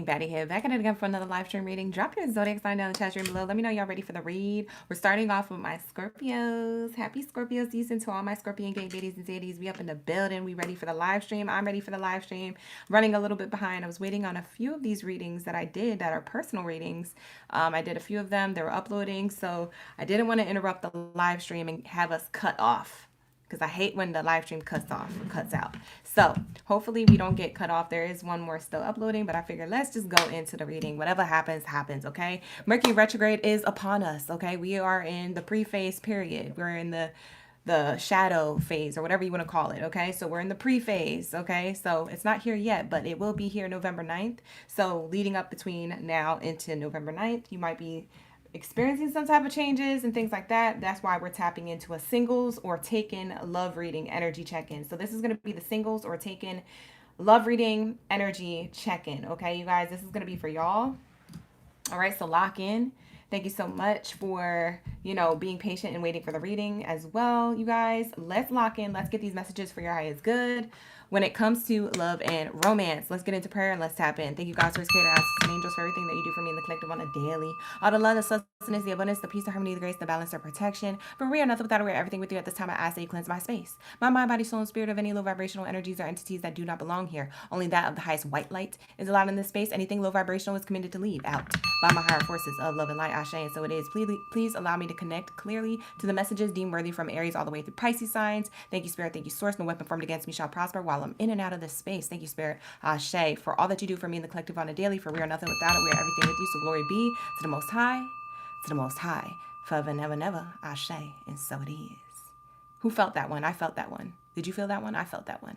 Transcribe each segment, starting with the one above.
reading. Baddie here, back at it again for another live stream reading. Drop your zodiac sign down in the chat stream below. Let me know y'all ready for the read. We're starting off with my Scorpios. Happy Scorpio season to all my Scorpion gang baddies and zaddies. We up in the building. We ready for the live stream. I'm ready for the live stream. Running a little bit behind. I was waiting on a few of these readings that I did that are personal readings. I did a few of them. They were uploading, so I didn't want to interrupt the live stream and have us cut off, because I hate when the live stream cuts out. So hopefully we don't get cut off. There is one more still uploading, but I figured let's just go into the reading. Whatever happens, happens, okay? Mercury retrograde is upon us, okay? We are in the pre-phase period. We're in the shadow phase, or whatever you want to call it, okay? So we're in the pre-phase, okay? So it's not here yet, but it will be here November 9th. So leading up between now into November 9th, you might be experiencing some type of changes and things like that. That's why we're tapping into a singles or taken love reading energy check-in. So this is going to be the singles or taken love reading energy check-in. Okay, you guys, this is going to be for y'all. All right, so lock in. Thank you so much for, being patient and waiting for the reading as well, you guys. Let's lock in. Let's get these messages for your highest good. When it comes to love and romance, let's get into prayer and let's tap in. Thank you, God, Source, Creator, Ancestors, and Angels, for everything that you do for me in the collective on a daily. All the love, the sustenance, the abundance, the peace, the harmony, the grace, the balance, the protection. For we are nothing without, we are everything with you. At this time, I ask that you cleanse my space, my mind, body, soul, and spirit of any low vibrational energies or entities that do not belong here. Only that of the highest white light is allowed in this space. Anything low vibrational is commanded to leave out by my higher forces of love and light. Ashe, and so it is. Please allow me to connect clearly to the messages deemed worthy from Aries all the way through Pisces signs. Thank you, Spirit. Thank you, Source. No weapon formed against me shall prosper while I'm in and out of this space. Thank you, Spirit. Ashe, for all that you do for me in the collective on a daily. For we are nothing without it. We are everything with you. So glory be to the Most High, forever and ever, never. Ashe, and so it is. Who felt that one? I felt that one. Did you feel that one? I felt that one.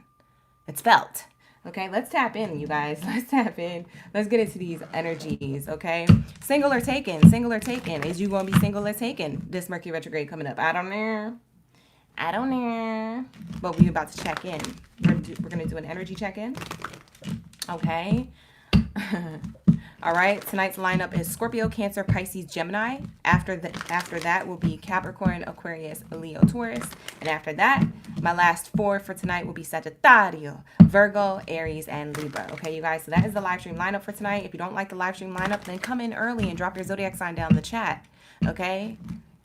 It's felt. Okay, let's tap in, you guys. Let's tap in. Let's get into these energies, okay? Single or taken? Single or taken? Is you going to be single or taken this Mercury retrograde coming up? I don't know. But we're about to check in. We're going to do an energy check-in. Okay. All right. Tonight's lineup is Scorpio, Cancer, Pisces, Gemini. After that will be Capricorn, Aquarius, Leo, Taurus. And after that, my last four for tonight will be Sagittario, Virgo, Aries, and Libra. Okay, you guys. So that is the live stream lineup for tonight. If you don't like the live stream lineup, then come in early and drop your zodiac sign down in the chat. Okay.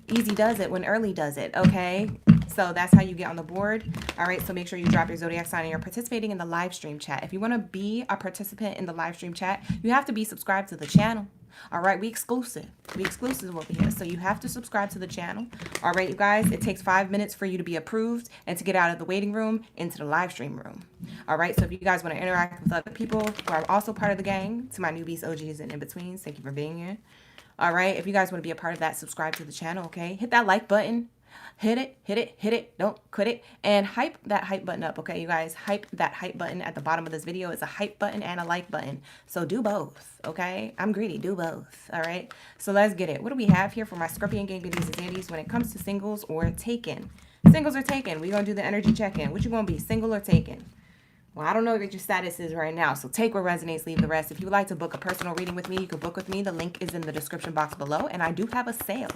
Easy does it when early does it. Okay. So that's how you get on the board. All right, so make sure you drop your zodiac sign and you're participating in the live stream chat. If you want to be a participant in the live stream chat, you have to be subscribed to the channel. All right, we exclusive over here. So you have to subscribe to the channel. All right, you guys, it takes 5 minutes for you to be approved and to get out of the waiting room into the live stream room. All right, so if you guys want to interact with other people who are also part of the gang, to my newbies, OGs, and in-betweens, thank you for being here. All right, if you guys want to be a part of that, subscribe to the channel, okay? Hit that like button. Hit it. Don't quit it. And hype that hype button up, okay, you guys? Hype that hype button at the bottom of this video. It's a hype button and a like button. So do both, okay? I'm greedy. Do both, all right? So let's get it. What do we have here for my Scorpion gang biddies and zandies when it comes to singles or taken? Singles or taken? We're going to do the energy check-in. What you going to be, single or taken? Well, I don't know what your status is right now, so take what resonates, leave the rest. If you would like to book a personal reading with me, you can book with me. The link is in the description box below, and I do have a sale.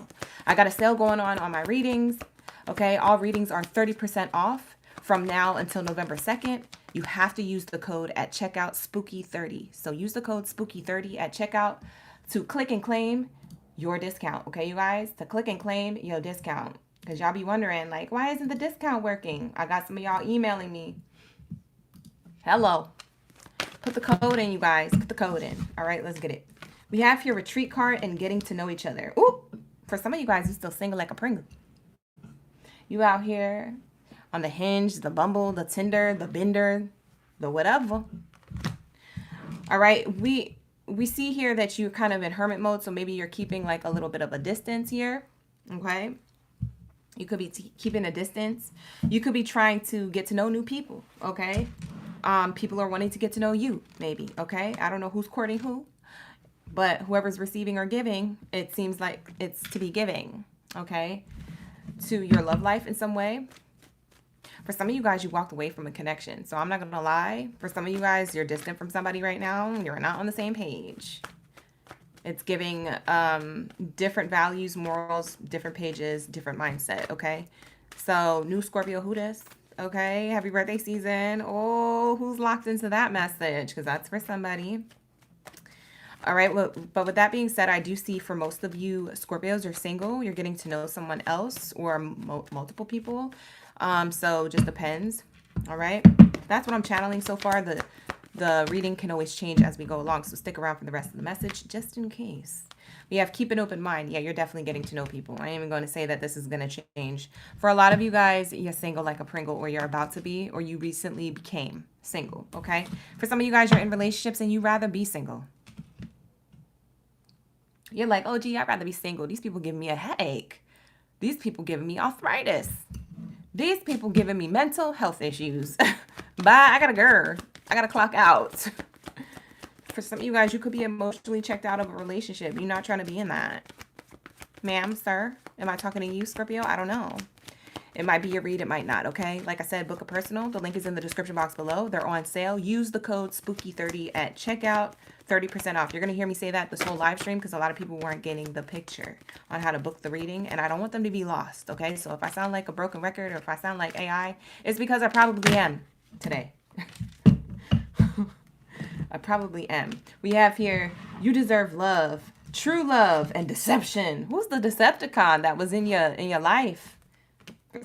I got a sale going on my readings, okay? All readings are 30% off from now until November 2nd. You have to use the code at checkout, SPOOKY30. So use the code SPOOKY30 at checkout to click and claim your discount, okay, you guys? To click and claim your discount, because y'all be wondering, like, why isn't the discount working? I got some of y'all emailing me. Hello. Put the code in, you guys. Put the code in. All right, let's get it. We have here retreat card and getting to know each other. Ooh, for some of you guys, you're still single like a Pringle. You out here on the Hinge, the Bumble, the Tinder, the Bender, the whatever. All right, we see here that you're kind of in hermit mode, so maybe you're keeping like a little bit of a distance here, okay? You could be keeping a distance. You could be trying to get to know new people, okay? People are wanting to get to know you, maybe, okay? I don't know who's courting who, but whoever's receiving or giving, it seems like it's to be giving, okay, to your love life in some way. For some of you guys, you walked away from a connection, so I'm not going to lie. For some of you guys, you're distant from somebody right now. You're not on the same page. It's giving different values, morals, different pages, different mindset, okay? So, new Scorpio, who dis? Okay, happy birthday season. Oh, who's locked into that message? Because that's for somebody. All right. Well, but with that being said, I do see for most of you Scorpios, you're single. You're getting to know someone else or multiple people. So just depends. All right. That's what I'm channeling so far. The reading can always change as we go along. So stick around for the rest of the message just in case. We have keep an open mind. Yeah, you're definitely getting to know people. I ain't even going to say that this is going to change. For a lot of you guys, you're single like a Pringle, or you're about to be, or you recently became single. Okay. For some of you guys, you're in relationships and you rather be single. You're like, oh, gee, I'd rather be single. These people giving me a headache. These people giving me arthritis. These people giving me mental health issues. Bye, I gotta go. I gotta clock out. For some of you guys, you could be emotionally checked out of a relationship. You're not trying to be in that. Ma'am, sir, am I talking to you, Scorpio? I don't know. It might be your read, it might not, okay? Like I said, book a personal. The link is in the description box below. They're on sale. Use the code SPOOKY30 at checkout. 30% off. You're going to hear me say that this whole live stream because a lot of people weren't getting the picture on how to book the reading, and I don't want them to be lost, okay? So if I sound like a broken record or if I sound like AI, it's because I probably am today. I probably am. We have here, you deserve love, true love, and deception. Who's the Decepticon that was in your life?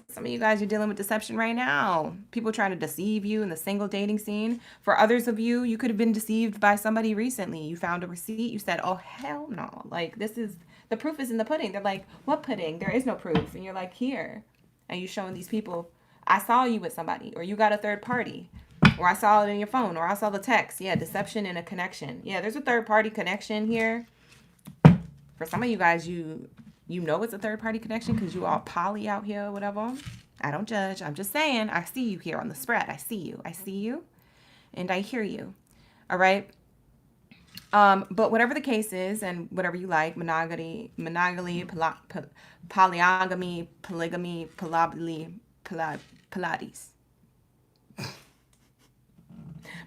Some of you guys are dealing with deception right now. People trying to deceive you in the single dating scene. For others of you, you could have been deceived by somebody recently. You found a receipt. You said, oh, hell no. Like, this is, the proof is in the pudding. They're like, what pudding? There is no proof. And you're like, here. And you're showing these people, I saw you with somebody, or you got a third party, or I saw it in your phone, or I saw the text. Yeah, deception and a connection. Yeah, there's a third party connection here. For some of you guys, you know it's a third-party connection because you all poly out here or whatever. I don't judge. I'm just saying I see you here on the spread. I see you. I see you. And I hear you. All right? But whatever the case is and whatever you like, monogamy, polyagamy, polygamy, Pilates.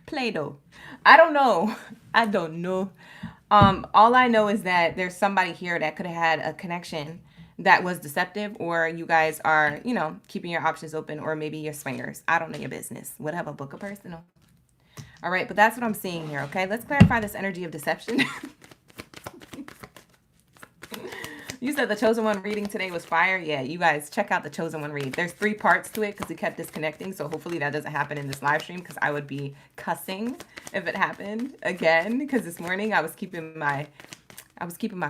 Play-Doh. I don't know. I don't know. All I know is that there's somebody here that could have had a connection that was deceptive, or you guys are, you know, keeping your options open, or maybe you're swingers. I don't know your business. Whatever, book a personal. All right, but that's what I'm seeing here, okay? Let's clarify this energy of deception. You said the Chosen One reading today was fire. Yeah, you guys check out the Chosen One read. There's 3 parts to it because we kept disconnecting. So hopefully that doesn't happen in this live stream because I would be cussing if it happened again. Because this morning I was keeping my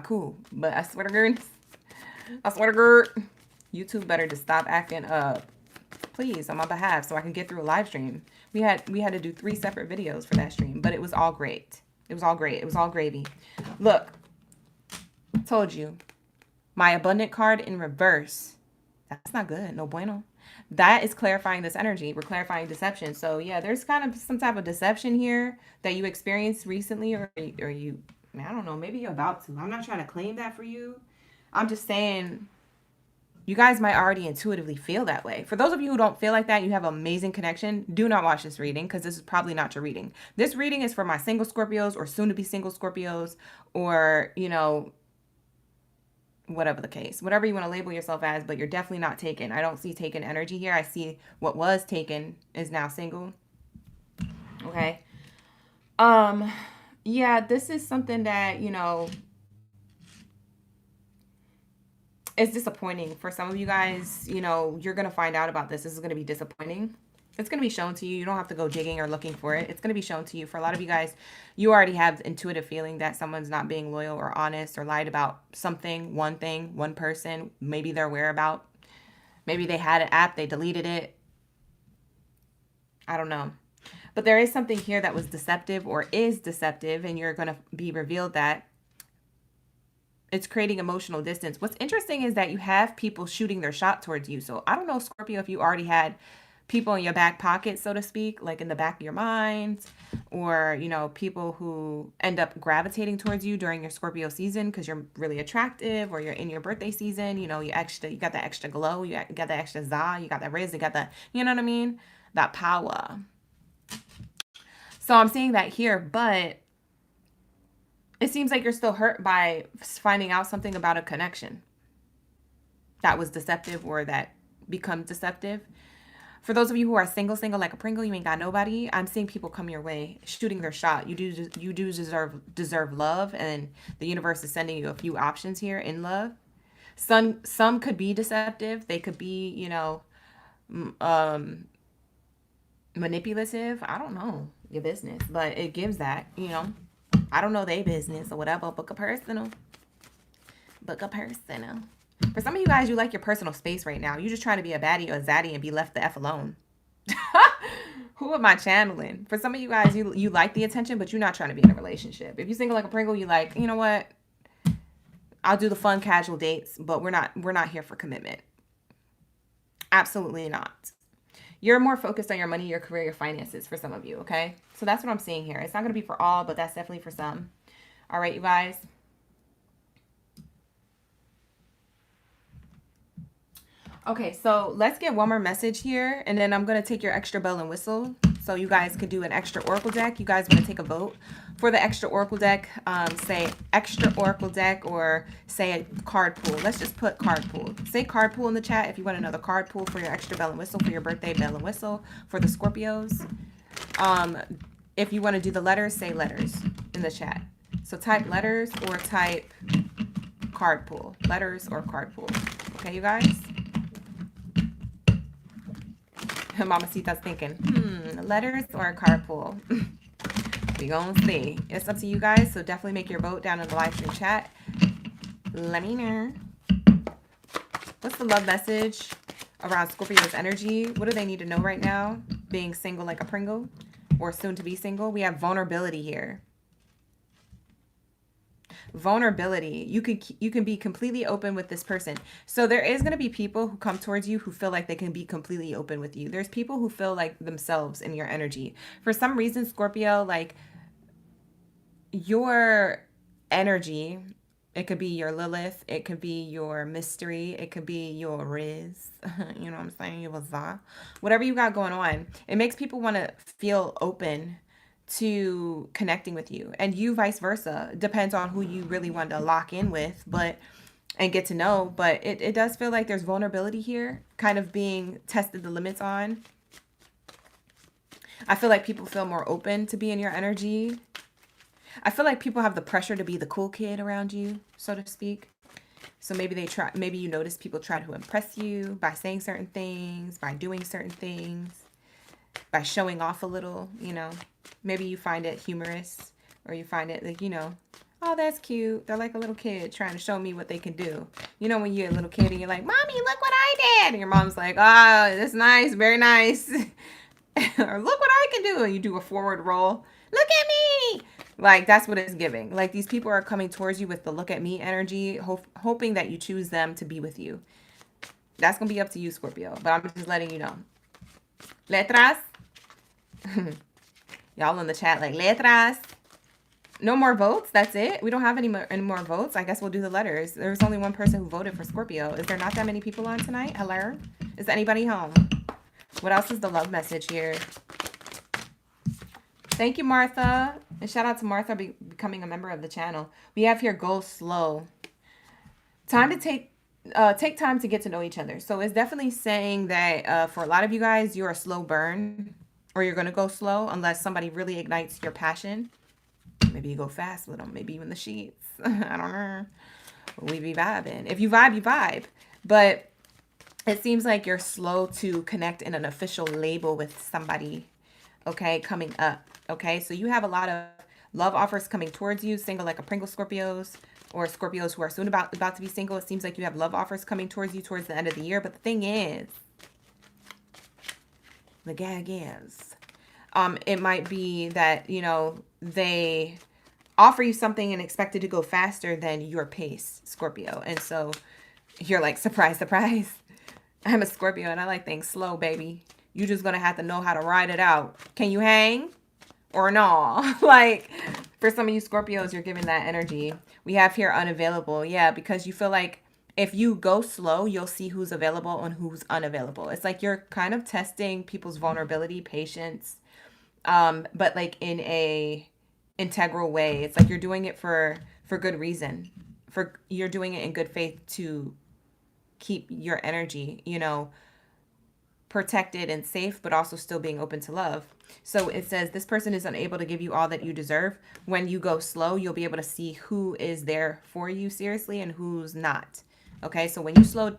cool. But I swear to God, YouTube better just stop acting up, please, on my behalf, so I can get through a live stream. We had to do 3 separate videos for that stream, but it was all great. It was all great. It was all gravy. Look, told you. My abundant card in reverse. That's not good. No bueno. That is clarifying this energy. We're clarifying deception. So yeah, there's kind of some type of deception here that you experienced recently, or you, I don't know, maybe you're about to. I'm not trying to claim that for you. I'm just saying you guys might already intuitively feel that way. For those of you who don't feel like that, you have amazing connection. Do not watch this reading because this is probably not your reading. This reading is for my single Scorpios or soon to be single Scorpios, or, you know, whatever the case, whatever you want to label yourself as, but you're definitely not taken. I don't see taken energy here. I see what was taken is now single. Okay. Yeah, this is something that, you know, is disappointing for some of you guys. You know, you're going to find out about this. This is going to be disappointing. It's going to be shown to you. You don't have to go digging or looking for it. It's going to be shown to you. For a lot of you guys, you already have the intuitive feeling that someone's not being loyal or honest or lied about something, one person, maybe their whereabout. Maybe they had an app, they deleted it. I don't know. But there is something here that was deceptive or is deceptive, and you're going to be revealed that it's creating emotional distance. What's interesting is that you have people shooting their shot towards you. So I don't know, Scorpio, if you already had people in your back pocket, so to speak, like in the back of your mind, or, you know, people who end up gravitating towards you during your Scorpio season because you're really attractive, or you're in your birthday season, you know, you got that extra glow, you got that extra za, you got that riz, you got that, you know what I mean? That power. So I'm seeing that here, but it seems like you're still hurt by finding out something about a connection that was deceptive or that becomes deceptive. For those of you who are single like a Pringle, you ain't got nobody. I'm seeing people come your way, shooting their shot. You do deserve love, and the universe is sending you a few options here in love. Some could be deceptive. They could be, you know, um, manipulative. I don't know your business, but it gives that, you know. I don't know their business or whatever. Book a personal. Book a personal. For some of you guys, you like your personal space right now. You're just trying to be a baddie or a zaddy and be left the F alone. Who am I channeling? For some of you guys, you like the attention, but you're not trying to be in a relationship. If you're single like a Pringle, you like, you know what? I'll do the fun casual dates, but we're not here for commitment. Absolutely not. You're more focused on your money, your career, your finances for some of you, okay? So that's what I'm seeing here. It's not going to be for all, but that's definitely for some. All right, you guys. Okay, so let's get one more message here, and then I'm going to take your extra bell and whistle so you guys could do an extra oracle deck. You guys want to take a vote for the extra oracle deck. Say extra oracle deck or say a card pool. Let's just put card pool. Say card pool in the chat if you want another card pool for your extra bell and whistle for your birthday bell and whistle for the Scorpios. If you want to do the letters, say letters in the chat. So type letters or type card pool. Letters or card pool. Okay, you guys? Mamacita's thinking, letters or carpool? We gonna see. It's up to you guys, so definitely make your vote down in the live stream chat. Let me know. What's the love message around Scorpio's energy? What do they need to know right now? Being single like a Pringle or soon to be single. We have vulnerability here. Vulnerability. You can be completely open with this person. So there is going to be people who come towards you who feel like they can be completely open with you. There's people who feel like themselves in your energy. For some reason, Scorpio, like your energy, it could be your Lilith, it could be your mystery, it could be your Riz, you know what I'm saying, your Wazah. Whatever you got going on, it makes people want to feel open to connecting with you, and you vice versa. Depends on who you really want to lock in with, but and get to know. But it does feel like there's vulnerability here, kind of being tested the limits on. I feel like people feel more open to be in your energy. I feel like people have the pressure to be the cool kid around you, so to speak. So maybe you notice people try to impress you by saying certain things, by doing certain things, by showing off a little, you know. Maybe you find it humorous, or you find it like, you know, oh, that's cute. They're like a little kid trying to show me what they can do. You know, when you're a little kid and you're like, Mommy, look what I did. And your mom's like, oh, that's nice. Very nice. Or look what I can do. And you do a forward roll. Look at me. Like, that's what it's giving. Like, these people are coming towards you with the look at me energy, hoping that you choose them to be with you. That's going to be up to you, Scorpio. But I'm just letting you know. Letras. Y'all in the chat like, letras. No more votes. That's it. We don't have any more votes. I guess we'll do the letters. There was only one person who voted for Scorpio. Is there not that many people on tonight? Hello? Is anybody home? What else is the love message here? Thank you, Martha. And shout out to Martha becoming a member of the channel. We have here go slow. Time to take time to get to know each other. So it's definitely saying that for a lot of you guys, you're a slow burn, or you're going to go slow unless somebody really ignites your passion. Maybe you go fast with them. Maybe you in the sheets. I don't know. We be vibing. If you vibe, you vibe. But it seems like you're slow to connect in an official label with somebody, okay, coming up, okay? So you have a lot of love offers coming towards you, single like a Pringle Scorpios, or Scorpios who are soon about to be single. It seems like you have love offers coming towards you towards the end of the year. But the thing is, the gag is, it might be that, you know, they offer you something and expect it to go faster than your pace, Scorpio. And so you're like, surprise, surprise. I'm a Scorpio and I like things slow, baby. You just going to have to know how to ride it out. Can you hang or no? Like, for some of you Scorpios, you're giving that energy. We have here unavailable. Yeah, because you feel like if you go slow, you'll see who's available and who's unavailable. It's like you're kind of testing people's vulnerability, patience, but like in a integral way. It's like you're doing it for good reason. You're doing it in good faith to keep your energy, you know, protected and safe, but also still being open to love. So it says this person is unable to give you all that you deserve. When you go slow, you'll be able to see who is there for you seriously and who's not. Okay, so when you slow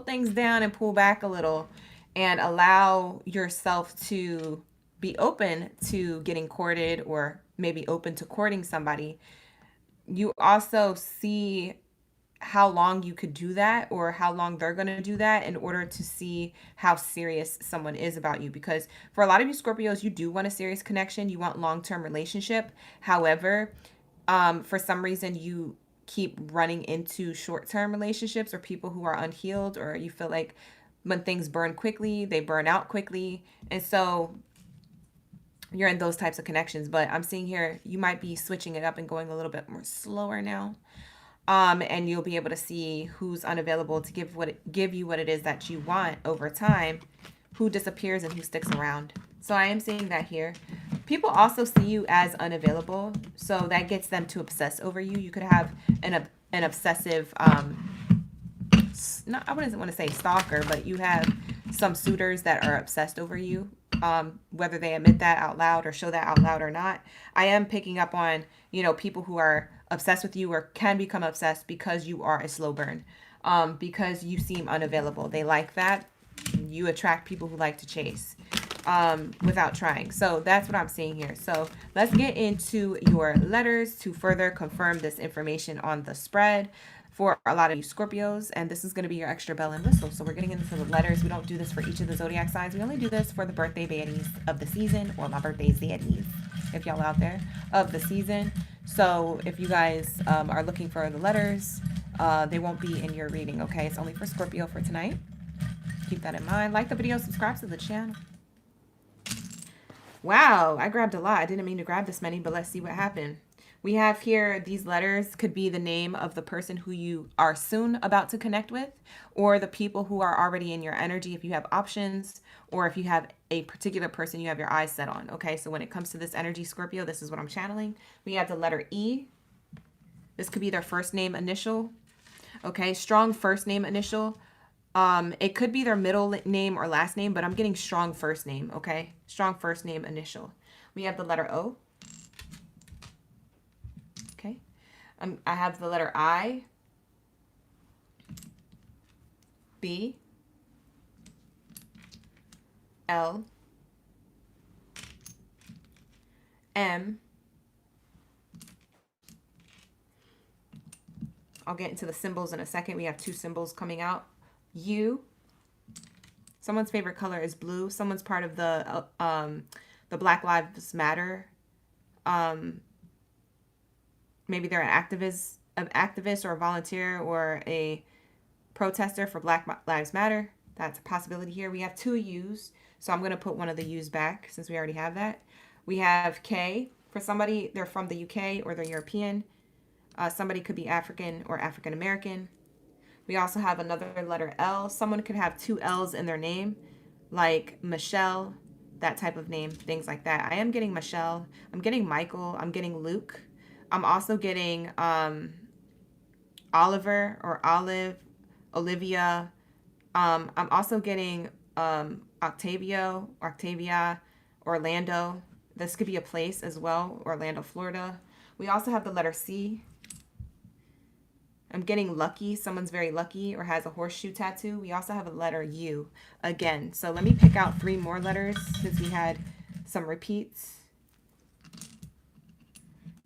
things down and pull back a little and allow yourself to be open to getting courted, or maybe open to courting somebody, you also see how long you could do that, or how long they're going to do that, in order to see how serious someone is about you. Because for a lot of you Scorpios, you do want a serious connection. You want long-term relationship. However, for some reason you keep running into short-term relationships, or people who are unhealed, or you feel like when things burn quickly, they burn out quickly. And so you're in those types of connections. But I'm seeing here, you might be switching it up and going a little bit more slower now. And you'll be able to see who's unavailable to give you what it is that you want over time, who disappears and who sticks around. So I am seeing that here. People also see you as unavailable, so that gets them to obsess over you. You could have an obsessive, I wouldn't want to say stalker, but you have some suitors that are obsessed over you. Whether they admit that out loud or show that out loud or not. I am picking up on, people who are obsessed with you, or can become obsessed because you are a slow burn, because you seem unavailable. They like that. You attract people who like to chase without trying. So that's what I'm seeing here. So let's get into your letters to further confirm this information on the spread for a lot of you Scorpios. And this is going to be your extra bell and whistle. So we're getting into the letters. We don't do this for each of the zodiac signs. We only do this for the birthday baddies of the season, or my birthday zaddies, if y'all out there, of the season. So if you guys are looking for the letters, they won't be in your reading, okay? It's only for Scorpio for tonight. Keep that in mind. Like the video, subscribe to the channel. Wow, I grabbed a lot. I didn't mean to grab this many, but let's see what happened. We have here, these letters could be the name of the person who you are soon about to connect with, or the people who are already in your energy if you have options, or if you have a particular person you have your eyes set on. Okay, so when it comes to this energy, Scorpio, this is what I'm channeling. We have the letter E. This could be their first name initial. Okay, strong first name initial. It could be their middle name or last name, but I'm getting strong first name, okay? Strong first name initial. We have the letter O. Okay. I have the letter I, B, L, M. I'll get into the symbols in a second. We have two symbols coming out. U. Someone's favorite color is blue. Someone's part of the Black Lives Matter. Maybe they're an activist or a volunteer or a protester for Black Lives Matter. That's a possibility here. We have two U's, so I'm going to put one of the U's back since we already have that. We have K. For somebody, they're from the UK or they're European. Somebody could be African or African American. We also have another letter L. Someone could have two L's in their name, like Michelle, that type of name, things like that. I am getting Michelle. I'm getting Michael. I'm getting Luke. I'm also getting Oliver or Olive, Olivia. I'm also getting Octavia, Orlando. This could be a place as well, Orlando, Florida. We also have the letter C. I'm getting lucky. Someone's very lucky or has a horseshoe tattoo. We also have a letter U again. So let me pick out three more letters since we had some repeats.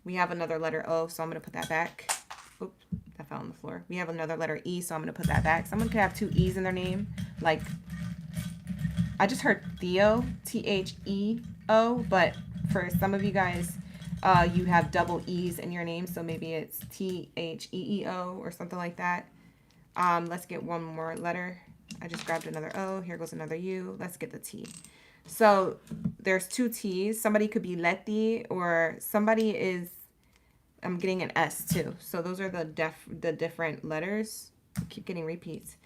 We have another letter O, so I'm going to put that back. Oops, that fell on the floor. We have another letter E, so I'm going to put that back. Someone could have two E's in their name. Like, I just heard Theo, T-H-E-O, but for some of you guys, you have double E's in your name, so maybe it's T-H-E-E-O or something like that. Let's get one more letter. I just grabbed another O. Here goes another U. Let's get the T. So there's two T's. Somebody could be Letty, or somebody is, I'm getting an S too. So those are the different letters. I keep getting repeats.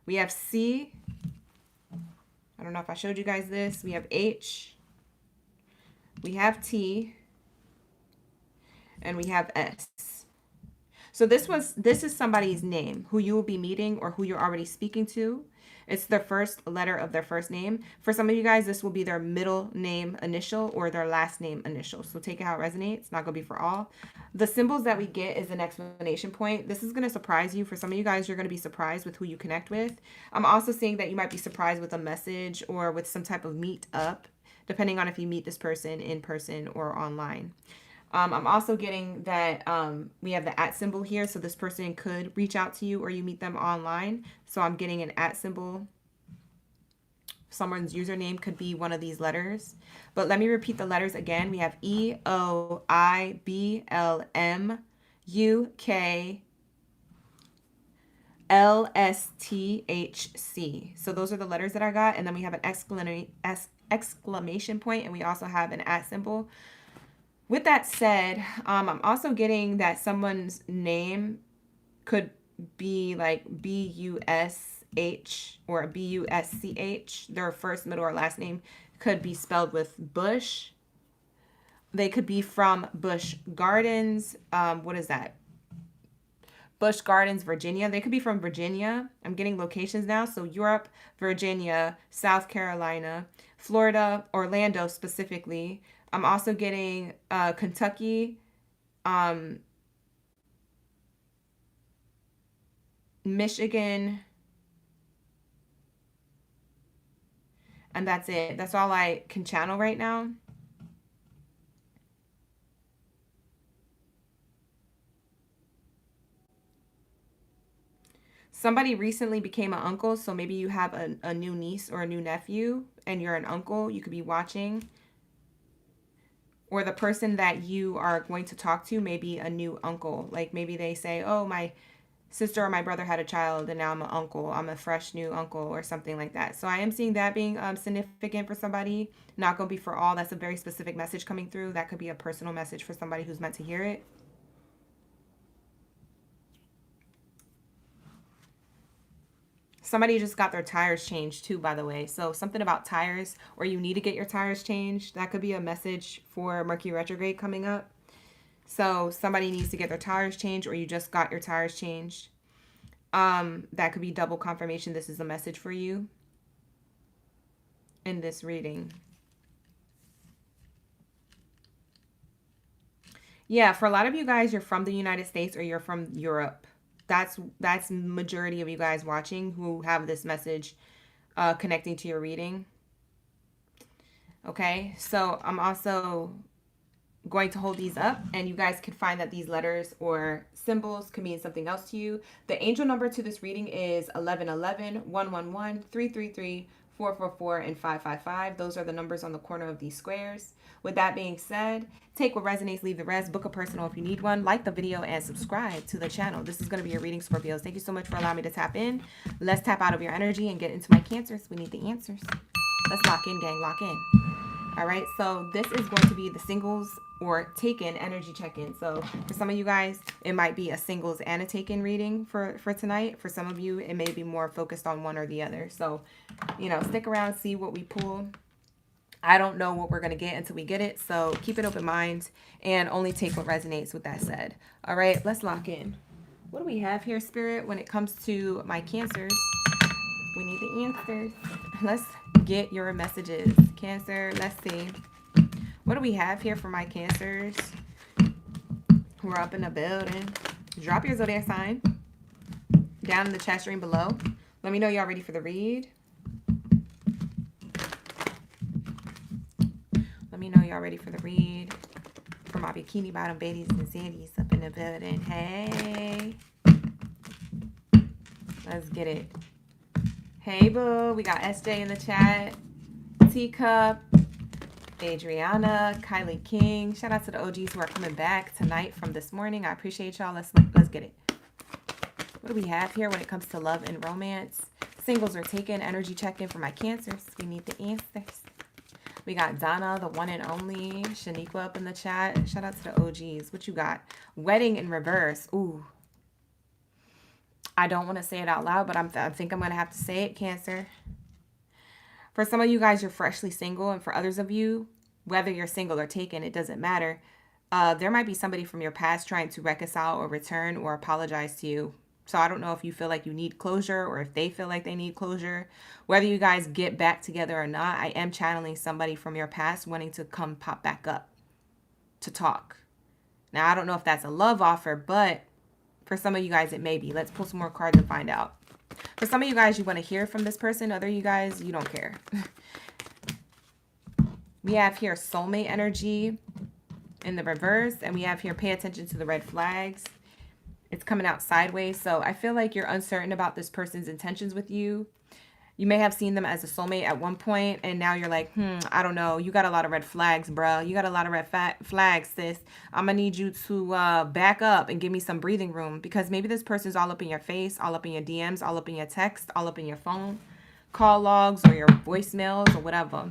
We have C. I don't know if I showed you guys this. We have H. We have T. And we have S. So this is somebody's name who you will be meeting or who you're already speaking to. It's the first letter of their first name. For some of you guys, this will be their middle name initial or their last name initial. So take it how it resonates. It's not going to be for all. The symbols that we get is an exclamation point. This is going to surprise you. For some of you guys, you're going to be surprised with who you connect with. I'm also seeing that you might be surprised with a message or with some type of meet up, depending on if you meet this person in person or online. I'm also getting that we have the @ symbol here. So this person could reach out to you or you meet them online. So I'm getting an @ symbol. Someone's username could be one of these letters. But let me repeat the letters again. We have E, O, I, B, L, M, U, K, L, S, T, H, C. So those are the letters that I got. And then we have an exclamation point, and we also have an @ symbol. With that said, I'm also getting that someone's name could be like B-U-S-H or B-U-S-C-H. Their first, middle, or last name could be spelled with Bush. They could be from Busch Gardens. What is that? Busch Gardens, Virginia. They could be from Virginia. I'm getting locations now. So Europe, Virginia, South Carolina, Florida, Orlando specifically. I'm also getting Kentucky, Michigan, and that's it. That's all I can channel right now. Somebody recently became an uncle, so maybe you have a new niece or a new nephew, and you're an uncle. You could be watching. Or the person that you are going to talk to may be a new uncle. Like maybe they say, oh, my sister or my brother had a child and now I'm an uncle. I'm a fresh new uncle or something like that. So I am seeing that being significant for somebody. Not going to be for all. That's a very specific message coming through. That could be a personal message for somebody who's meant to hear it. Somebody just got their tires changed too, by the way. So something about tires, or you need to get your tires changed. That could be a message for Mercury retrograde coming up. So somebody needs to get their tires changed, or you just got your tires changed. That could be double confirmation. This is a message for you in this reading. Yeah, for a lot of you guys, you're from the United States or you're from Europe. That's majority of you guys watching who have this message connecting to your reading. Okay, so I'm also going to hold these up, and you guys can find that these letters or symbols can mean something else to you. The angel number to this reading is 1111, 111, 333, 444, and 555. Those are the numbers on the corner of these squares. With that being said, take what resonates, leave the rest. Book a personal if you need one. Like the video and subscribe to the channel. This is going to be your reading, Scorpios. Thank you so much for allowing me to tap in. Let's tap out of your energy and get into my Cancers. We need the answers. Let's lock in, gang. Lock in. All right, so this is going to be the singles or taken energy check-in. So for some of you guys, it might be a singles and a taken reading for tonight. For some of you, it may be more focused on one or the other. So, you know, stick around, see what we pull. I don't know what we're going to get until we get it. So keep an open mind and only take what resonates with that said. All right, let's lock in. What do we have here, Spirit, when it comes to my Cancers? We need the answers. Let's get your messages. Cancer, let's see. What do we have here for my Cancers? We're up in the building. Drop your zodiac sign down in the chat stream below. Let me know y'all ready for the read. Let me know y'all ready for the read. For my bikini bottom baddies and zaddies up in the building. Hey. Let's get it. Hey, boo. We got SJ in the chat. Teacup. Adriana. Kylie King. Shout out to the OGs who are coming back tonight from this morning. I appreciate y'all. Let's get it. What do we have here when it comes to love and romance? Singles are taken. Energy check-in for my Cancers. We need the answers. We got Donna, the one and only. Shaniqua up in the chat. Shout out to the OGs. What you got? Wedding in reverse. Ooh. I don't want to say it out loud, but I think I'm going to have to say it, Cancer. For some of you guys, you're freshly single. And for others of you, whether you're single or taken, it doesn't matter. There might be somebody from your past trying to reconcile or return or apologize to you. So I don't know if you feel like you need closure or if they feel like they need closure. Whether you guys get back together or not, I am channeling somebody from your past wanting to come pop back up to talk. Now, I don't know if that's a love offer, but for some of you guys, it may be. Let's pull some more cards and find out. For some of you guys, you want to hear from this person. Other you guys, you don't care. We have here soulmate energy in the reverse, and we have here pay attention to the red flags. It's coming out sideways, so I feel like you're uncertain about this person's intentions with you. You may have seen them as a soulmate at one point, and now you're like, I don't know. You got a lot of red flags, bro. You got a lot of red flags, sis. I'm going to need you to back up and give me some breathing room, because maybe this person's all up in your face, all up in your DMs, all up in your text, all up in your phone, call logs or your voicemails or whatever.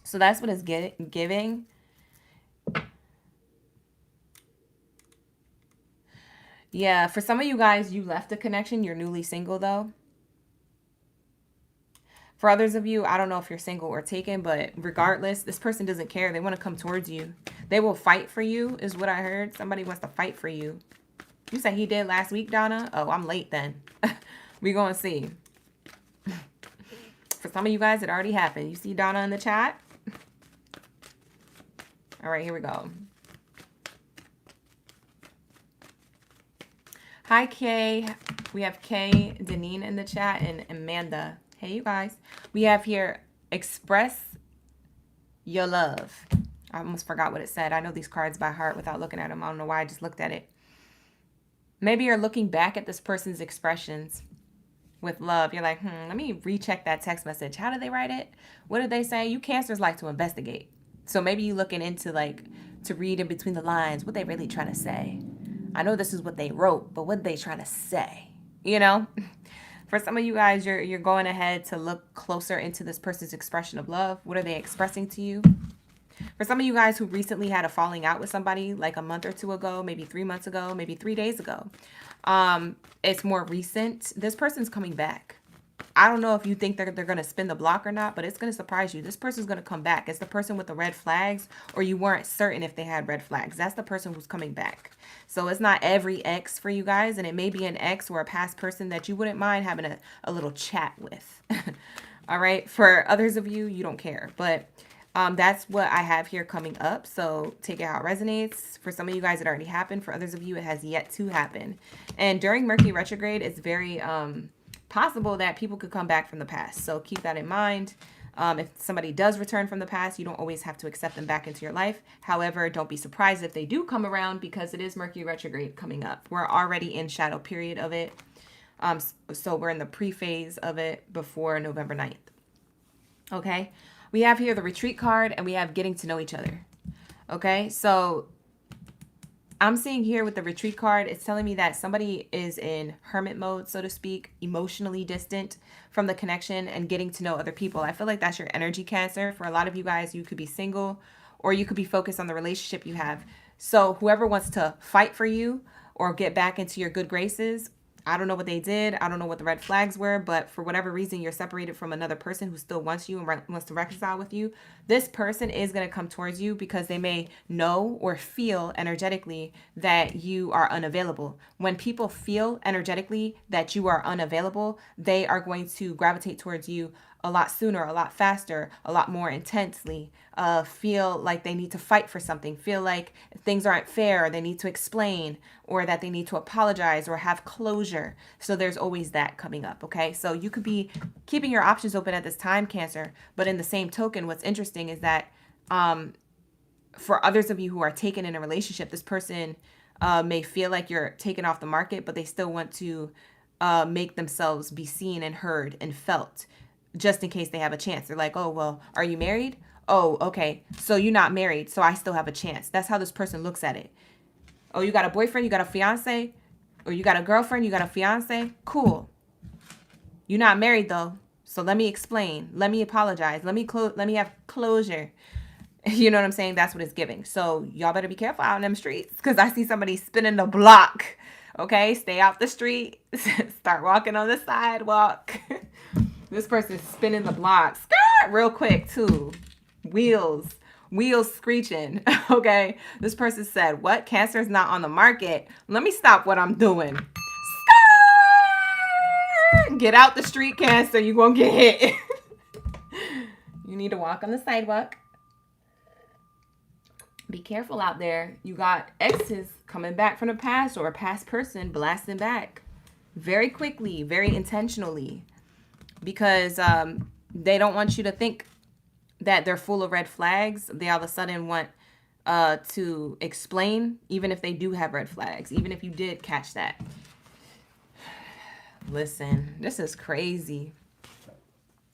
So that's what it's giving. Yeah, for some of you guys, you left a connection. You're newly single, though. For others of you, I don't know if you're single or taken, but regardless, this person doesn't care. They want to come towards you. They will fight for you, is what I heard. Somebody wants to fight for you. You said he did last week, Donna? Oh, I'm late then. We're going to see. For some of you guys, it already happened. You see Donna in the chat? All right, here we go. Hi, Kay. We have Kay, Deneen in the chat, and Amanda. Hey, you guys. We have here, express your love. I almost forgot what it said. I know these cards by heart without looking at them. I don't know why I just looked at it. Maybe you're looking back at this person's expressions with love. You're like, let me recheck that text message. How did they write it? What did they say? You Cancers like to investigate. So maybe you're looking into, like, to read in between the lines what they really trying to say. I know this is what they wrote, but what are they trying to say? You know? For some of you guys, you're going ahead to look closer into this person's expression of love. What are they expressing to you? For some of you guys who recently had a falling out with somebody like a month or two ago, maybe 3 months ago, maybe 3 days ago, it's more recent. This person's coming back. I don't know if you think they're going to spin the block or not, but it's going to surprise you. This person's going to come back. It's the person with the red flags, or you weren't certain if they had red flags. That's the person who's coming back. So it's not every ex for you guys, and it may be an ex or a past person that you wouldn't mind having a little chat with. All right. For others of you, you don't care. But that's what I have here coming up. So take it how it resonates. For some of you guys, it already happened. For others of you, it has yet to happen. And during Mercury retrograde, it's very possible that people could come back from the past. So keep that in mind. If somebody does return from the past, you don't always have to accept them back into your life. However, don't be surprised if they do come around, because it is Mercury retrograde coming up. We're already in shadow period of it. So we're in the pre-phase of it before November 9th. Okay. We have here the retreat card, and we have getting to know each other. Okay. So I'm seeing here with the retreat card, it's telling me that somebody is in hermit mode, so to speak, emotionally distant from the connection and getting to know other people. I feel like that's your energy, Cancer. For a lot of you guys, you could be single, or you could be focused on the relationship you have. So whoever wants to fight for you or get back into your good graces, I don't know what they did. I don't know what the red flags were, but for whatever reason, you're separated from another person who still wants you and wants to reconcile with you. This person is going to come towards you because they may know or feel energetically that you are unavailable. When people feel energetically that you are unavailable, they are going to gravitate towards you a lot sooner, a lot faster, a lot more intensely, feel like they need to fight for something, feel like things aren't fair, they need to explain, or that they need to apologize or have closure. So there's always that coming up, okay? So you could be keeping your options open at this time, Cancer, but in the same token, what's interesting is that for others of you who are taken in a relationship, this person may feel like you're taken off the market, but they still want to make themselves be seen and heard and felt, just in case they have a chance. They're like, oh, well, are you married? Oh, okay. So you're not married, so I still have a chance. That's how this person looks at it. Oh, you got a boyfriend, you got a fiance, or you got a girlfriend, you got a fiance? Cool. You're not married, though. So let me explain. Let me apologize. Let me have closure. You know what I'm saying? That's what it's giving. So y'all better be careful out in them streets, because I see somebody spinning the block. Okay? Stay out the street. Start walking on the sidewalk. This person's spinning the block. Skirt! Real quick, too. Wheels. Wheels screeching. Okay. This person said, what? Cancer is not on the market. Let me stop what I'm doing. Get out the street, Cancer. You're going to get hit. You need to walk on the sidewalk. Be careful out there. You got exes coming back from the past or a past person blasting back very quickly, very intentionally, because they don't want you to think that they're full of red flags. They all of a sudden want to explain, even if they do have red flags, even if you did catch that. Listen, this is crazy.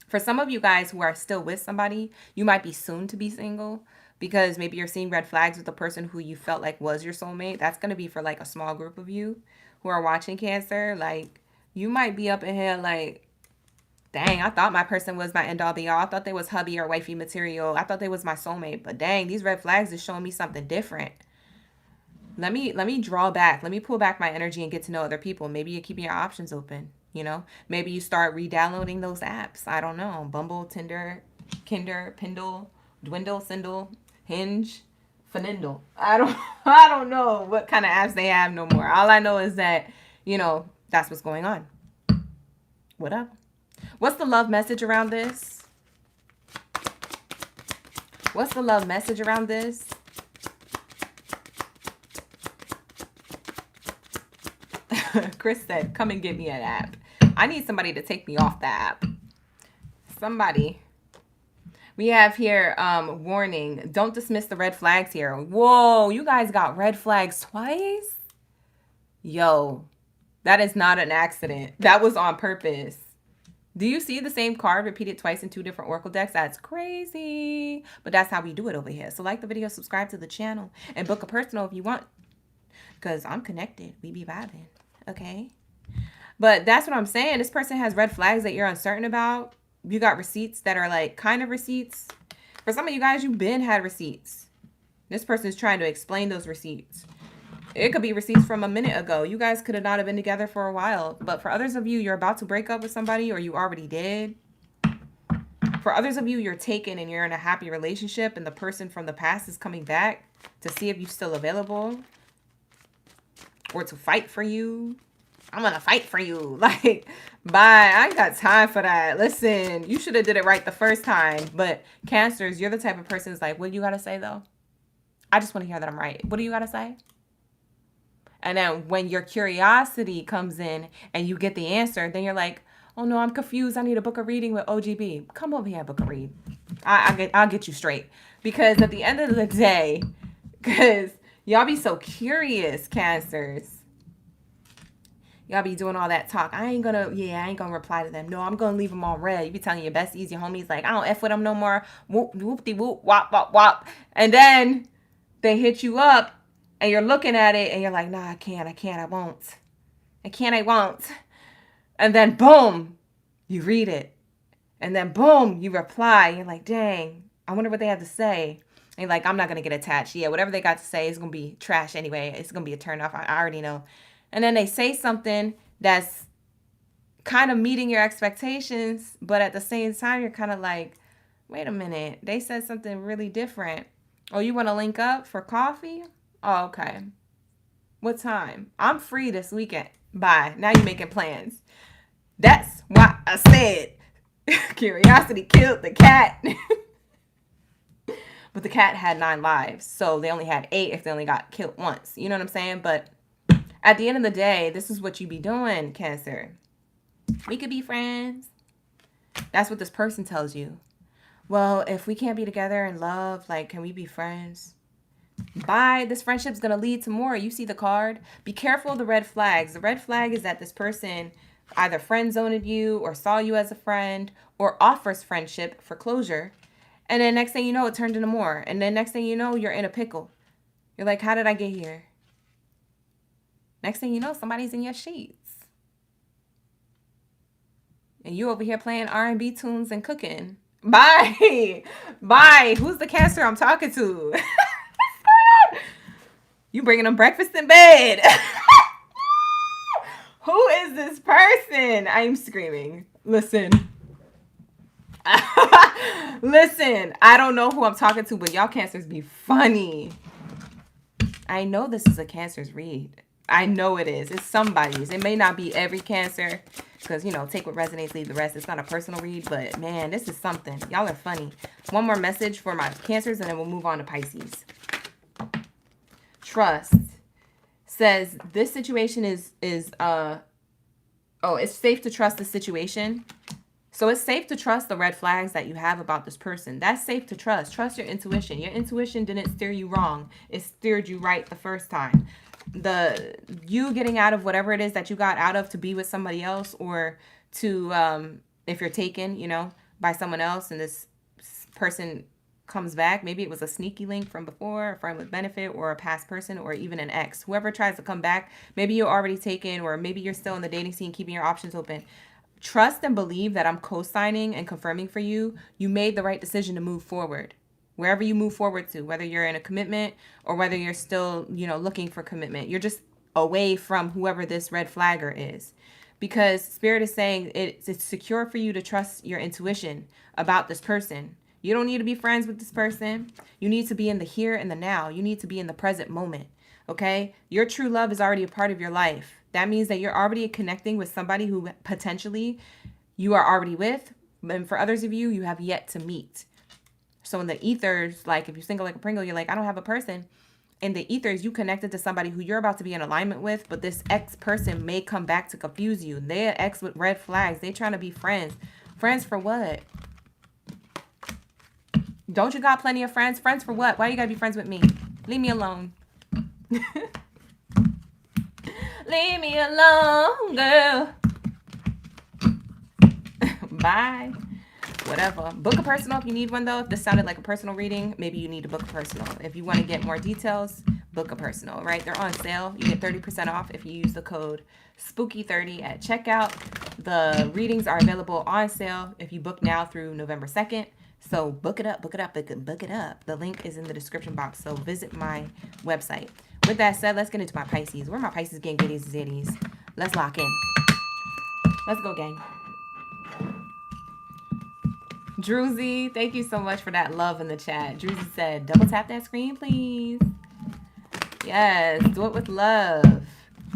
For some of you guys who are still with somebody, you might be soon to be single because maybe you're seeing red flags with the person who you felt like was your soulmate. That's going to be for like a small group of you who are watching, Cancer. Like, you might be up in here like, dang, I thought my person was my end all be all. I thought they was hubby or wifey material. I thought they was my soulmate. But dang, these red flags is showing me something different. Let me draw back. Let me pull back my energy and get to know other people. Maybe you're keeping your options open. You know, maybe you start re-downloading those apps. I don't know. Bumble, Tinder, Kinder, Pindle, Dwindle, Sindle, Hinge, Finindle. I don't know what kind of apps they have no more. All I know is that, you know, that's what's going on. What up? What's the love message around this? What's the love message around this? Chris said, come and get me an app. I need somebody to take me off the app. Somebody. We have here, warning, don't dismiss the red flags here. Whoa, you guys got red flags twice? Yo, that is not an accident. That was on purpose. Do you see the same card repeated twice in 2 different Oracle decks? That's crazy. But that's how we do it over here. So like the video, subscribe to the channel, and book a personal if you want. Because I'm connected. We be vibing. Okay? But that's what I'm saying. This person has red flags that you're uncertain about. You got receipts that are like kind of receipts. For some of you guys, you've been had receipts. This person is trying to explain those receipts. It could be receipts from a minute ago. You guys could have not have been together for a while. But for others of you, you're about to break up with somebody, or you already did. For others of you, you're taken and you're in a happy relationship, and the person from the past is coming back to see if you're still available or to fight for you. I'm gonna fight for you. Like, bye. I ain't got time for that. Listen, you should have did it right the first time. But Cancers, you're the type of person who's like, what do you gotta say though? I just want to hear that I'm right. What do you gotta say? And then when your curiosity comes in and you get the answer, then you're like, oh no, I'm confused. I need to book a reading with OGB. Come over here, book a read. I'll get you straight. Because at the end of the day, because y'all be so curious, Cancers. Y'all be doing all that talk. I ain't gonna reply to them. No, I'm gonna leave them on red. You be telling your besties, your homies, like, I don't F with them no more. Whoop, whoop-de whoop, wop, wop, wop. And then they hit you up and you're looking at it and you're like, nah, I can't, I won't. I won't. And then boom, you read it. And then boom, you reply. You're like, dang, I wonder what they have to say. And you're like, I'm not gonna get attached. Yeah, whatever they got to say is gonna be trash anyway. It's gonna be a turn off. I already know. And then they say something that's kind of meeting your expectations, but at the same time, you're kind of like, wait a minute. They said something really different. Oh, you want to link up for coffee? Oh, okay. What time? I'm free this weekend. Bye. Now you're making plans. That's why I said curiosity killed the cat. But the cat had 9 lives, so they only had 8 if they only got killed once. You know what I'm saying? But at the end of the day, this is what you be doing, Cancer. We could be friends. That's what this person tells you. Well, if we can't be together in love, like, can we be friends? Bye. This friendship's going to lead to more. You see the card? Be careful of the red flags. The red flag is that this person either friend zoned you or saw you as a friend or offers friendship for closure. And then next thing you know, it turned into more. And then next thing you know, you're in a pickle. You're like, how did I get here? Next thing you know, somebody's in your sheets. And you over here playing R&B tunes and cooking. Bye. Bye. Who's the Cancer I'm talking to? You bringing them breakfast in bed. Who is this person? I'm screaming. Listen. Listen, I don't know who I'm talking to, but y'all Cancers be funny. I know this is a Cancer's read. I know it is. It's somebody's. It may not be every Cancer because, you know, take what resonates, leave the rest. It's not a personal read, but man, this is something. Y'all are funny. One more message for my Cancers and then we'll move on to Pisces. Trust says this situation is it's safe to trust the situation. So it's safe to trust the red flags that you have about this person. That's safe to trust. Trust your intuition. Your intuition didn't steer you wrong. It steered you right the first time. You getting out of whatever it is that you got out of to be with somebody else, or to, if you're taken, you know, by someone else and this person comes back. Maybe it was a sneaky link from before, a friend with benefit, or a past person, or even an ex. Whoever tries to come back, maybe you're already taken, or maybe you're still in the dating scene, keeping your options open. Trust and believe that I'm co-signing and confirming for you. You made the right decision to move forward. Wherever you move forward to, whether you're in a commitment or whether you're still, you know, looking for commitment. You're just away from whoever this red flagger is. Because Spirit is saying it's secure for you to trust your intuition about this person. You don't need to be friends with this person. You need to be in the here and the now. You need to be in the present moment. Okay? Your true love is already a part of your life. That means that you're already connecting with somebody who potentially you are already with. And for others of you, you have yet to meet. So in the ethers, like if you're single like a Pringle, you're like, I don't have a person. In the ethers, you connected to somebody who you're about to be in alignment with, but this ex person may come back to confuse you. They're ex with red flags. They trying to be friends. Friends for what? Don't you got plenty of friends? Friends for what? Why you gotta be friends with me? Leave me alone. Leave me alone, girl. Bye. Whatever. Book a personal if you need one, though. If this sounded like a personal reading, maybe you need to book a personal. If you want to get more details, book a personal, right? They're on sale. You get 30% off if you use the code SPOOKY30 at checkout. The readings are available on sale if you book now through November 2nd. So book it up, book it up, book it up. The link is in the description box, so visit my website. With that said, let's get into my Pisces. Where are my Pisces gang goodies and zitties? Let's lock in. Let's go, gang. Druzy, thank you so much for that love in the chat. Druzy said, double tap that screen, please. Yes, do it with love.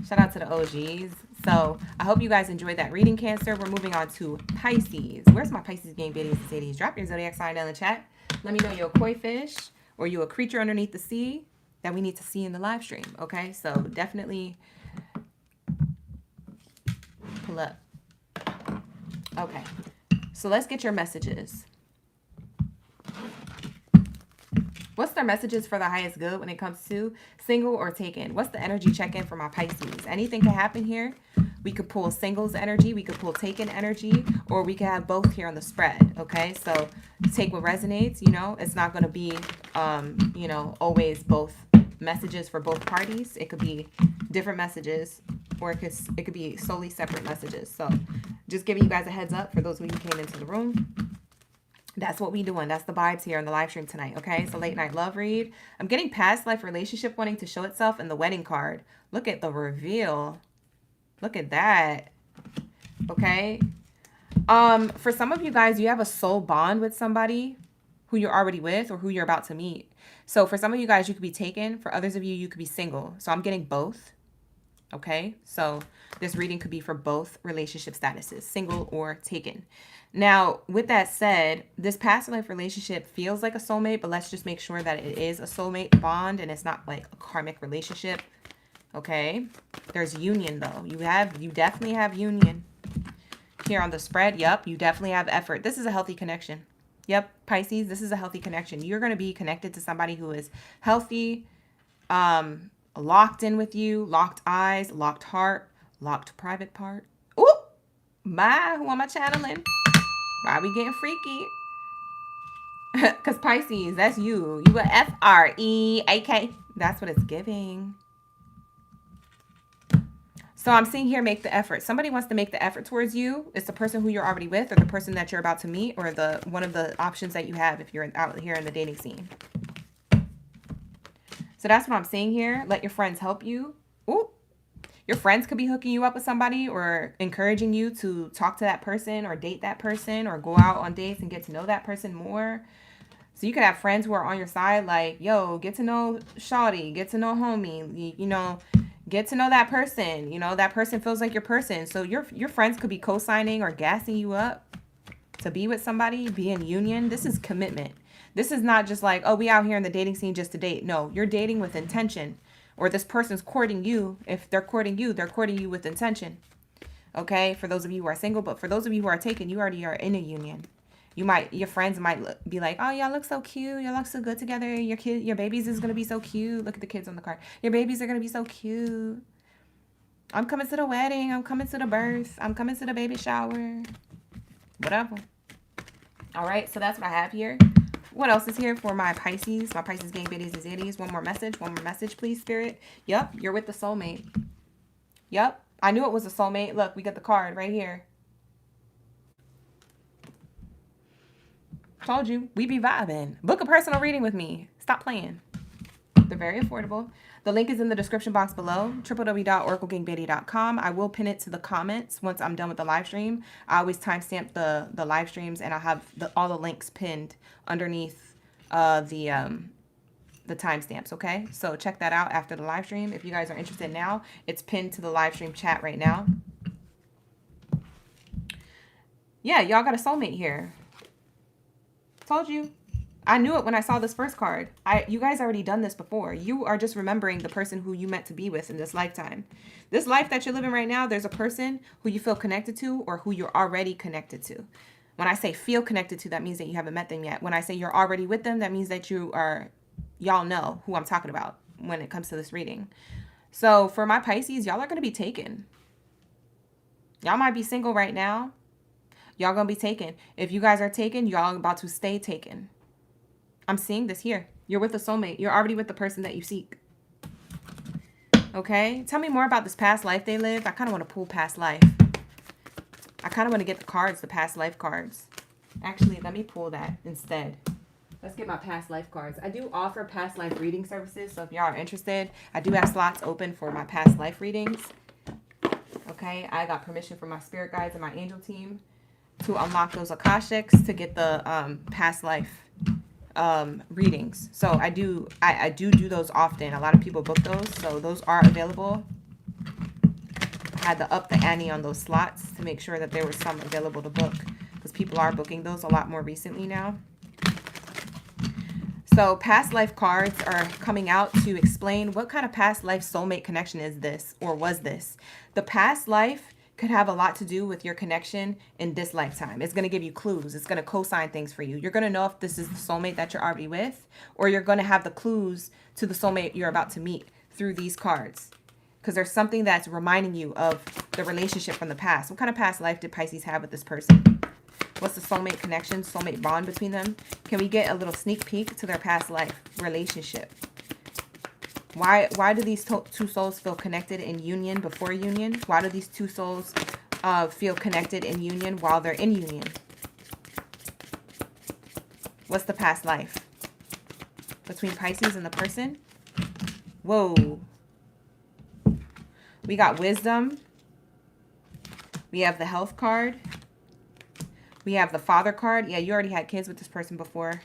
Shout out to the OGs. So I hope you guys enjoyed that reading, Cancer. We're moving on to Pisces. Where's my Pisces gang goodies and zitties? Drop your zodiac sign down in the chat. Let me know you're a koi fish or you're a creature underneath the sea that we need to see in the live stream. Okay, so definitely pull up. Okay, so let's get your messages. What's their messages for the highest good when it comes to single or taken? What's the energy check-in for my Pisces? Anything can happen here. We could pull singles energy, we could pull taken energy, or we could have both here on the spread, okay? So take what resonates, you know. It's not going to be, you know, always both messages for both parties. It could be different messages, or it could be solely separate messages. So just giving you guys a heads up for those of you who came into the room. That's what we doing. That's the vibes here on the live stream tonight, okay? So late night love read. I'm getting past life relationship wanting to show itself in the wedding card. Look at the reveal. Look at that. Okay? For some of you guys, you have a soul bond with somebody who you're already with or who you're about to meet. So for some of you guys, you could be taken. For others of you, you could be single. So I'm getting both. Okay? So this reading could be for both relationship statuses, single or taken. Now, with that said, this past life relationship feels like a soulmate, but let's just make sure that it is a soulmate bond and it's not like a karmic relationship. Okay? There's union though. You definitely have union. Here on the spread, yep, you definitely have effort. This is a healthy connection. Yep, Pisces, this is a healthy connection. You're going to be connected to somebody who is healthy, locked in with you, locked eyes, locked heart, locked private part. Ooh, bye, who am I channeling? Why are we getting freaky? Because Pisces, that's you. You a F-R-E-A-K. That's what it's giving. So I'm seeing here, make the effort. Somebody wants to make the effort towards you. It's the person who you're already with or the person that you're about to meet or one of the options that you have if you're out here in the dating scene. So that's what I'm seeing here. Let your friends help you. Ooh. Your friends could be hooking you up with somebody or encouraging you to talk to that person or date that person or go out on dates and get to know that person more. So you could have friends who are on your side, like, yo, get to know shawty, get to know homie, you know, get to know that person. You know, that person feels like your person. So your friends could be co-signing or gassing you up to be with somebody, be in union. This is commitment. This is not just like, oh, we out here in the dating scene just to date. No, you're dating with intention. Or this person's courting you. If they're courting you with intention. Okay, for those of you who are single, but for those of you who are taken, you already are in a union. Your friends might be like, oh, y'all look so cute. Y'all look so good together. Your babies is going to be so cute. Look at the kids on the card. Your babies are going to be so cute. I'm coming to the wedding. I'm coming to the birth. I'm coming to the baby shower. Whatever. All right, so that's what I have here. What else is here for my Pisces? My Pisces gang biddies and ziddies. One more message, please, Spirit. Yep, you're with the soulmate. Yep, I knew it was a soulmate. Look, we got the card right here. Told you, we be vibing. Book a personal reading with me. Stop playing. They're very affordable. The link is in the description box below, www.oraclegangbaddie.com. I will pin it to the comments once I'm done with the live stream. I always timestamp the live streams, and I'll have all the links pinned underneath the timestamps, okay? So check that out after the live stream. If you guys are interested now, it's pinned to the live stream chat right now. Yeah, y'all got a soulmate here. Told you. I knew it when I saw this first card. You guys already done this before. You are just remembering the person who you meant to be with in this lifetime. This life that you're living right now, there's a person who you feel connected to or who you're already connected to. When I say feel connected to, that means that you haven't met them yet. When I say you're already with them, that means that y'all know who I'm talking about when it comes to this reading. So for my Pisces, y'all are going to be taken. Y'all might be single right now. Y'all going to be taken. If you guys are taken, y'all about to stay taken. I'm seeing this here. You're with a soulmate. You're already with the person that you seek. Okay? Tell me more about this past life they lived. I kind of want to pull past life. I kind of want to get the cards, the past life cards. Actually, let me pull that instead. Let's get my past life cards. I do offer past life reading services, so if y'all are interested, I do have slots open for my past life readings. Okay? I got permission from my spirit guides and my angel team to unlock those Akashics to get the past life readings. So I do those often. A lot of people book those, so those are available. I had to up the ante on those slots to make sure that there was some available to book, because people are booking those a lot more recently now. So past life cards are coming out to explain what kind of past life soulmate connection is this, or was this. The past life could have a lot to do with your connection in this lifetime. It's going to give you clues. It's going to co-sign things for you. You're going to know if this is the soulmate that you're already with, or you're going to have the clues to the soulmate you're about to meet through these cards. Because there's something that's reminding you of the relationship from the past. What kind of past life did Pisces have with this person? What's the soulmate connection, soulmate bond between them? Can we get a little sneak peek to their past life relationship? Why do these two souls feel connected in union before union? Why do these two souls feel connected in union while they're in union? What's the past life between Pisces and the person? Whoa. We got wisdom. We have the health card. We have the father card. Yeah, you already had kids with this person before.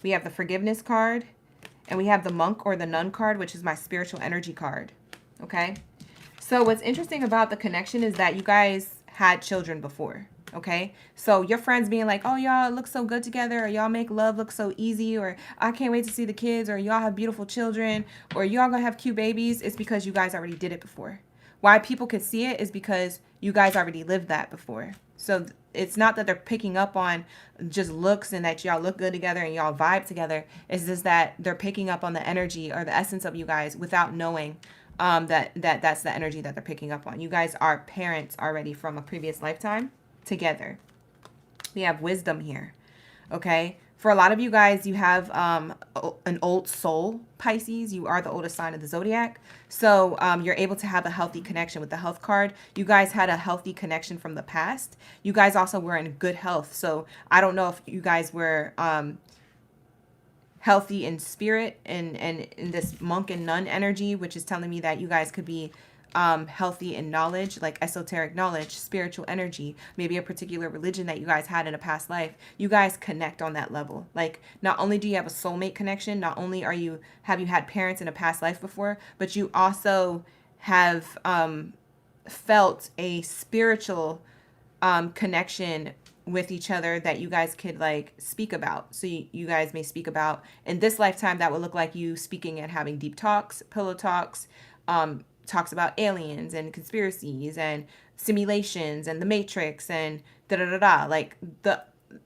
We have the forgiveness card. And we have the monk or the nun card, which is my spiritual energy card. Okay? So what's interesting about the connection is that you guys had children before. Okay? So your friends being like, oh, y'all look so good together, or y'all make love look so easy, or I can't wait to see the kids, or y'all have beautiful children, or y'all gonna have cute babies, it's because you guys already did it before. Why people can see it is because you guys already lived that before. So it's not that they're picking up on just looks and that y'all look good together and y'all vibe together. It's just that they're picking up on the energy or the essence of you guys without knowing that's the energy that they're picking up on. You guys are parents already from a previous lifetime together. We have wisdom here. Okay? For a lot of you guys, you have an old soul, Pisces. You are the oldest sign of the Zodiac. So you're able to have a healthy connection with the health card. You guys had a healthy connection from the past. You guys also were in good health. So I don't know if you guys were healthy in spirit and in this monk and nun energy, which is telling me that you guys could be healthy in knowledge, like esoteric knowledge, spiritual energy, maybe a particular religion that you guys had in a past life, you guys connect on that level. Like, not only do you have a soulmate connection, not only have you had parents in a past life before, but you also have felt a spiritual connection with each other that you guys could like speak about. So you guys may speak about in this lifetime, that would look like you speaking and having deep talks, pillow talks, talks about aliens and conspiracies and simulations and the Matrix and da da da da. Like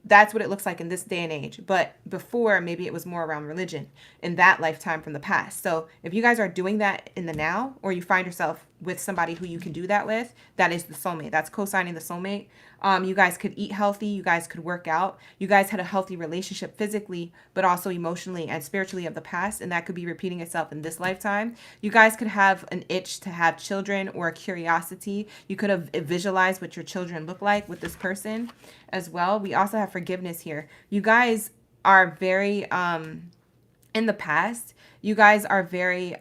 that's what it looks like in this day and age. But before, maybe it was more around religion in that lifetime from the past. So if you guys are doing that in the now, or you find yourself with somebody who you can do that with, that is the soulmate. That's co-signing the soulmate. You guys could eat healthy. You guys could work out. You guys had a healthy relationship physically, but also emotionally and spiritually of the past. And that could be repeating itself in this lifetime. You guys could have an itch to have children or a curiosity. You could have visualized what your children look like with this person as well. We also have forgiveness here. You guys are very, in the past, you guys are very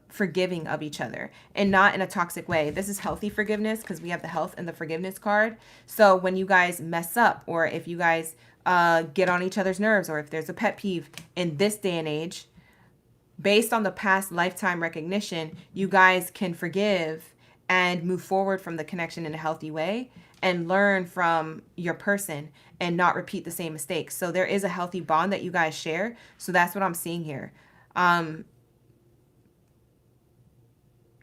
forgiving of each other, and not in a toxic way. This is healthy forgiveness because we have the health and the forgiveness card. So when you guys mess up, or if you guys get on each other's nerves, or if there's a pet peeve in this day and age, based on the past lifetime recognition, you guys can forgive and move forward from the connection in a healthy way and learn from your person and not repeat the same mistakes. So there is a healthy bond that you guys share. So that's what I'm seeing here.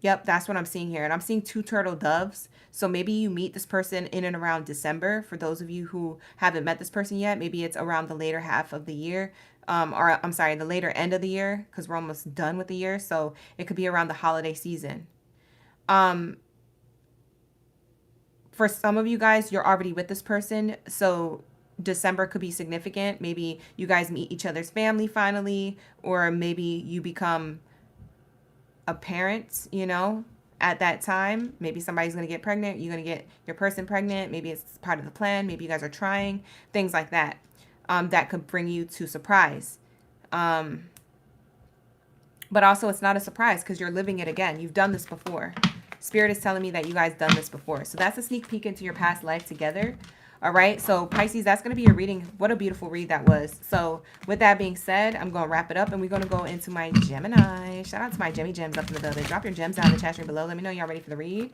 Yep, that's what I'm seeing here. And I'm seeing 2 turtle doves. So maybe you meet this person in and around December. For those of you who haven't met this person yet, maybe it's around the later half of the year. Or I'm sorry, the later end of the year, because we're almost done with the year. So it could be around the holiday season. For some of you guys, you're already with this person. So December could be significant. Maybe you guys meet each other's family finally, or maybe you become a parent, you know, at that time. Maybe somebody's going to get pregnant. You're going to get your person pregnant. Maybe it's part of the plan. Maybe you guys are trying things like that. That could bring you to surprise. But also it's not a surprise because you're living it again. You've done this before. Spirit is telling me that you guys done this before. So that's a sneak peek into your past life together. All right, so Pisces, that's going to be your reading. What a beautiful read that was. So with that being said, I'm going to wrap it up, and we're going to go into my Gemini. Shout out to my Gemmy Gems up in the building. Drop your gems down in the chat stream below. Let me know y'all ready for the read.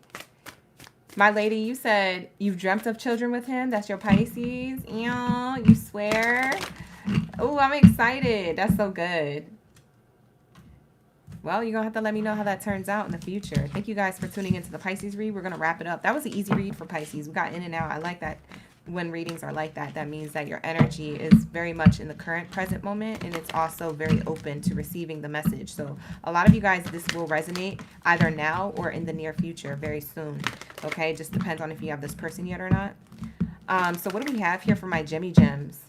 My lady, you said you've dreamt of children with him. That's your Pisces. Ew, you swear? Oh, I'm excited. That's so good. Well, you're going to have to let me know how that turns out in the future. Thank you guys for tuning into the Pisces read. We're going to wrap it up. That was an easy read for Pisces. We got in and out. I like that. When readings are like that, that means that your energy is very much in the current present moment, and it's also very open to receiving the message. So a lot of you guys, this will resonate either now or in the near future, very soon. Okay, just depends on if you have this person yet or not. So what do we have here for my Gemmy Gems?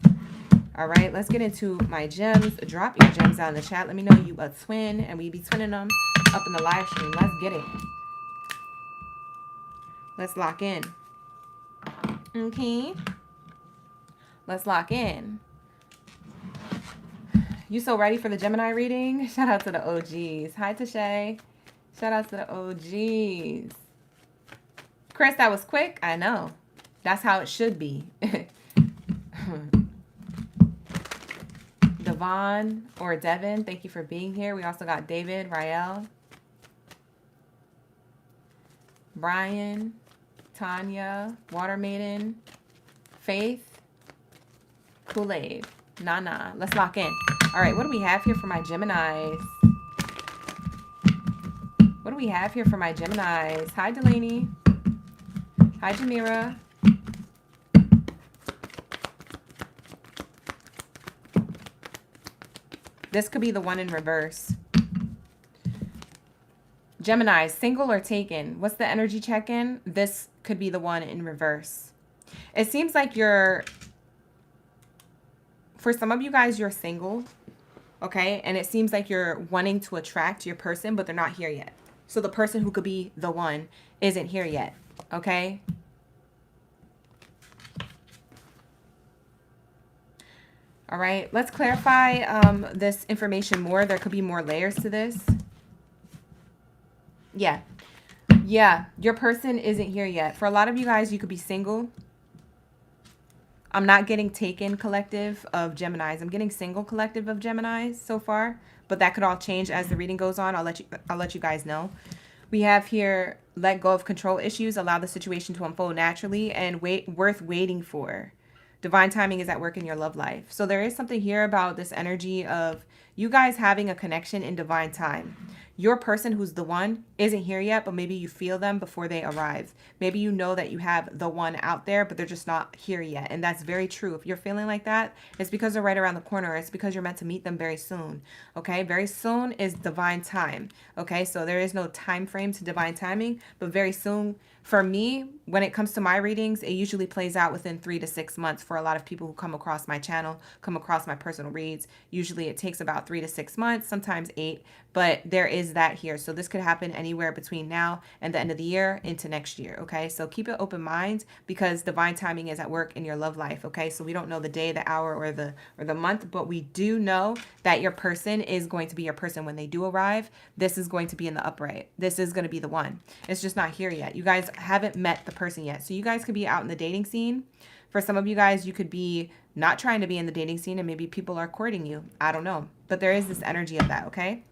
All right, let's get into my gems. Drop your gems down in the chat. Let me know you a twin, and we be twinning them up in the live stream. Let's get it. Let's lock in. Okay, let's lock in. You so ready for the Gemini reading? Shout out to the OGs. Hi, Tashay. Shout out to the OGs. Chris, that was quick. I know. That's how it should be. Devon or Devin, thank you for being here. We also got David, Rael, Brian, Tanya, Water Maiden, Faith, Kool-Aid, Nana. Let's lock in. All right, what do we have here for my Geminis? What do we have here for my Geminis? Hi, Delaney. Hi, Jamira. This could be the one in reverse. Gemini, single or taken? What's the energy check-in? This could be the one in reverse. It seems like you're, for some of you guys, you're single, okay? And it seems like you're wanting to attract your person, but they're not here yet. So the person who could be the one isn't here yet, okay? All right, let's clarify this information more. There could be more layers to this. Yeah. Yeah, your person isn't here yet. For a lot of you guys, you could be single. I'm not getting taken collective of Geminis. I'm getting single collective of Geminis so far, but that could all change as the reading goes on. I'll let you guys know. We have here, let go of control issues, allow the situation to unfold naturally, and worth waiting for. Divine timing is at work in your love life. So there is something here about this energy of you guys having a connection in divine time. Your person who's the one isn't here yet, but maybe you feel them before they arrive. Maybe you know that you have the one out there, but they're just not here yet. And that's very true. If you're feeling like that, it's because they're right around the corner. It's because you're meant to meet them very soon. Okay, very soon is divine time. Okay, so there is no time frame to divine timing, but very soon. For me, when it comes to my readings, it usually plays out within 3 to 6 months for a lot of people who come across my channel, come across my personal reads. Usually it takes about 3 to 6 months, sometimes 8, but there is that here. So this could happen anywhere between now and the end of the year into next year, okay? So keep an open mind because divine timing is at work in your love life, okay? So we don't know the day, the hour, or the month, but we do know that your person is going to be your person when they do arrive. This is going to be in the upright. This is going to be the one. It's just not here yet. You guys haven't met the person yet. So you guys could be out in the dating scene. For some of you guys, you could be not trying to be in the dating scene and maybe people are courting you. I don't know. But there is this energy of that, okay?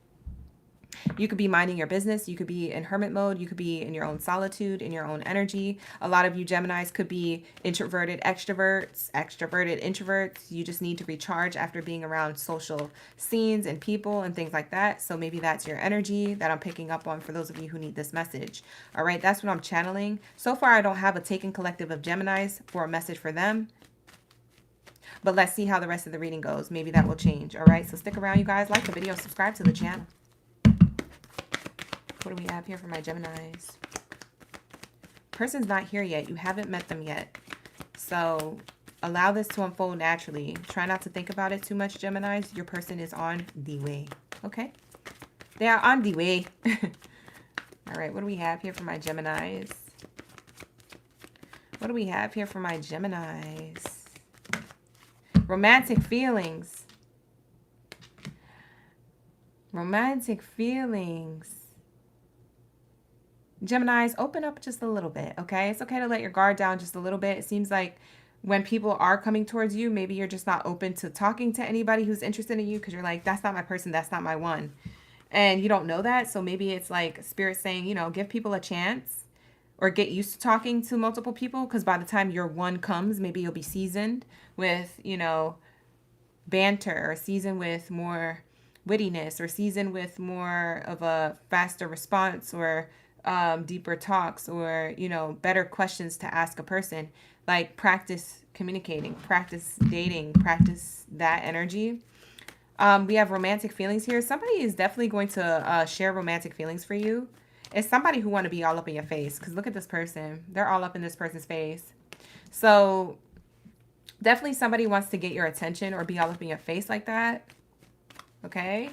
You could be minding your business. You could be in hermit mode. You could be in your own solitude, in your own energy. A lot of you Geminis could be introverted extroverts, extroverted introverts. You just need to recharge after being around social scenes and people and things like that. So maybe that's your energy that I'm picking up on for those of you who need this message. All right, that's what I'm channeling. So far, I don't have a taken collective of Geminis for a message for them. But let's see how the rest of the reading goes. Maybe that will change. All right, so stick around, you guys. Like the video, subscribe to the channel. What do we have here for my Geminis? Person's not here yet. You haven't met them yet. So allow this to unfold naturally. Try not to think about it too much, Geminis. Your person is on the way. Okay? They are on the way. All right, what do we have here for my Geminis? What do we have here for my Geminis? Romantic feelings. Romantic feelings. Geminis, open up just a little bit, okay? It's okay to let your guard down just a little bit. It seems like when people are coming towards you, maybe you're just not open to talking to anybody who's interested in you because you're like, that's not my person, that's not my one. And you don't know that, so maybe it's like Spirit saying, you know, give people a chance or get used to talking to multiple people because by the time your one comes, maybe you'll be seasoned with, you know, banter or seasoned with more wittiness or seasoned with more of a faster response or deeper talks or, you know, better questions to ask a person. Like practice communicating, practice dating, practice that energy. We have romantic feelings here. Somebody is definitely going to share romantic feelings for you. It's somebody who want to be all up in your face because look at this person. They're all up in this person's face. So definitely somebody wants to get your attention or be all up in your face like that. Okay.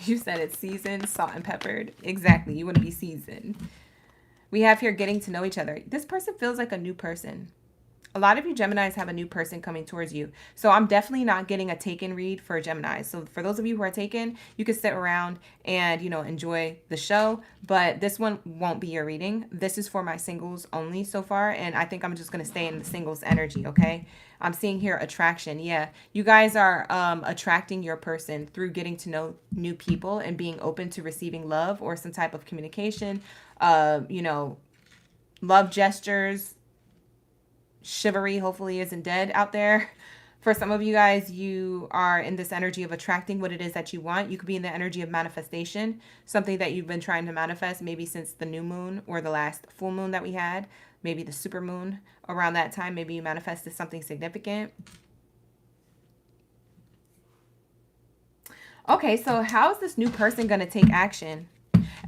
You said it's seasoned, salt and peppered. Exactly. You want to be seasoned. We have here getting to know each other. This person feels like a new person. A lot of you Geminis have a new person coming towards you. So I'm definitely not getting a taken read for Geminis. So for those of you who are taken, you can sit around and, you know, enjoy the show. But this one won't be your reading. This is for my singles only so far. And I think I'm just going to stay in the singles energy, okay? I'm seeing here attraction. Yeah, you guys are attracting your person through getting to know new people and being open to receiving love or some type of communication, you know, love gestures. Chivalry hopefully isn't dead out there. For some of you guys, you are in this energy of attracting what it is that you want. You could be in the energy of manifestation, something that you've been trying to manifest maybe since the new moon or the last full moon that we had, maybe the super moon around that time. Maybe you manifested something significant. Okay, so how is this new person going to take action?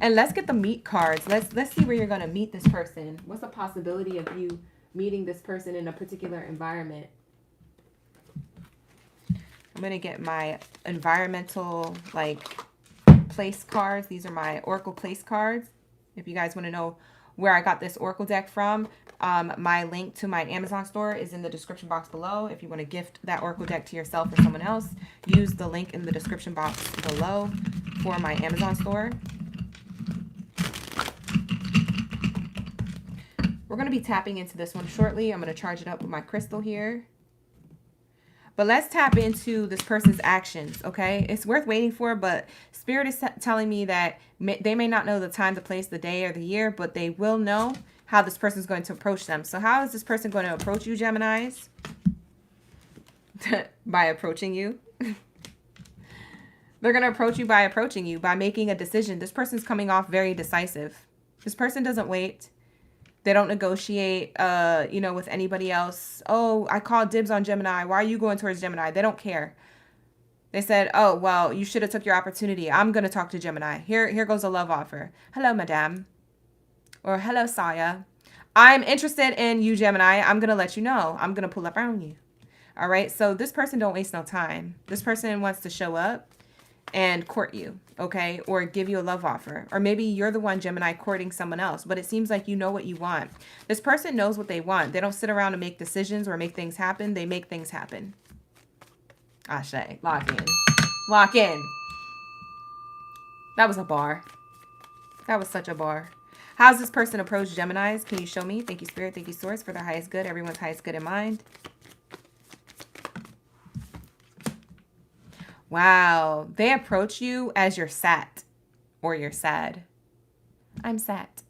And let's get the meet cards. Let's see where you're going to meet this person. What's the possibility of you meeting this person in a particular environment? I'm going to get my environmental, like, place cards. These are my Oracle place cards. If you guys want to know where I got this Oracle deck from, my link to my Amazon store is in the description box below. If you want to gift that Oracle deck to yourself or someone else, use the link in the description box below for my Amazon store. We're going to be tapping into this one shortly. I'm going to charge it up with my crystal here. But let's tap into this person's actions, okay? It's worth waiting for, but Spirit is telling me that they may not know the time, the place, the day, or the year, but they will know how this person is going to approach them. So how is this person going to approach you, Geminis? By approaching you. They're going to approach you by approaching you, by making a decision. This person's coming off very decisive. This person doesn't wait. They don't negotiate, you know, with anybody else. Oh, I called dibs on Gemini. Why are you going towards Gemini? They don't care. They said, oh, well, you should have took your opportunity. I'm going to talk to Gemini. Here goes a love offer. Hello, madame. Or hello, Saya. I'm interested in you, Gemini. I'm going to let you know. I'm going to pull up on you. All right. So this person don't waste no time. This person wants to show up and court you, okay? Or give you a love offer. Or maybe you're the one, Gemini, courting someone else, but it seems like you know what you want. This person knows what they want. They don't sit around and make decisions or make things happen. They make things happen. Ashe, lock in. Lock in. That was a bar. That was such a bar. How's this person approach Geminis? Can you show me? Thank you, Spirit. Thank you, Source, for the highest good. Everyone's highest good in mind. Wow. They approach you as you're sat or you're sad. I'm sat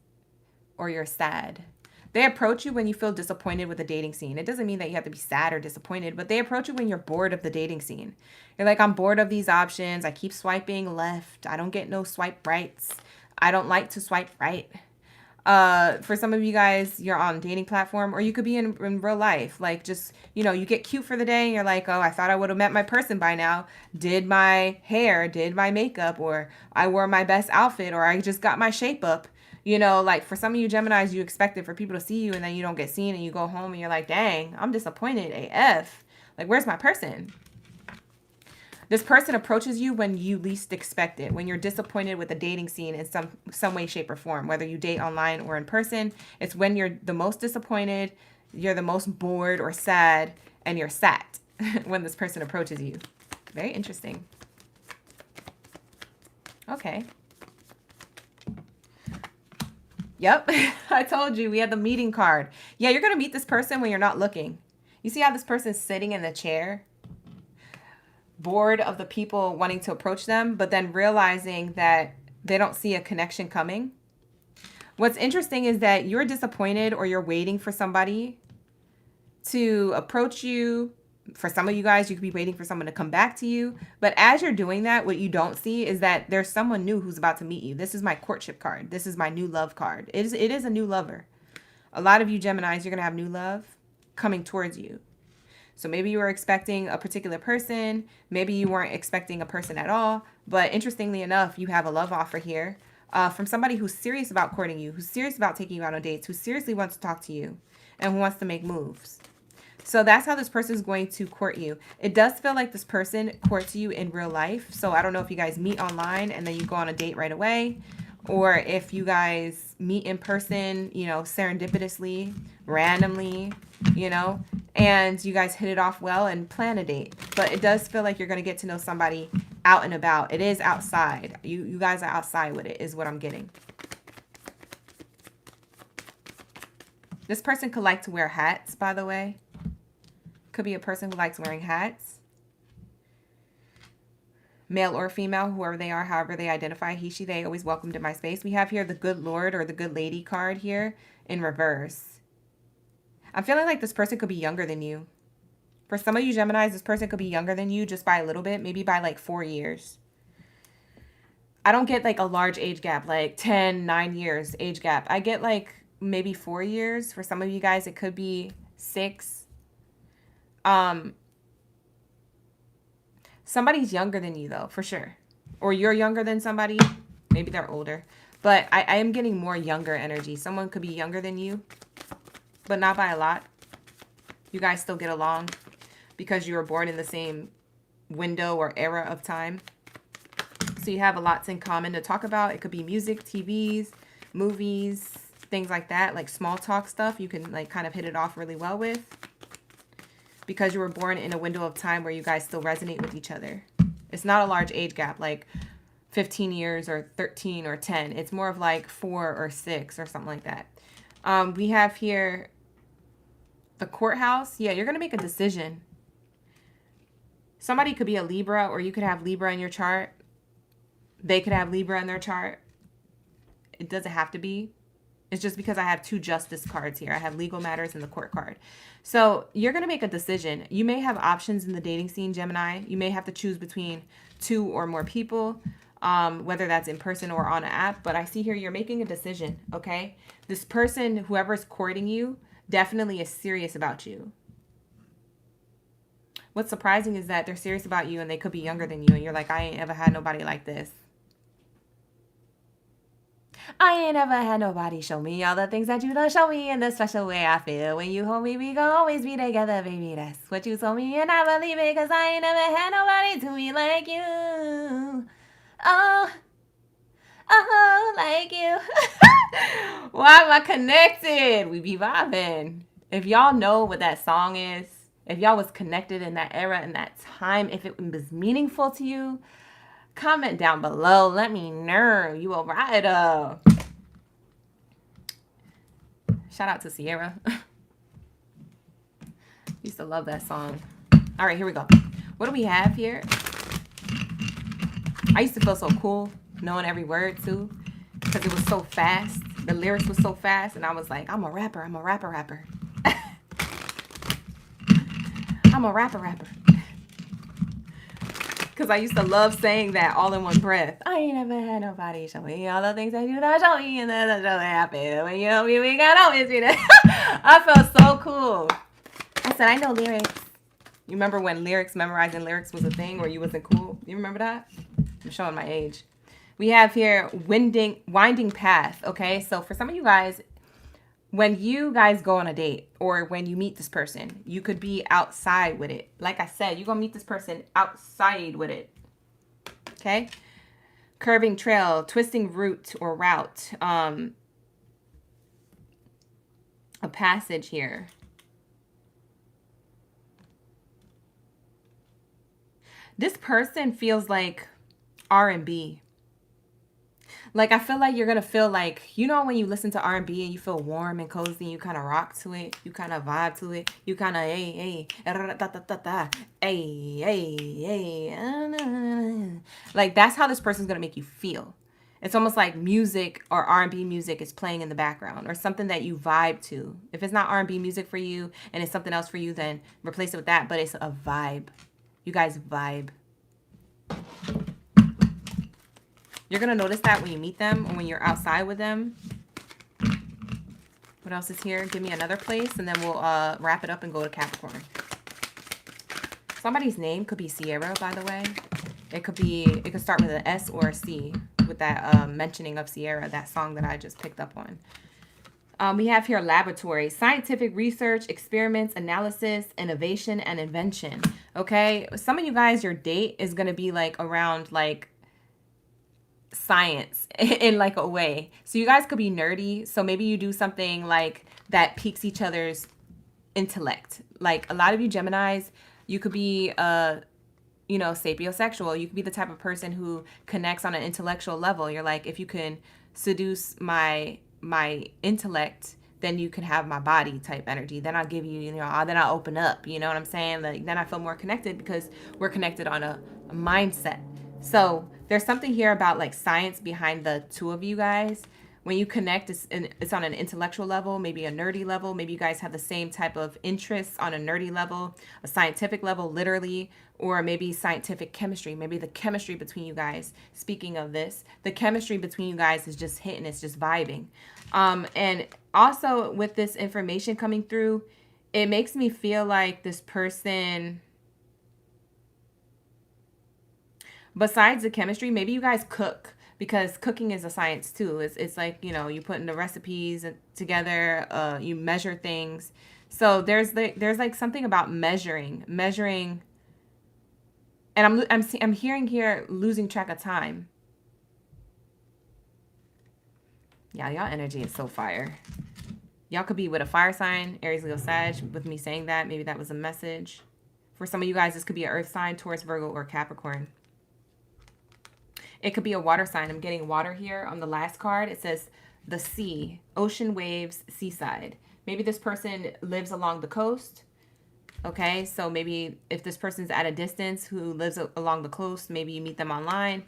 or you're sad. They approach you when you feel disappointed with the dating scene. It doesn't mean that you have to be sad or disappointed, but they approach you when you're bored of the dating scene. You're like, I'm bored of these options. I keep swiping left. I don't get no swipe rights. I don't like to swipe right. For some of you guys, you're on a dating platform, or you could be in real life. Like, just, you know, you get cute for the day and you're like, oh, I thought I would have met my person by now. Did my hair, did my makeup, or I wore my best outfit, or I just got my shape up. You know, like for some of you Geminis, you expected for people to see you and then you don't get seen and you go home and you're like, dang, I'm disappointed AF. Like, where's my person? This person approaches you when you least expect it, when you're disappointed with the dating scene in some way, shape, or form, whether you date online or in person. It's when you're the most disappointed, you're the most bored or sad, and you're sat when this person approaches you. Very interesting. Okay. Yep, I told you, we had the meeting card. Yeah, you're going to meet this person when you're not looking. You see how this person's sitting in the chair? Bored of the people wanting to approach them, but then realizing that they don't see a connection coming. What's interesting is that you're disappointed or you're waiting for somebody to approach you. For some of you guys, you could be waiting for someone to come back to you. But as you're doing that, what you don't see is that there's someone new who's about to meet you. This is my courtship card. This is my new love card. It is a new lover. A lot of you Geminis, you're going to have new love coming towards you. So maybe you were expecting a particular person. Maybe you weren't expecting a person at all. But interestingly enough, you have a love offer here from somebody who's serious about courting you, who's serious about taking you out on dates, who seriously wants to talk to you, and who wants to make moves. So that's how this person is going to court you. It does feel like this person courts you in real life. So I don't know if you guys meet online and then you go on a date right away, or if you guys meet in person, you know, serendipitously, randomly, you know, and you guys hit it off well and plan a date. But it does feel like you're going to get to know somebody out and about. It is outside. You guys are outside with it, is what I'm getting. This person could like to wear hats, by the way. Could be a person who likes wearing hats. Male or female, whoever they are, however they identify, he, she, they, always welcome to my space. We have here the good Lord or the good lady card here in reverse. I'm feeling like this person could be younger than you. For some of you Geminis, this person could be younger than you just by a little bit, maybe by like 4 years. I don't get like a large age gap, like 10, 9 years age gap. I get like maybe 4 years. For some of you guys, it could be 6. Somebody's younger than you though, for sure. Or you're younger than somebody. Maybe they're older. But I am getting more younger energy. Someone could be younger than you, but not by a lot. You guys still get along because you were born in the same window or era of time. So you have a lot in common to talk about. It could be music, TVs, movies, things like that. Like small talk stuff you can like kind of hit it off really well with. Because you were born in a window of time where you guys still resonate with each other. It's not a large age gap, like 15 years or 13 or 10. It's more of like 4 or 6 or something like that. We have here the courthouse. Yeah, you're going to make a decision. Somebody could be a Libra, or you could have Libra in your chart. They could have Libra in their chart. It doesn't have to be. It's just because I have 2 justice cards here. I have legal matters and the court card. So you're going to make a decision. You may have options in the dating scene, Gemini. You may have to choose between 2 or more people, whether that's in person or on an app. But I see here you're making a decision, okay? This person, whoever's courting you, definitely is serious about you. What's surprising is that they're serious about you and they could be younger than you. And you're like, I ain't ever had nobody like this. I ain't ever had nobody show me all the things that you done show me in the special way I feel. When you hold me, we gon' always be together, baby. That's what you told me, and I believe it, cause I ain't never had nobody do me like you. Oh, like you. Why am I connected? We be vibing. If y'all know what that song is, if y'all was connected in that era, in that time, if it was meaningful to you, comment down below. Let me know. You a rider. Shout out to Sierra. Used to love that song. All right, here we go. What do we have here? I used to feel so cool knowing every word too, because it was so fast. The lyrics was so fast, and I was like, I'm a rapper. I'm a rapper. I'm a rapper. Because I used to love saying that all in one breath. I ain't never had nobody show me all the things that you don't show me, and that's so happy. When you know me, we got always be there. I felt so cool. I said, I know lyrics. You remember when memorizing lyrics was a thing where you wasn't cool? You remember that? I'm showing my age. We have here winding path. Okay, so for some of you guys, when you guys go on a date or when you meet this person, you could be outside with it. Like I said, you're going to meet this person outside with it. Okay? Curving trail, twisting route or route. A passage here. This person feels like R&B. Like, I feel like you're going to feel like, you know, when you listen to R&B and you feel warm and cozy and you kind of rock to it, you kind of vibe to it, you kind of, like, that's how this person's going to make you feel. It's almost like music or R&B music is playing in the background or something that you vibe to. If it's not R&B music for you and it's something else for you, then replace it with that, but it's a vibe. You guys vibe. You're going to notice that when you meet them or when you're outside with them. What else is here? Give me another place, and then we'll wrap it up and go to Capricorn. Somebody's name could be Sierra, by the way. It could start with an S or a C with that mentioning of Sierra, that song that I just picked up on. We have here laboratory, scientific research, experiments, analysis, innovation, and invention. Okay, some of you guys, your date is going to be like around like science in like a way. So you guys could be nerdy. So maybe you do something like that piques each other's intellect. Like a lot of you Geminis, you could be sapiosexual. You could be the type of person who connects on an intellectual level. You're like, if you can seduce my intellect, then you can have my body type energy. Then I'll give you, then I'll open up. You know what I'm saying? Like, then I feel more connected because we're connected on a mindset. So there's something here about like science behind the two of you guys. When you connect, it's on an intellectual level, maybe a nerdy level. Maybe you guys have the same type of interests on a nerdy level, a scientific level, literally, or maybe scientific chemistry. Maybe the chemistry between you guys, speaking of this, the chemistry between you guys is just hitting, it's just vibing. And also with this information coming through, it makes me feel like this person, besides the chemistry, maybe you guys cook, because cooking is a science too. It's like, you put in the recipes together, you measure things. So there's like something about measuring, and I'm hearing here losing track of time. Yeah, y'all energy is so fire. Y'all could be with a fire sign, Aries, Leo, Sag. With me saying that, maybe that was a message. For some of you guys, this could be an earth sign, Taurus, Virgo, or Capricorn. It could be a water sign. I'm getting water here on the last card. It says the sea, ocean waves, seaside. Maybe this person lives along the coast. Okay, so maybe if this person's at a distance who lives along the coast, maybe you meet them online.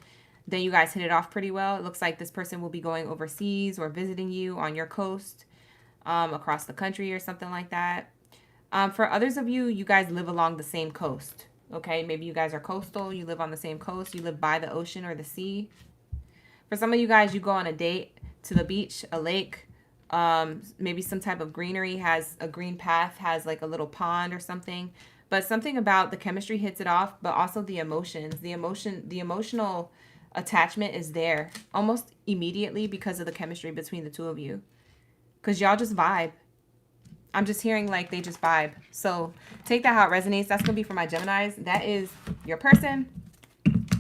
Then you guys hit it off pretty well. It looks like this person will be going overseas or visiting you on your coast, across the country or something like that. For others of you, you guys live along the same coast. Okay, maybe you guys are coastal. You live on the same coast. You live by the ocean or the sea. For some of you guys, you go on a date to the beach, a lake, maybe some type of greenery, has a green path, has like a little pond or something. But something about the chemistry hits it off, but also the emotions, the emotional attachment is there almost immediately because of the chemistry between the two of you. Because y'all just vibe. I'm just hearing like they just vibe. So take that how it resonates. That's going to be for my Geminis. That is your person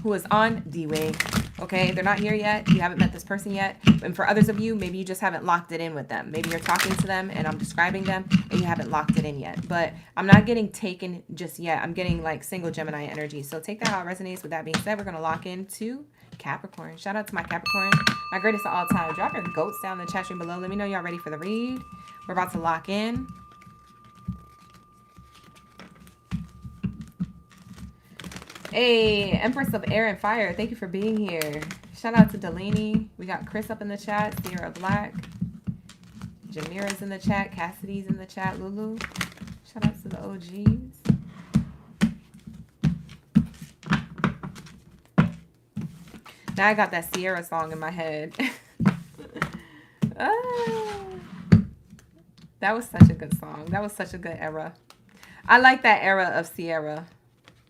who is on D-Way. Okay, they're not here yet. You haven't met this person yet. And for others of you, maybe you just haven't locked it in with them. Maybe you're talking to them and I'm describing them and you haven't locked it in yet. But I'm not getting taken just yet. I'm getting like single Gemini energy. So take that how it resonates. With that being said, we're going to lock into Capricorn. Shout out to my Capricorn. My greatest of all time. Drop your goats down in the chat stream below. Let me know y'all ready for the read. We're about to lock in. Hey, Empress of Air and Fire. Thank you for being here. Shout out to Delaney. We got Chris up in the chat. Sierra Black. Jamira's in the chat. Cassidy's in the chat. Lulu. Shout out to the OGs. Now I got that Sierra song in my head. That was such a good song. That was such a good era. I like that era of Sierra.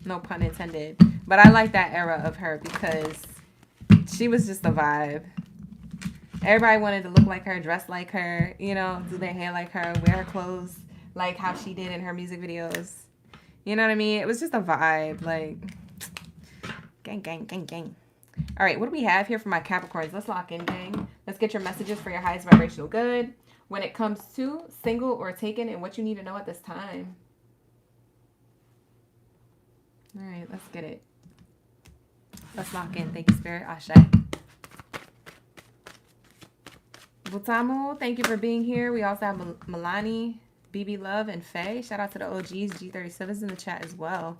No pun intended. But I like that era of her because she was just a vibe. Everybody wanted to look like her, dress like her, you know, do their hair like her, wear her clothes like how she did in her music videos. You know what I mean? It was just a vibe. Like, gang, gang, gang, gang. All right, what do we have here for my Capricorns? Let's lock in, gang. Let's get your messages for your highest vibrational good when it comes to single or taken and what you need to know at this time. All right, let's get it. Let's lock in. Thank you, Spirit. Ashe. Butamu, thank you for being here. We also have Milani, BB Love, and Faye. Shout out to the OGs. G37's in the chat as well.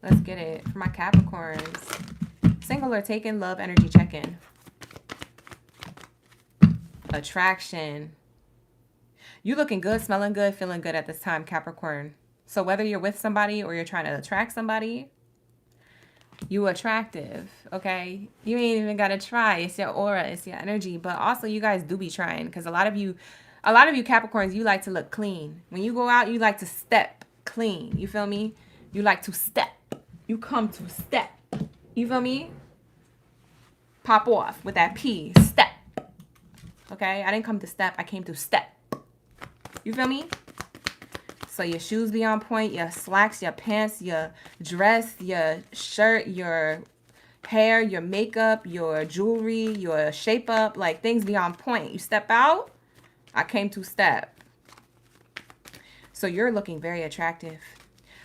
Let's get it. For my Capricorns. Single or taken, love, energy check-in. Attraction. You looking good, smelling good, feeling good at this time, Capricorn. So whether you're with somebody or you're trying to attract somebody, you attractive, okay? You ain't even got to try. It's your aura. It's your energy. But also you guys do be trying because a lot of you Capricorns, you like to look clean. When you go out, you like to step clean. You feel me? You like to step. You come to step. You feel me? Pop off with that P. Step. Okay? I didn't come to step. I came to step. You feel me? So your shoes be on point, your slacks, your pants, your dress, your shirt, your hair, your makeup, your jewelry, your shape up, like things be on point. You step out, I came to step. So you're looking very attractive.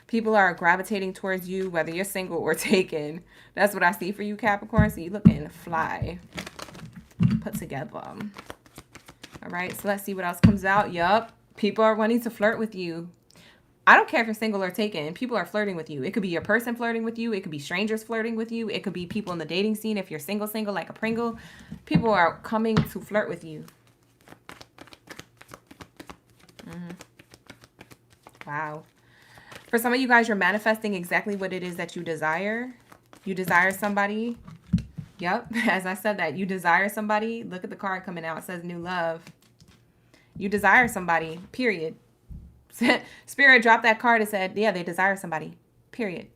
People are gravitating towards you, whether you're single or taken. That's what I see for you, Capricorn. So you're looking fly, put together. All right, so let's see what else comes out. Yup, people are wanting to flirt with you. I don't care if you're single or taken. People are flirting with you. It could be your person flirting with you. It could be strangers flirting with you. It could be people in the dating scene. If you're single like a Pringle, people are coming to flirt with you. Wow. For some of you guys, you're manifesting exactly what it is that you desire. You desire somebody. Yep. As I said that, you desire somebody. Look at the card coming out. It says new love. You desire somebody, period. Spirit dropped that card and said, yeah, they desire somebody, period.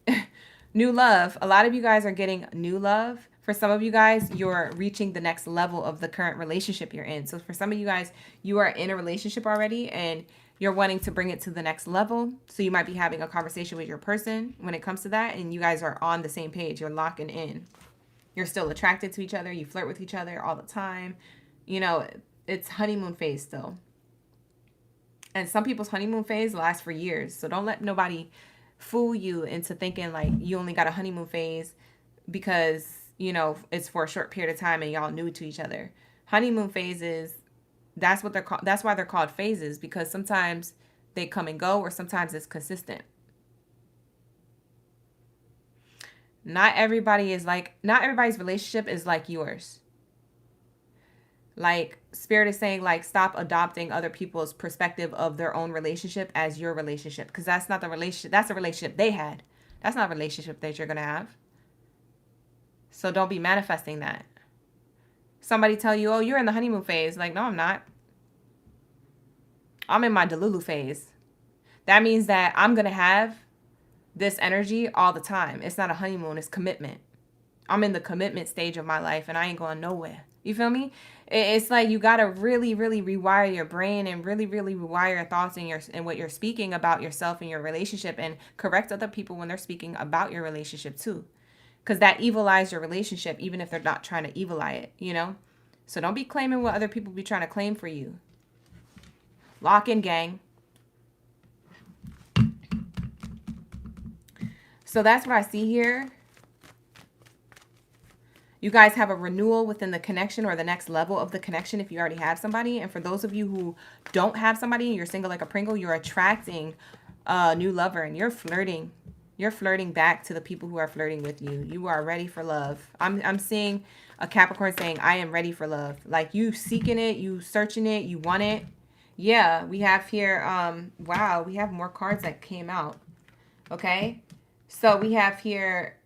New love. A lot of you guys are getting new love. For some of you guys, you're reaching the next level of the current relationship you're in. So for some of you guys, you are in a relationship already and you're wanting to bring it to the next level. So you might be having a conversation with your person when it comes to that. And you guys are on the same page. You're locking in. You're still attracted to each other. You flirt with each other all the time. You know, it's honeymoon phase still. And some people's honeymoon phase lasts for years. So don't let nobody fool you into thinking like you only got a honeymoon phase because, you know, it's for a short period of time and y'all new to each other. Honeymoon phases That's what they're called. That's why they're called phases, because sometimes they come and go, or sometimes it's consistent. Not everybody's relationship is like yours. Like Spirit is saying, like, stop adopting other people's perspective of their own relationship as your relationship, because that's not the relationship. That's a relationship they had. That's not a relationship that you're gonna have. So don't be manifesting that. Somebody tell you, oh, you're in the honeymoon phase. Like, no, I'm not. I'm in my Delulu phase. That means that I'm gonna have this energy all the time. It's not a honeymoon, it's commitment. I'm in the commitment stage of my life, and I ain't going nowhere. You feel me? It's like you gotta really, really rewire your brain, and really, really rewire your thoughts and what you're speaking about yourself and your relationship, and correct other people when they're speaking about your relationship too. Because that evilize your relationship, even if they're not trying to evilize it, you know? So don't be claiming what other people be trying to claim for you. Lock in, gang. So that's what I see here. You guys have a renewal within the connection, or the next level of the connection if you already have somebody. And for those of you who don't have somebody and you're single like a Pringle, you're attracting a new lover, and you're flirting. You're flirting back to the people who are flirting with you. You are ready for love. I'm seeing a Capricorn saying, I am ready for love. Like, you seeking it, you searching it, you want it. Yeah, we have here, wow, we have more cards that came out. Okay, so we have here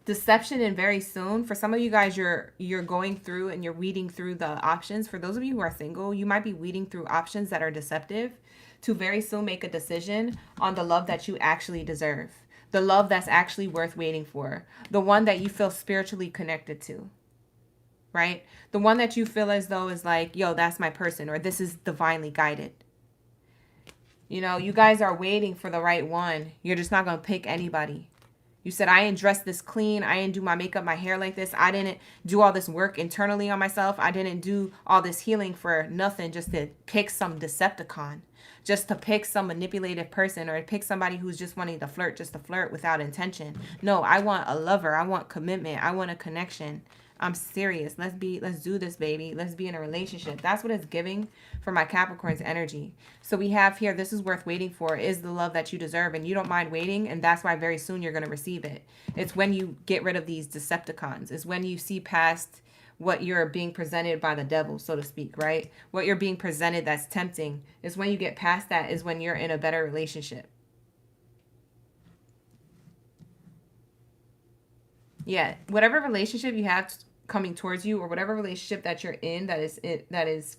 deception and very soon. For some of you guys, you're going through and you're weeding through the options. For those of you who are single, you might be weeding through options that are deceptive to very soon make a decision on the love that you actually deserve. The love that's actually worth waiting for. The one that you feel spiritually connected to. Right? The one that you feel as though is like, yo, that's my person, or this is divinely guided. You know, you guys are waiting for the right one. You're just not going to pick anybody. You said, I didn't dress this clean. I didn't do my makeup, my hair like this. I didn't do all this work internally on myself. I didn't do all this healing for nothing, just to pick some Decepticon. Just to pick some manipulative person, or pick somebody who's just wanting to flirt just to flirt without intention. No, I want a lover. I want commitment. I want a connection. I'm serious. Let's do this, baby. Let's be in a relationship. That's what it's giving for my Capricorn's energy. So we have here, this is worth waiting for, is the love that you deserve, and you don't mind waiting, and that's why very soon you're going to receive it. It's when you get rid of these Decepticons. It's when you see past what you're being presented by the devil, so to speak, right? What you're being presented that's tempting. Is when you get past that, is when you're in a better relationship. Yeah, whatever relationship you have coming towards you, or whatever relationship that you're in that is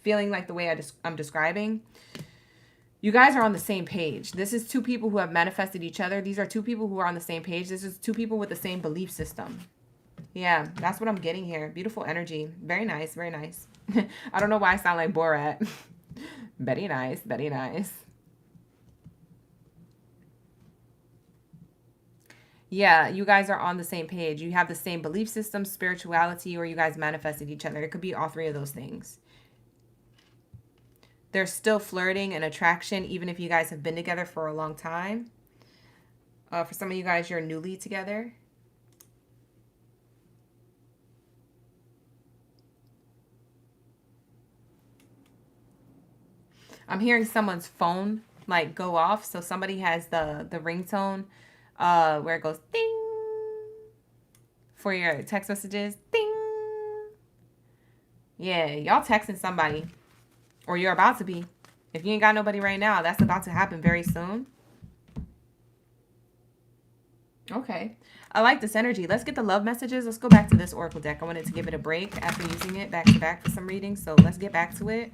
feeling like the way I'm describing, you guys are on the same page. This is two people who have manifested each other. These are two people who are on the same page. This is two people with the same belief system. Yeah, that's what I'm getting here. Beautiful energy. Very nice, very nice. I don't know why I sound like Borat. Very nice, very nice. Yeah, you guys are on the same page. You have the same belief system, spirituality, or you guys manifested each other. It could be all three of those things. There's still flirting and attraction, even if you guys have been together for a long time. For some of you guys, you're newly together. I'm hearing someone's phone like go off. So somebody has the ringtone where it goes ding for your text messages. Ding. Yeah, y'all texting somebody, or you're about to be. If you ain't got nobody right now, that's about to happen very soon. Okay. I like this energy. Let's get the love messages. Let's go back to this Oracle deck. I wanted to give it a break after using it back to back for some readings. So let's get back to it.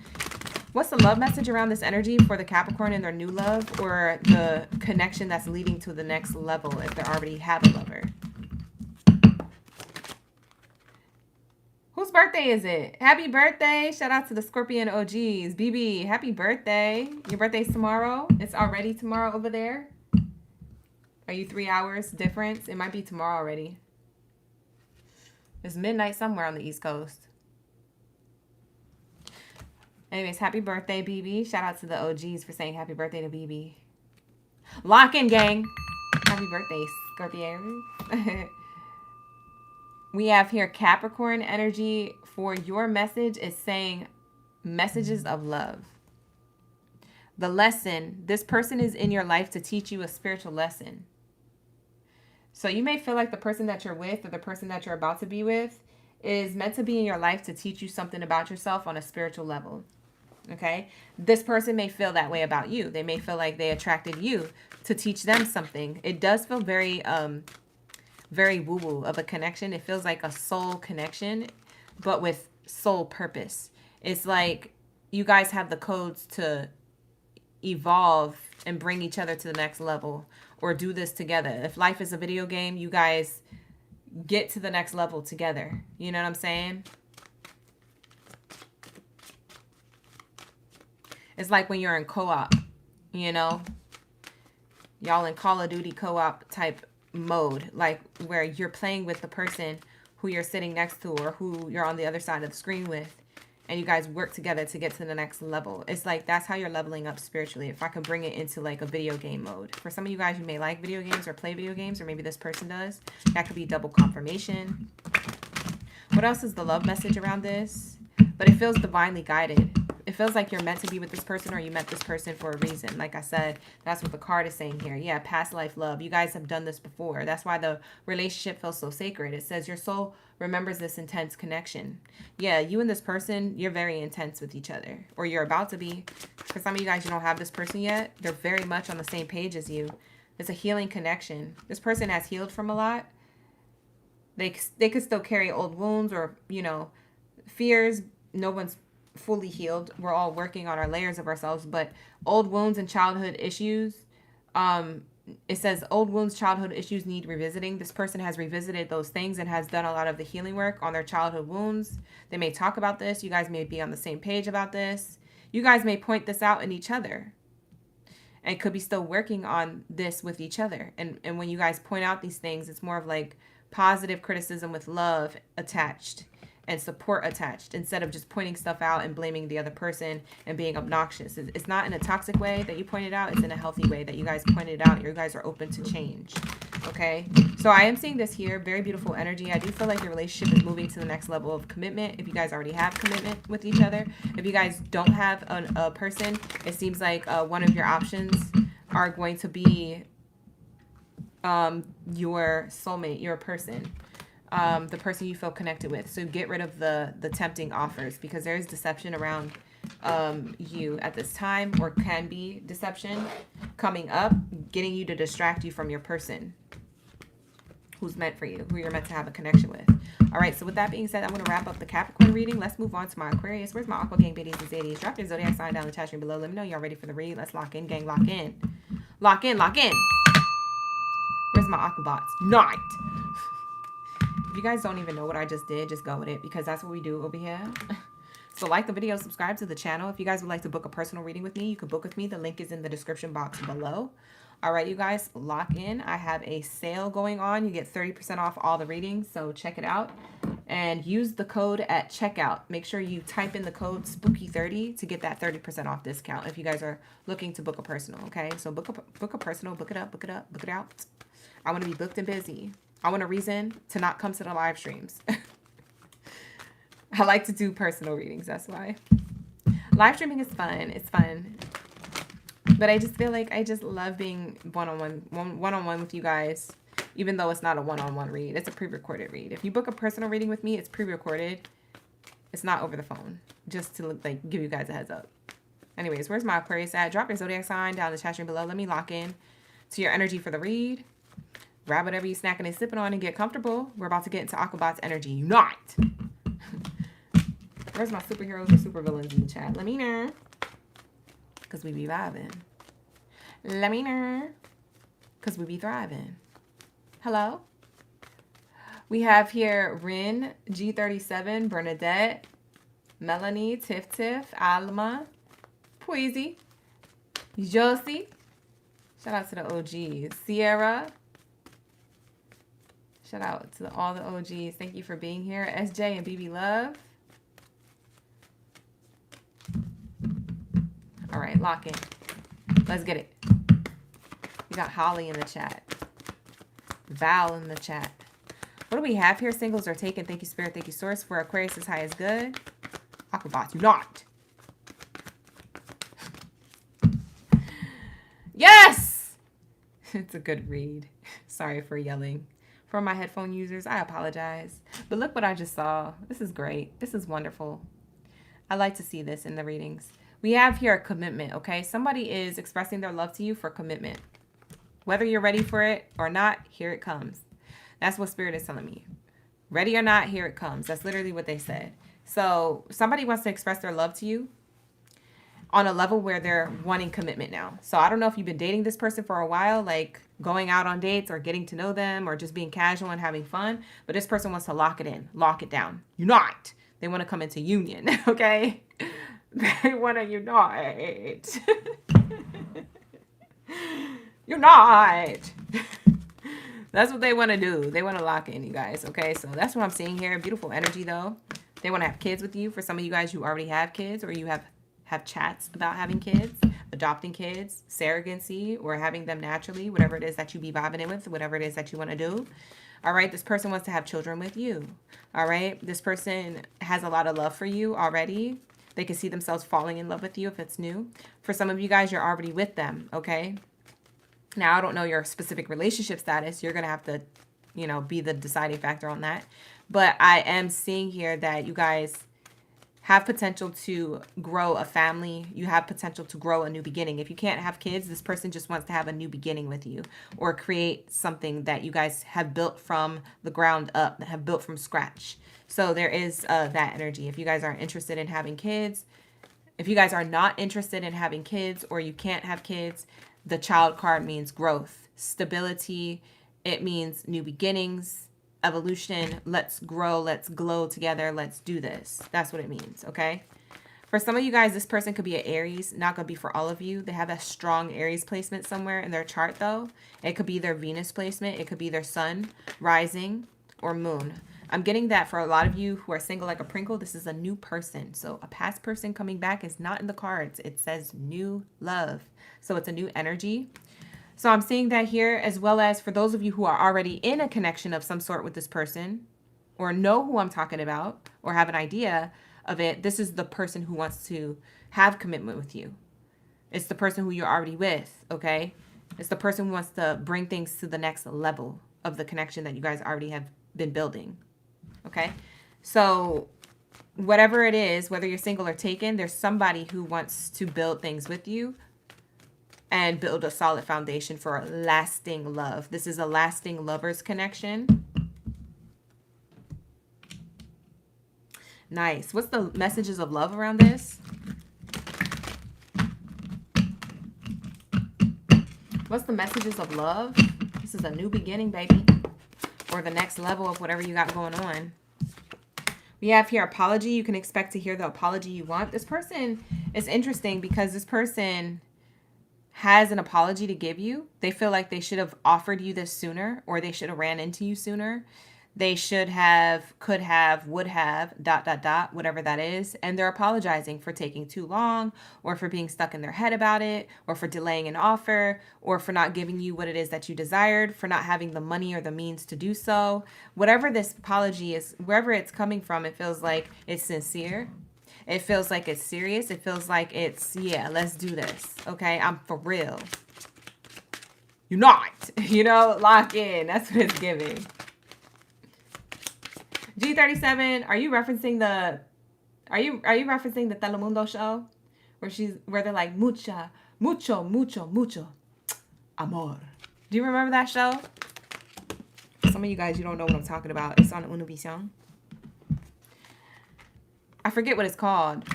What's the love message around this energy for the Capricorn and their new love, or the connection that's leading to the next level if they already have a lover? Whose birthday is it? Happy birthday. Shout out to the Scorpion OGs. BB, happy birthday. Your birthday's tomorrow. It's already tomorrow over there. Are you 3 hours difference? It might be tomorrow already. It's midnight somewhere on the East Coast. Anyways, happy birthday, BB. Shout out to the OGs for saying happy birthday to BB. Lock in, gang. Happy birthday, Scorpio. We have here Capricorn energy for your message is saying messages of love. The lesson, this person is in your life to teach you a spiritual lesson. So you may feel like the person that you're with or the person that you're about to be with is meant to be in your life to teach you something about yourself on a spiritual level. Okay? This person may feel that way about you. They may feel like they attracted you to teach them something. It does feel very very woo-woo of a connection. It feels like a soul connection, but with soul purpose. It's like you guys have the codes to evolve and bring each other to the next level or do this together. If life is a video game, you guys get to the next level together. You know what I'm saying? It's like when you're in co-op, you know, y'all in Call of Duty co-op type mode, like where you're playing with the person who you're sitting next to or who you're on the other side of the screen with, and you guys work together to get to the next level. It's like that's how you're leveling up spiritually. If I could bring it into like a video game mode. For some of you guys, you may like video games or play video games, or maybe this person does. That could be double confirmation. What else is the love message around this? But it feels divinely guided. It feels like you're meant to be with this person or you met this person for a reason. Like I said, that's what the card is saying here. Yeah, past life love. You guys have done this before. That's why the relationship feels so sacred. It says your soul remembers this intense connection. Yeah, you and this person, you're very intense with each other. Or you're about to be. For some of you guys, you don't have this person yet. They're very much on the same page as you. It's a healing connection. This person has healed from a lot. They could still carry old wounds or, you know, fears. No one's fully healed. We're all working on our layers of ourselves, but old wounds and childhood issues, it says old wounds, childhood issues need revisiting. This person has revisited those things and has done a lot of the healing work on their childhood wounds. They may talk about this. You guys may be on the same page about this. You guys may point this out in each other and could be still working on this with each other. And when you guys point out these things, it's more of like positive criticism with love attached and support attached, instead of just pointing stuff out and blaming the other person and being obnoxious. It's not in a toxic way that you pointed out. It's in a healthy way that you guys pointed out. You guys are open to change. Okay? So I am seeing this here. Very beautiful energy. I do feel like your relationship is moving to the next level of commitment. If you guys already have commitment with each other. If you guys don't have a person, it seems like one of your options are going to be your soulmate, your person. The person you feel connected with. So get rid of the tempting offers, because there is deception around you at this time, or can be deception coming up, getting you to distract you from your person who's meant for you, who you're meant to have a connection with. All right, so with that being said, I'm going to wrap up the Capricorn reading. Let's move on to my Aquarius. Where's my Aqua gang, Baddies and Zadies? Drop your Zodiac sign down in the chat room below. Let me know y'all ready for the read. Let's lock in, gang. Lock in. Lock in, lock in. Where's my Aquabots? Not. If you guys don't even know what I just did, just go with it, because that's what we do over here. So like the video, subscribe to the channel. If you guys would like to book a personal reading with me, you can book with me. The link is in the description box below. All right, you guys, lock in. I have a sale going on. You get 30% off all the readings, so check it out. And use the code at checkout. Make sure you type in the code SPOOKY30 to get that 30% off discount if you guys are looking to book a personal, okay? So book a personal, book it up, book it up, book it out. I want to be booked and busy. I want a reason to not come to the live streams. I like to do personal readings, that's why. Live streaming is fun. It's fun. But I just feel like I just love being one-on-one with you guys, even though it's not a one-on-one read. It's a pre-recorded read. If you book a personal reading with me, it's pre-recorded. It's not over the phone, just to like give you guys a heads up. Anyways, where's my Aquarius at? Drop your Zodiac sign down in the chat room below. Let me lock in to your energy for the read. Grab whatever you're snacking and sipping on and get comfortable. We're about to get into Aquabot's energy. Unite! Where's my superheroes or supervillains in the chat? Let me know. Because we be vibing. Let me know. Because we be thriving. Hello? We have here Rin, G37, Bernadette, Melanie, Tiff, Alma, Poezy, Josie. Shout out to the OGs. Sierra. Shout out to all the OGs. Thank you for being here. SJ and BB Love. All right, lock in. Let's get it. We got Holly in the chat. Val in the chat. What do we have here? Singles are taken. Thank you, Spirit. Thank you, Source. For Aquarius is high is good. Aquabot, you not. Yes! It's a good read. Sorry for yelling. For my headphone users, I apologize. But look what I just saw. This is great. This is wonderful. I like to see this in the readings. We have here a commitment, okay? Somebody is expressing their love to you for commitment. Whether you're ready for it or not, here it comes. That's what Spirit is telling me. Ready or not, here it comes. That's literally what they said. So somebody wants to express their love to you on a level where they're wanting commitment now. So I don't know if you've been dating this person for a while, like going out on dates or getting to know them or just being casual and having fun. But this person wants to lock it in, lock it down. Unite. They want to come into union, okay? They want to unite. Unite. That's what they want to do. They want to lock in, you guys, okay? So that's what I'm seeing here. Beautiful energy, though. They want to have kids with you. For some of you guys who already have kids or you have chats about having kids, adopting kids, surrogacy, or having them naturally, whatever it is that you be vibing in with, whatever it is that you want to do. All right, this person wants to have children with you. All right, this person has a lot of love for you already. They can see themselves falling in love with you if it's new. For some of you guys, you're already with them, okay? Now, I don't know your specific relationship status. You're going to have to, you know, be the deciding factor on that. But I am seeing here that you guys have potential to grow a family. You have potential to grow a new beginning. If you can't have kids, this person just wants to have a new beginning with you or create something that you guys have built from the ground up, that have built from scratch. So there is that energy. If you guys are interested in having kids, if you guys are not interested in having kids or you can't have kids, the child card means growth, stability. It means new beginnings, evolution. Let's grow, let's glow together, let's do this. That's what it means, okay? For some of you guys, this person could be an Aries, not going to be for all of you. They have a strong Aries placement somewhere in their chart, though. It could be their Venus placement. It could be their sun, rising, or moon. I'm getting that for a lot of you who are single like a Pringle, this is a new person. So a past person coming back is not in the cards. It says new love. So it's a new energy. So I'm seeing that here, as well as for those of you who are already in a connection of some sort with this person or know who I'm talking about or have an idea of it. This is the person who wants to have commitment with you. It's the person who you're already with, okay? It's the person who wants to bring things to the next level of the connection that you guys already have been building, okay? So whatever it is, whether you're single or taken, there's somebody who wants to build things with you and build a solid foundation for a lasting love. This is a lasting lovers connection. Nice. What's the messages of love around this? What's the messages of love? This is a new beginning, baby. Or the next level of whatever you got going on. We have here apology. You can expect to hear the apology you want. This person is interesting because this person has an apology to give you. They feel like they should have offered you this sooner, or they should have ran into you sooner. They should have, could have, would have, ... whatever that is. And they're apologizing for taking too long, or for being stuck in their head about it, or for delaying an offer, or for not giving you what it is that you desired, for not having the money or the means to do so. Whatever this apology is, wherever it's coming from, it feels like it's sincere. It feels like it's serious. It feels like it's, yeah, let's do this. Okay, I'm for real. You're not, you know, lock in. That's what it's giving. G37, are you referencing the Telemundo show where they're like mucho amor? Do you remember that show? Some of you guys, you don't know what I'm talking about. It's on Univision. I forget what it's called.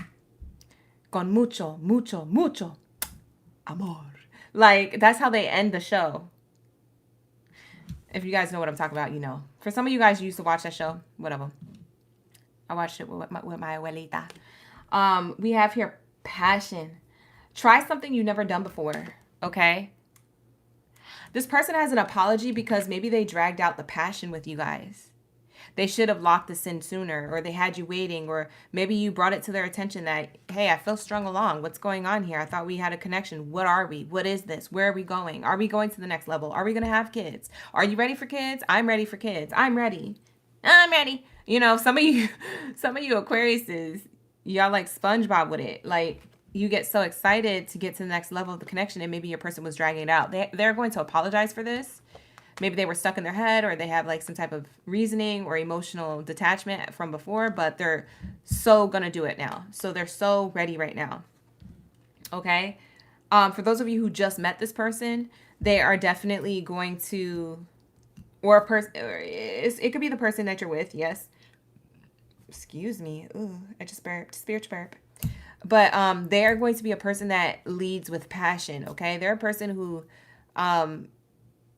Con mucho amor. Like, that's how they end the show. If you guys know what I'm talking about, you know. For some of you guys who used to watch that show, whatever. I watched it with my abuelita. We have here passion. Try something you've never done before, okay? This person has an apology because maybe they dragged out the passion with you guys. They should have locked this in sooner, or they had you waiting, or maybe you brought it to their attention that, hey, I feel strung along. What's going on here? I thought we had a connection. What are we? What is this? Where are we going? Are we going to the next level? Are we going to have kids? Are you ready for kids? I'm ready for kids. I'm ready. I'm ready. You know, some of you, some of you Aquariuses, y'all like SpongeBob with it. Like you get so excited to get to the next level of the connection, and maybe your person was dragging it out. They're going to apologize for this. Maybe they were stuck in their head, or they have like some type of reasoning or emotional detachment from before, but they're so gonna do it now. So they're so ready right now. Okay. For those of you who just met this person, they are definitely going to, or a person, it could be the person that you're with. Yes. Excuse me. Ooh, I just burped. Spiritual burp. But they are going to be a person that leads with passion. Okay. They're a person who,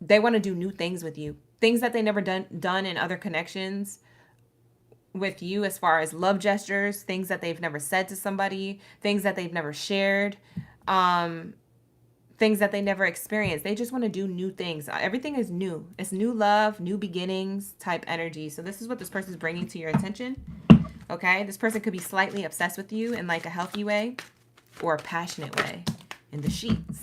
they want to do new things with you, things that they never done in other connections with you, as far as love gestures, things that they've never said to somebody, things that they've never shared, um, things that they never experienced. They just want to do new things. Everything is new. It's new love, new beginnings type energy. So this is what this person is bringing to your attention. Okay, this person could be slightly obsessed with you in like a healthy way or a passionate way in the sheets.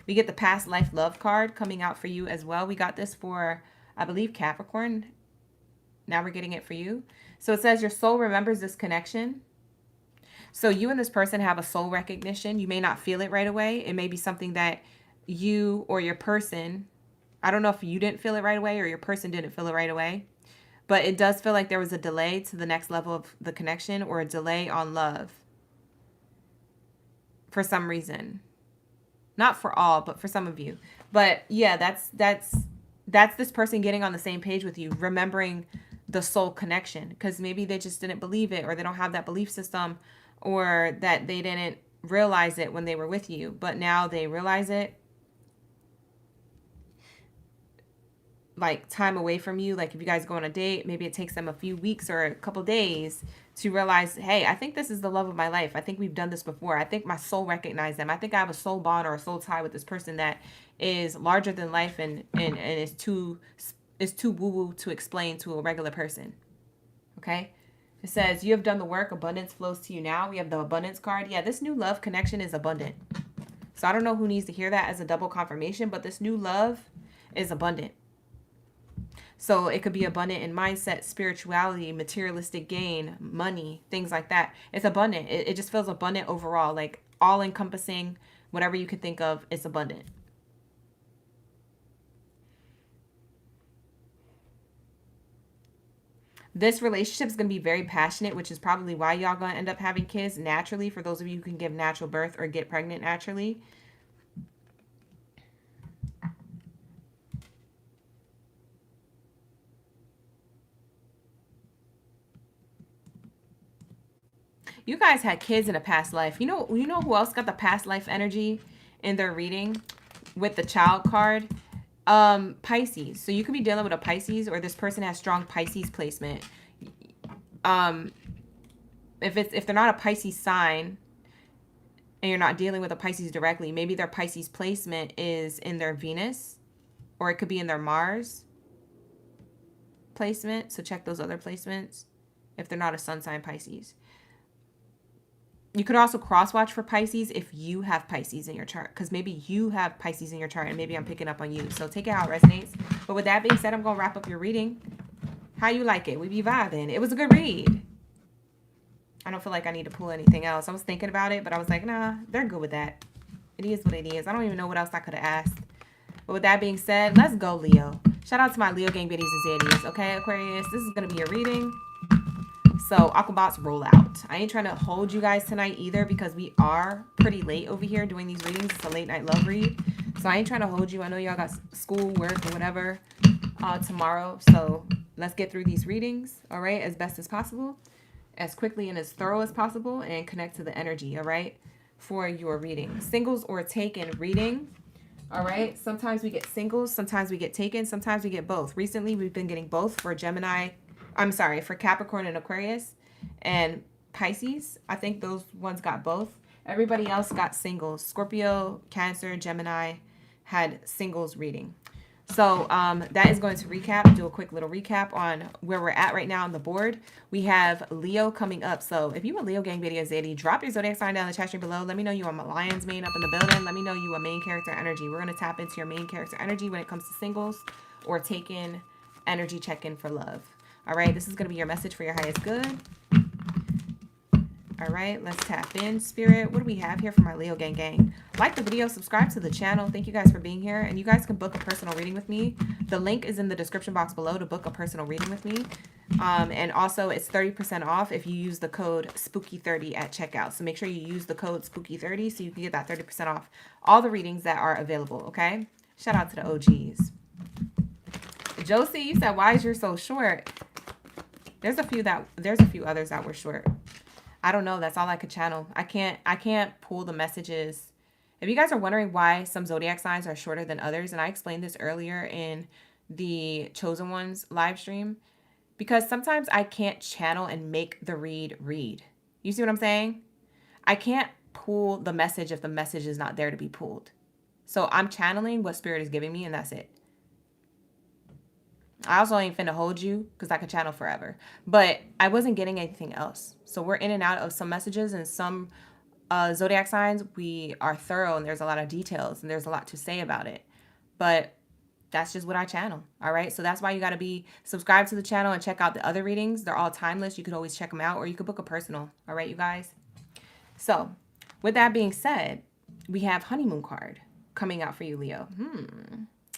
We get the past life love card coming out for you as well. We got this for, I believe, Capricorn. Now we're getting it for you. So it says your soul remembers this connection. So you and this person have a soul recognition. You may not feel it right away. It may be something that you or your person, I don't know if you didn't feel it right away or your person didn't feel it right away, but it does feel like there was a delay to the next level of the connection, or a delay on love for some reason. Not for all, but for some of you. But yeah, that's this person getting on the same page with you, remembering the soul connection, because maybe they just didn't believe it, or they don't have that belief system, or that they didn't realize it when they were with you, but now they realize it. Like time away from you, like if you guys go on a date, maybe it takes them a few weeks or a couple days to realize, hey, I think this is the love of my life. I think we've done this before. I think my soul recognized them. I think I have a soul bond or a soul tie with this person that is larger than life, and is too woo-woo to explain to a regular person. Okay. It says, you have done the work. Abundance flows to you now. We have the abundance card. Yeah, this new love connection is abundant. So I don't know who needs to hear that as a double confirmation, but this new love is abundant. So it could be abundant in mindset, spirituality, materialistic gain, money, things like that. It's abundant. It just feels abundant overall, like all encompassing, whatever you can think of, it's abundant. This relationship is going to be very passionate, which is probably why y'all going to end up having kids naturally, for those of you who can give natural birth or get pregnant naturally. You guys had kids in a past life. You know who else got the past life energy in their reading with the child card? Pisces. So you could be dealing with a Pisces, or this person has strong Pisces placement. If they're not a Pisces sign and you're not dealing with a Pisces directly, maybe their Pisces placement is in their Venus, or it could be in their Mars placement. So check those other placements if they're not a sun sign Pisces. You could also cross-watch for Pisces if you have Pisces in your chart, because maybe you have Pisces in your chart and maybe I'm picking up on you. So take it how it resonates. But with that being said, I'm going to wrap up your reading. How you like it? We be vibing. It was a good read. I don't feel like I need to pull anything else. I was thinking about it, but I was like, nah, they're good with that. It is what it is. I don't even know what else I could have asked. But with that being said, let's go, Leo. Shout out to my Leo gang biddies and zaddies. Okay, Aquarius, this is going to be a reading. So Aquabots, roll out. I ain't trying to hold you guys tonight either, because we are pretty late over here doing these readings. It's a late night love read. So I ain't trying to hold you. I know y'all got school, work, or whatever tomorrow. So let's get through these readings, all right, as best as possible, as quickly and as thorough as possible, and connect to the energy, all right, for your reading. Singles or taken reading, all right? Sometimes we get singles, sometimes we get taken, sometimes we get both. Recently, we've been getting both for for Capricorn and Aquarius and Pisces. I think those ones got both. Everybody else got singles. Scorpio, Cancer, Gemini had singles reading. So that is going to do a quick little recap on where we're at right now on the board. We have Leo coming up. So if you a Leo gang video Zadie, drop your zodiac sign down in the chat stream below. Let me know you are a Lion's mane up in the building. Let me know you a main character energy. We're going to tap into your main character energy when it comes to singles or taken energy check-in for love. All right, this is going to be your message for your highest good. All right, let's tap in, Spirit. What do we have here for my Leo gang? Like the video, subscribe to the channel. Thank you guys for being here. And you guys can book a personal reading with me. The link is in the description box below to book a personal reading with me. And also, it's 30% off if you use the code SPOOKY30 at checkout. So make sure you use the code SPOOKY30 so you can get that 30% off all the readings that are available, okay? Shout out to the OGs. Josie, you said, why is yours so short? There's a few others that were short. I don't know. That's all I could channel. I can't pull the messages. If you guys are wondering why some zodiac signs are shorter than others, and I explained this earlier in the Chosen Ones live stream, because sometimes I can't channel and make the read. You see what I'm saying? I can't pull the message if the message is not there to be pulled. So I'm channeling what Spirit is giving me, and that's it. I also ain't finna hold you because I could channel forever. But I wasn't getting anything else. So we're in and out of some messages, and some zodiac signs, we are thorough and there's a lot of details and there's a lot to say about it. But that's just what I channel. All right. So that's why you got to be subscribed to the channel and check out the other readings. They're all timeless. You could always check them out, or you could book a personal. All right, you guys. So with that being said, we have honeymoon card coming out for you, Leo.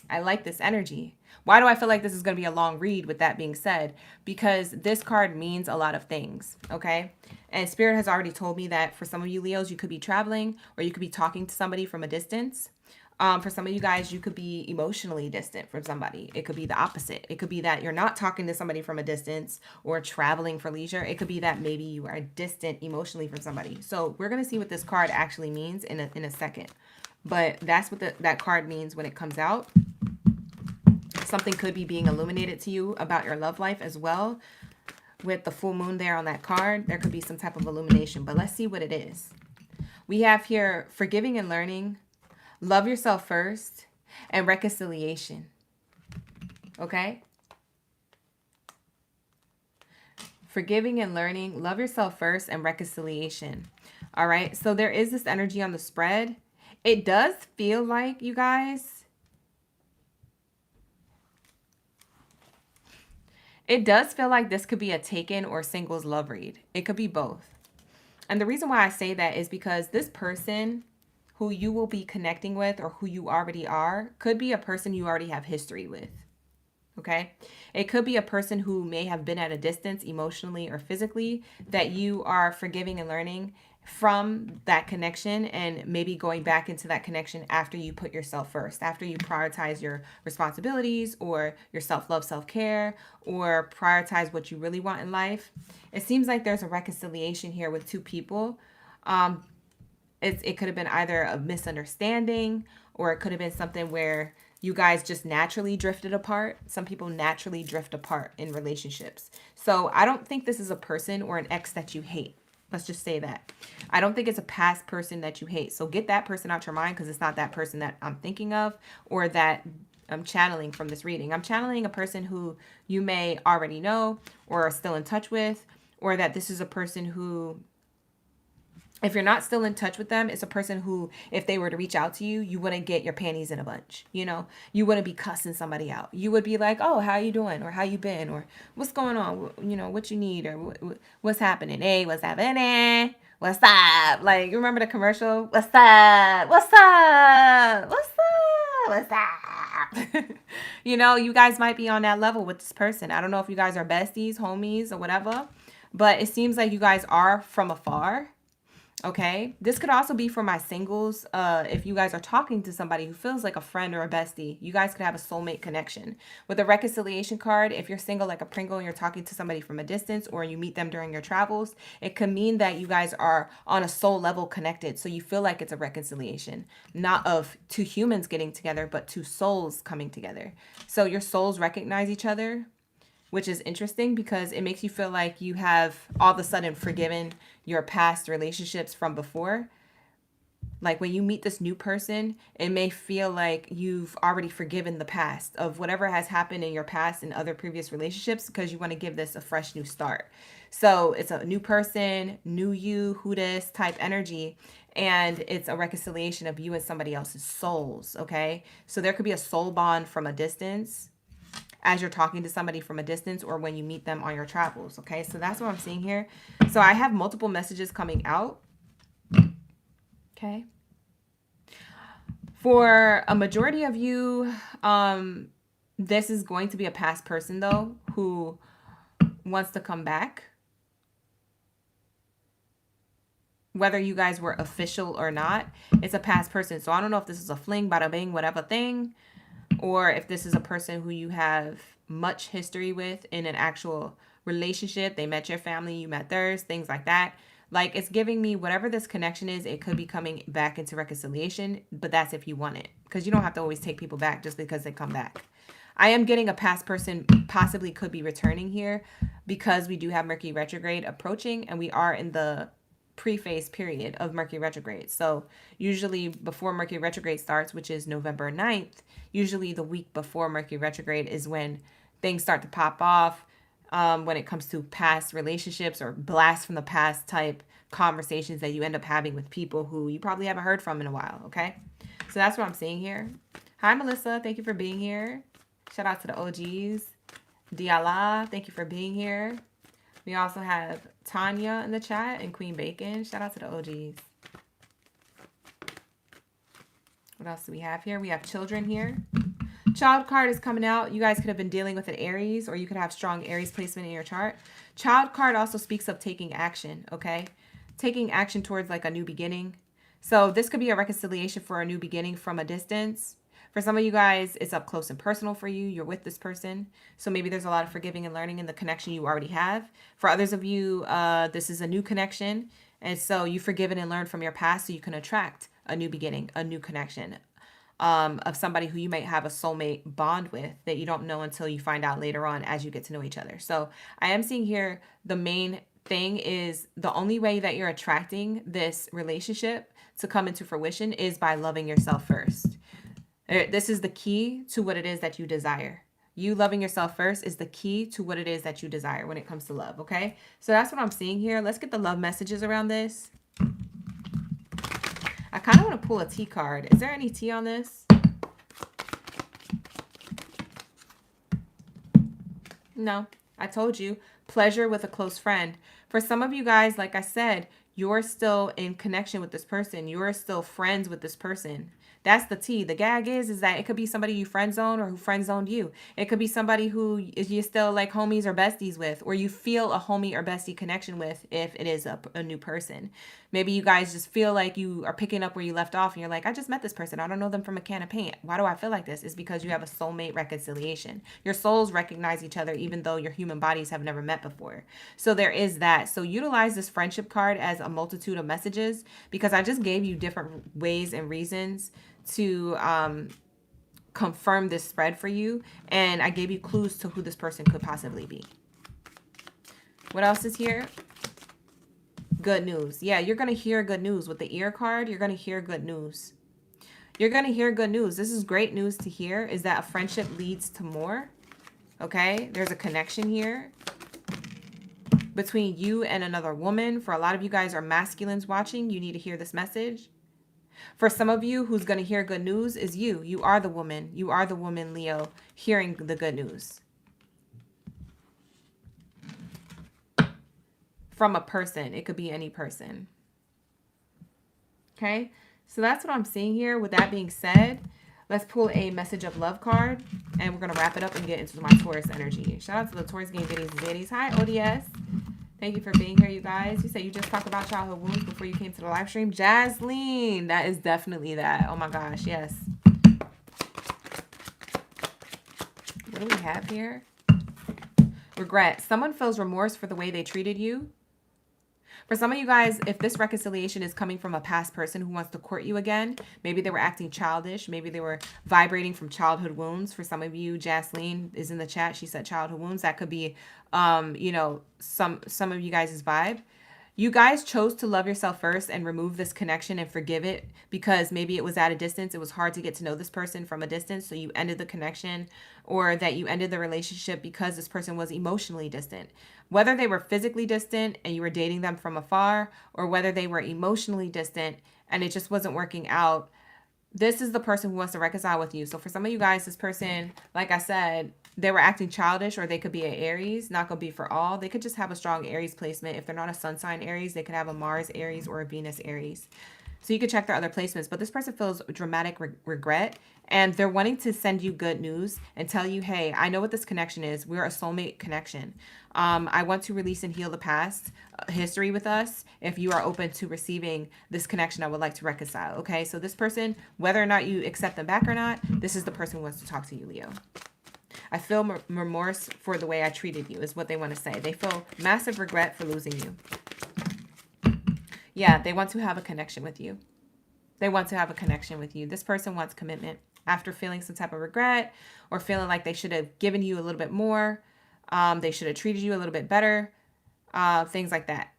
I like this energy. Why do I feel like this is going to be a long read with that being said? Because this card means a lot of things, okay? And Spirit has already told me that for some of you Leos, you could be traveling or you could be talking to somebody from a distance. For some of you guys, you could be emotionally distant from somebody. It could be the opposite. It could be that you're not talking to somebody from a distance or traveling for leisure. It could be that maybe you are distant emotionally from somebody. So we're going to see what this card actually means in a second. But that's what that card means when it comes out. Something could be being illuminated to you about your love life as well. With the full moon there on that card, there could be some type of illumination. But let's see what it is. We have here forgiving and learning, love yourself first, and reconciliation. Okay? Forgiving and learning, love yourself first, and reconciliation. All right? So there is this energy on the spread. It does feel like, you guys, it does feel like this could be a taken or singles love read. It could be both. And the reason why I say that is because this person who you will be connecting with or who you already are could be a person you already have history with. Okay? It could be a person who may have been at a distance emotionally or physically that you are forgiving and learning from that connection, and maybe going back into that connection after you put yourself first, after you prioritize your responsibilities or your self-love, self-care, or prioritize what you really want in life. It seems like there's a reconciliation here with two people. It could have been either a misunderstanding, or it could have been something where you guys just naturally drifted apart. Some people naturally drift apart in relationships. So I don't think this is a person or an ex that you hate. Let's just say that. I don't think it's a past person that you hate. So get that person out your mind, because it's not that person that I'm thinking of or that I'm channeling from this reading. I'm channeling a person who you may already know or are still in touch with, or that this is a person who, if you're not still in touch with them, it's a person who, if they were to reach out to you, you wouldn't get your panties in a bunch. You know, you wouldn't be cussing somebody out. You would be like, oh, how you doing? Or how you been? Or what's going on? You know, what you need? Or what's happening? Hey, what's happening? What's up? Like, you remember the commercial? What's up? What's up? What's up? What's up? You know, you guys might be on that level with this person. I don't know if you guys are besties, homies, or whatever, but it seems like you guys are from afar. Okay, this could also be for my singles. If you guys are talking to somebody who feels like a friend or a bestie, you guys could have a soulmate connection. With a reconciliation card, if you're single like a Pringle and you're talking to somebody from a distance, or you meet them during your travels, it could mean that you guys are on a soul level connected. So you feel like it's a reconciliation, not of two humans getting together, but two souls coming together. So your souls recognize each other, which is interesting because it makes you feel like you have all of a sudden forgiven your past relationships from before. Like when you meet this new person, it may feel like you've already forgiven the past of whatever has happened in your past and other previous relationships, because you want to give this a fresh new start. So it's a new person, new you, who this type energy. And it's a reconciliation of you and somebody else's souls. Okay. So there could be a soul bond from a distance. as you're talking to somebody from a distance or when you meet them on your travels. Okay, so that's what I'm seeing here. So I have multiple messages coming out. Okay. For a majority of you, this is going to be a past person, though, who wants to come back. Whether you guys were official or not, it's a past person. So I don't know if this is a fling, bada bing, whatever thing, or if this is a person who you have much history with in an actual relationship. They met your family, you met theirs, things like that. Like, it's giving me whatever this connection is, it could be coming back into reconciliation, but that's if you want it, because you don't have to always take people back just because they come back. I am getting a past person possibly could be returning here because we do have Mercury retrograde approaching, and we are in the pre-phase period of Mercury retrograde. So usually before Mercury retrograde starts, which is November 9th, usually the week before Mercury retrograde is when things start to pop off, when it comes to past relationships or blast from the past type conversations that you end up having with people who you probably haven't heard from in a while. Okay, so that's what I'm seeing here. Hi Melissa, thank you for being here. Shout out to the OGs. Diala, thank you for being here. We also have Tanya in the chat and Queen Bacon. Shout out to the OGs. What else do we have here? We have children here. Child card is coming out. You guys could have been dealing with an Aries, or you could have strong Aries placement in your chart. Child card also speaks of taking action, okay? Taking action towards like a new beginning. So this could be a reconciliation for a new beginning from a distance. For some of you guys, it's up close and personal for you. You're with this person. So maybe there's a lot of forgiving and learning in the connection you already have. For others of you, this is a new connection. And so you've forgiven and learned from your past so you can attract a new beginning, a new connection of somebody who you might have a soulmate bond with that you don't know until you find out later on as you get to know each other. So I am seeing here the main thing is the only way that you're attracting this relationship to come into fruition is by loving yourself first. This is the key to what it is that you desire. You loving yourself first is the key to what it is that you desire when it comes to love, okay? So that's what I'm seeing here. Let's get the love messages around this. I kind of want to pull a T card. Is there any T on this? No, I told you. Pleasure with a close friend. For some of you guys, like I said, you're still in connection with this person. You're still friends with this person. That's the T. The gag is that it could be somebody you friend zone or who friend zoned you. It could be somebody who you still like homies or besties with, or you feel a homie or bestie connection with if it is a new person. Maybe you guys just feel like you are picking up where you left off and you're like, I just met this person. I don't know them from a can of paint. Why do I feel like this? It's because you have a soulmate reconciliation. Your souls recognize each other even though your human bodies have never met before. So there is that. So utilize this friendship card as a multitude of messages because I just gave you different ways and reasons to confirm this spread for you, and I gave you clues to who this person could possibly be. What else is here? Good news. Yeah, you're going to hear good news with the ear card. You're going to hear good news. You're going to hear good news. This is great news to hear, is that a friendship leads to more. Okay, there's a connection here between you and another woman. For a lot of you guys are masculines watching, you need to hear this message. For some of you, who's going to hear good news is you. You are the woman. You are the woman, Leo, hearing the good news. From a person. It could be any person. Okay? So that's what I'm seeing here. With that being said, let's pull a message of love card. And we're going to wrap it up and get into my Taurus energy. Shout out to the Taurus game biddies and zaddies. Hi, ODS. Thank you for being here, you guys. You said you just talked about childhood wounds before you came to the live stream. Jasleen, that is definitely that. Oh my gosh, yes. What do we have here? Regret. Someone feels remorse for the way they treated you. For some of you guys, if this reconciliation is coming from a past person who wants to court you again, maybe they were acting childish. Maybe they were vibrating from childhood wounds. For some of you, Jasleen is in the chat. She said childhood wounds. That could be, you know, some of you guys' vibe. You guys chose to love yourself first and remove this connection and forgive it because maybe it was at a distance. It was hard to get to know this person from a distance. So you ended the connection, or that you ended the relationship because this person was emotionally distant. Whether they were physically distant and you were dating them from afar, or whether they were emotionally distant and it just wasn't working out, this is the person who wants to reconcile with you. So for some of you guys, this person, like I said, they were acting childish, or they could be an Aries. Not going to be for all. They could just have a strong Aries placement. If they're not a sun sign Aries, they could have a Mars Aries or a Venus Aries. So you could check their other placements. But this person feels dramatic regret, and they're wanting to send you good news and tell you, hey, I know what this connection is. We're a soulmate connection. I want to release and heal the past history with us. If you are open to receiving this connection, I would like to reconcile. Okay, so this person, whether or not you accept them back or not, this is the person who wants to talk to you, Leo. I feel remorse for the way I treated you is what they want to say. They feel massive regret for losing you. Yeah, they want to have a connection with you. They want to have a connection with you. This person wants commitment after feeling some type of regret or feeling like they should have given you a little bit more. They should have treated you a little bit better. Things like that.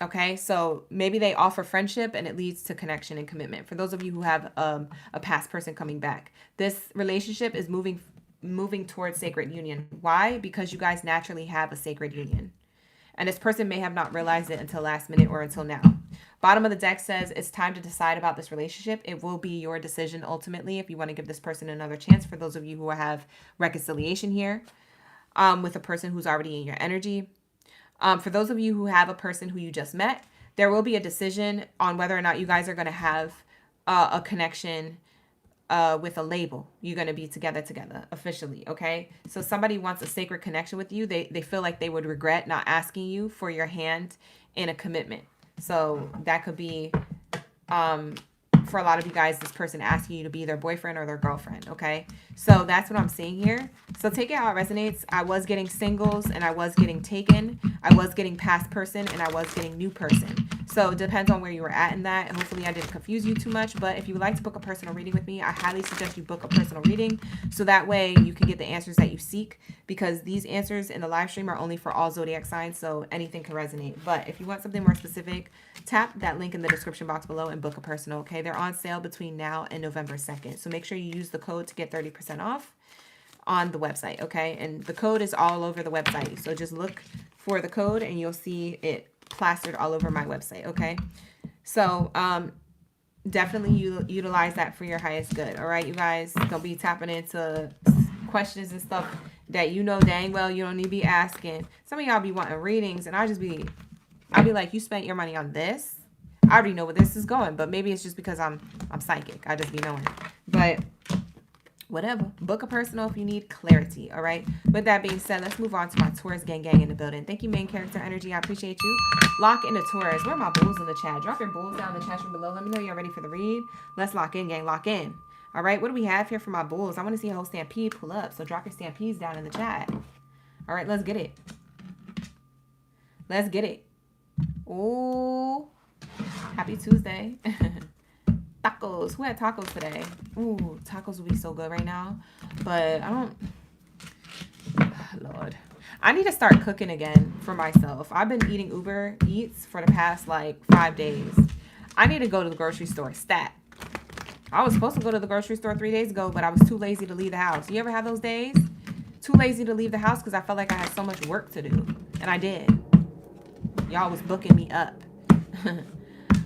Okay, so maybe they offer friendship and it leads to connection and commitment. For those of you who have a past person coming back, this relationship is moving towards sacred union. Why? Because you guys naturally have a sacred union. And this person may have not realized it until last minute or until now. Bottom of the deck says it's time to decide about this relationship. It will be your decision ultimately if you want to give this person another chance. For those of you who have reconciliation here with a person who's already in your energy. For those of you who have a person who you just met, there will be a decision on whether or not you guys are going to have a connection with a label. You're going to be together officially. Okay. So somebody wants a sacred connection with you. They feel like they would regret not asking you for your hand in a commitment. So that could be, for a lot of you guys, this person asking you to be their boyfriend or their girlfriend. Okay. So that's what I'm seeing here. So take it how it resonates. I was getting singles and I was getting taken. I was getting past person and I was getting new person. So it depends on where you were at in that. And hopefully I didn't confuse you too much. But if you would like to book a personal reading with me, I highly suggest you book a personal reading. So that way you can get the answers that you seek. Because these answers in the live stream are only for all zodiac signs. So anything can resonate. But if you want something more specific, tap that link in the description box below and book a personal. Okay, they're on sale between now and November 2nd. So make sure you use the code to get 30% off on the website. Okay, and the code is all over the website. So just look for the code and you'll see it plastered all over my website. Okay, so definitely utilize that for your highest good. All right, you guys, don't be tapping into questions and stuff that you know dang well you don't need to be asking. Some of y'all be wanting readings and I'll be like, you spent your money on this. I already know where this is going, but maybe it's just because I'm psychic. I just be knowing. But whatever. Book a personal if you need clarity. All right. With that being said, let's move on to my Taurus gang in the building. Thank you, main character energy. I appreciate you. Lock in the Taurus. Where are my bulls in the chat? Drop your bulls down in the chat room below. Let me know you're ready for the read. Let's lock in, gang. Lock in. All right. What do we have here for my bulls? I want to see a whole stampede pull up. So drop your stampedes down in the chat. All right. Let's get it. Let's get it. Oh, happy Tuesday. Tacos. Who had tacos today? Ooh, tacos would be so good right now. But I don't... Lord. I need to start cooking again for myself. I've been eating Uber Eats for the past, 5 days. I need to go to the grocery store stat. I was supposed to go to the grocery store 3 days ago, but I was too lazy to leave the house. You ever have those days? Too lazy to leave the house because I felt like I had so much work to do. And I did. Y'all was booking me up.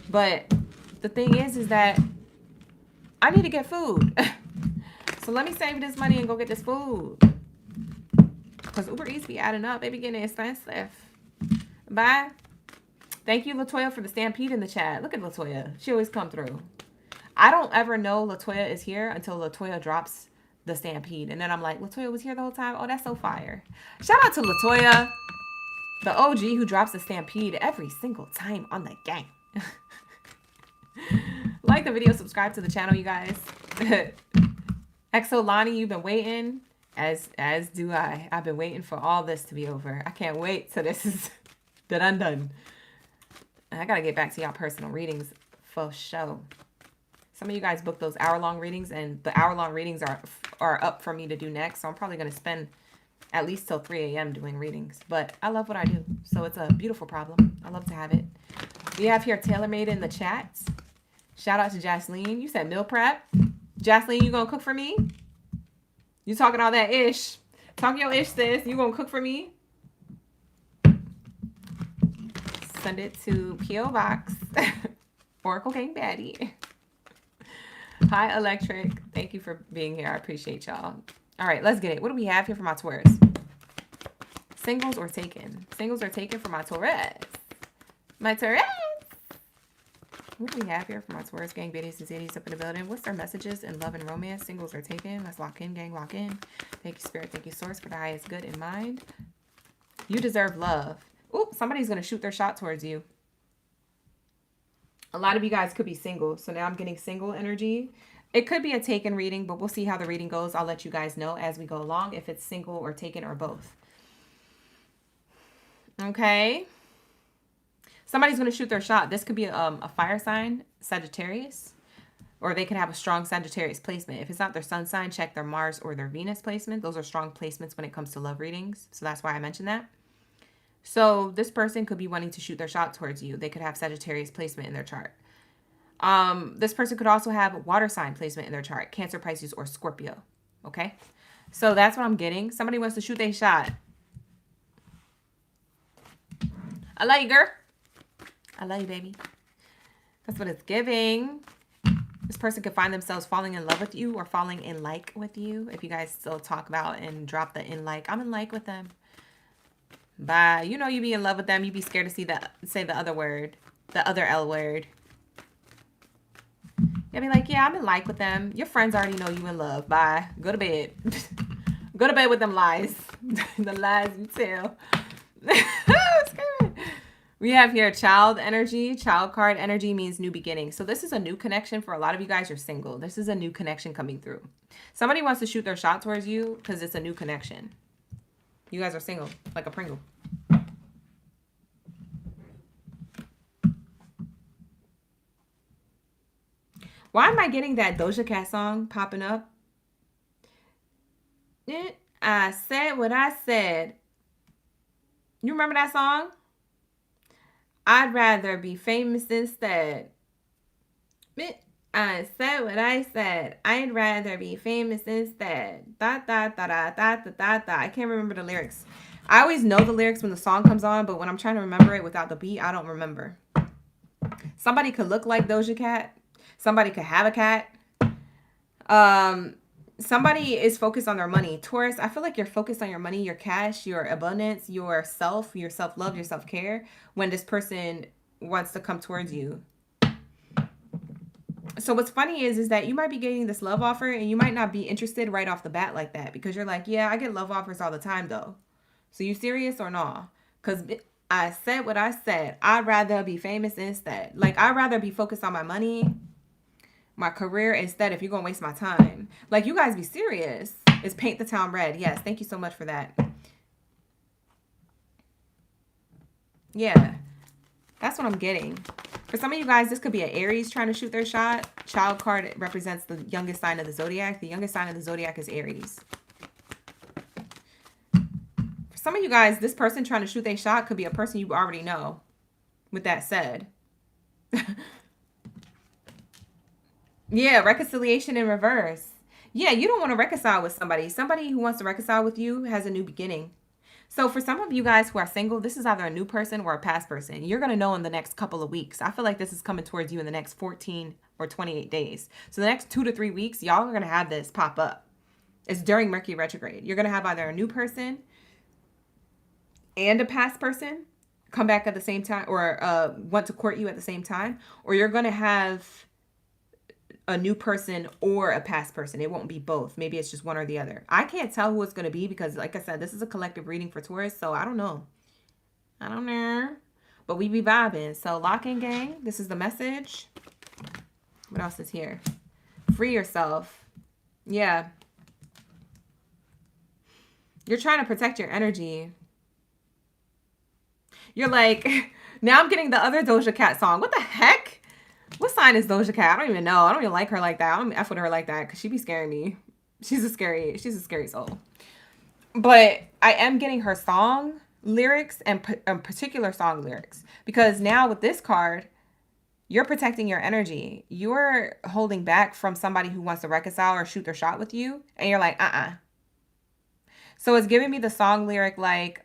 But the thing is that I need to get food. So let me save this money and go get this food. Because Uber Eats be adding up. They be getting expensive. Bye. Thank you, Latoya, for the stampede in the chat. Look at Latoya. She always come through. I don't ever know Latoya is here until Latoya drops the stampede. And then I'm like, Latoya was here the whole time? Oh, that's so fire. Shout out to Latoya, the OG who drops the stampede every single time on the gang. Like the video, subscribe to the channel, you guys. Exolani, you've been waiting, as do I. I've been waiting for all this to be over. I can't wait till this is done. I gotta get back to y'all personal readings for show. Some of you guys booked those hour-long readings, and the hour-long readings are up for me to do next. So I'm probably gonna spend at least till 3 a.m. doing readings. But I love what I do, so it's a beautiful problem. I love to have it. We have here TaylorMade in the chat. Shout out to Jasleen. You said meal prep. Jasleen, you gonna cook for me? You talking all that ish. Talk your ish, sis. You gonna cook for me? Send it to P.O. Box. Oracle King Baddie. Hi, Electric. Thank you for being here. I appreciate y'all. All right, let's get it. What do we have here for my Taurus? Singles or taken? Singles or taken for my Taurus? My Taurus! What do we have here for my Taurus gang? Baddies and Zodiacs up in the building. What's their messages in love and romance? Singles or taken? Let's lock in, gang. Lock in. Thank you, Spirit. Thank you, Source, for the highest good in mind. You deserve love. Ooh, somebody's going to shoot their shot towards you. A lot of you guys could be single. So now I'm getting single energy. It could be a taken reading, but we'll see how the reading goes. I'll let you guys know as we go along if it's single or taken or both. Okay. Somebody's going to shoot their shot. This could be a fire sign, Sagittarius, or they could have a strong Sagittarius placement. If it's not their sun sign, check their Mars or their Venus placement. Those are strong placements when it comes to love readings. So that's why I mentioned that. So this person could be wanting to shoot their shot towards you. They could have Sagittarius placement in their chart. This person could also have water sign placement in their chart, Cancer, Pisces, or Scorpio. Okay. So that's what I'm getting. Somebody wants to shoot their shot. I love you, girl. I love you, baby. That's what it's giving. This person could find themselves falling in love with you or falling in like with you. If you guys still talk about and drop the in like, I'm in like with them. Bye. You know you be in love with them. You be scared to say the other word, the other L word. You'll be like, yeah, I'm in like with them. Your friends already know you in love. Bye. Go to bed. Go to bed with them lies. The lies you tell. We have here child energy. Child card energy means new beginning. So this is a new connection for a lot of you guys. You're single. This is a new connection coming through. Somebody wants to shoot their shot towards you because it's a new connection. You guys are single, like a Pringle. Why am I getting that Doja Cat song popping up? I said what I said. You remember that song? I'd rather be famous instead. I said what I said. I'd rather be famous instead. Da da da da da da da da. I can't remember the lyrics. I always know the lyrics when the song comes on, but when I'm trying to remember it without the beat, I don't remember. Somebody could look like Doja Cat. Somebody could have a cat. Somebody is focused on their money. Taurus, I feel like you're focused on your money, your cash, your abundance, your self-love, your self-care when this person wants to come towards you. So what's funny is that you might be getting this love offer and you might not be interested right off the bat like that because you're like, yeah, I get love offers all the time though. So you serious or not? Because I said what I said. I'd rather be famous instead. Like, I'd rather be focused on my money, my career instead if you're going to waste my time. Like, you guys be serious. It's paint the town red. Yes, thank you so much for that. Yeah, that's what I'm getting. For some of you guys, this could be an Aries trying to shoot their shot. Child card represents the youngest sign of the zodiac. The youngest sign of the zodiac is Aries. For some of you guys, this person trying to shoot their shot could be a person you already know. With that said. Yeah, reconciliation in reverse. Yeah, you don't want to reconcile with somebody. Somebody who wants to reconcile with you has a new beginning. So for some of you guys who are single, this is either a new person or a past person. You're going to know in the next couple of weeks. I feel like this is coming towards you in the next 14 or 28 days. So the next 2 to 3 weeks, y'all are going to have this pop up. It's during Mercury retrograde. You're going to have either a new person and a past person come back at the same time or want to court you at the same time. Or you're going to have a new person or a past person. It won't be both. Maybe it's just one or the other. I can't tell who it's going to be because, like I said, this is a collective reading for Taurus, so I don't know. I don't know. But we be vibing. So lock in, gang. This is the message. What else is here? Free yourself. Yeah. You're trying to protect your energy. You're like, now I'm getting the other Doja Cat song. What the heck? What sign is Doja Cat? I don't even know. I don't even like her like that. I don't F with her like that because she be scaring me. She's a scary soul. But I am getting her song lyrics and particular song lyrics because now with this card, you're protecting your energy. You're holding back from somebody who wants to reconcile or shoot their shot with you. And you're like, So it's giving me the song lyric like,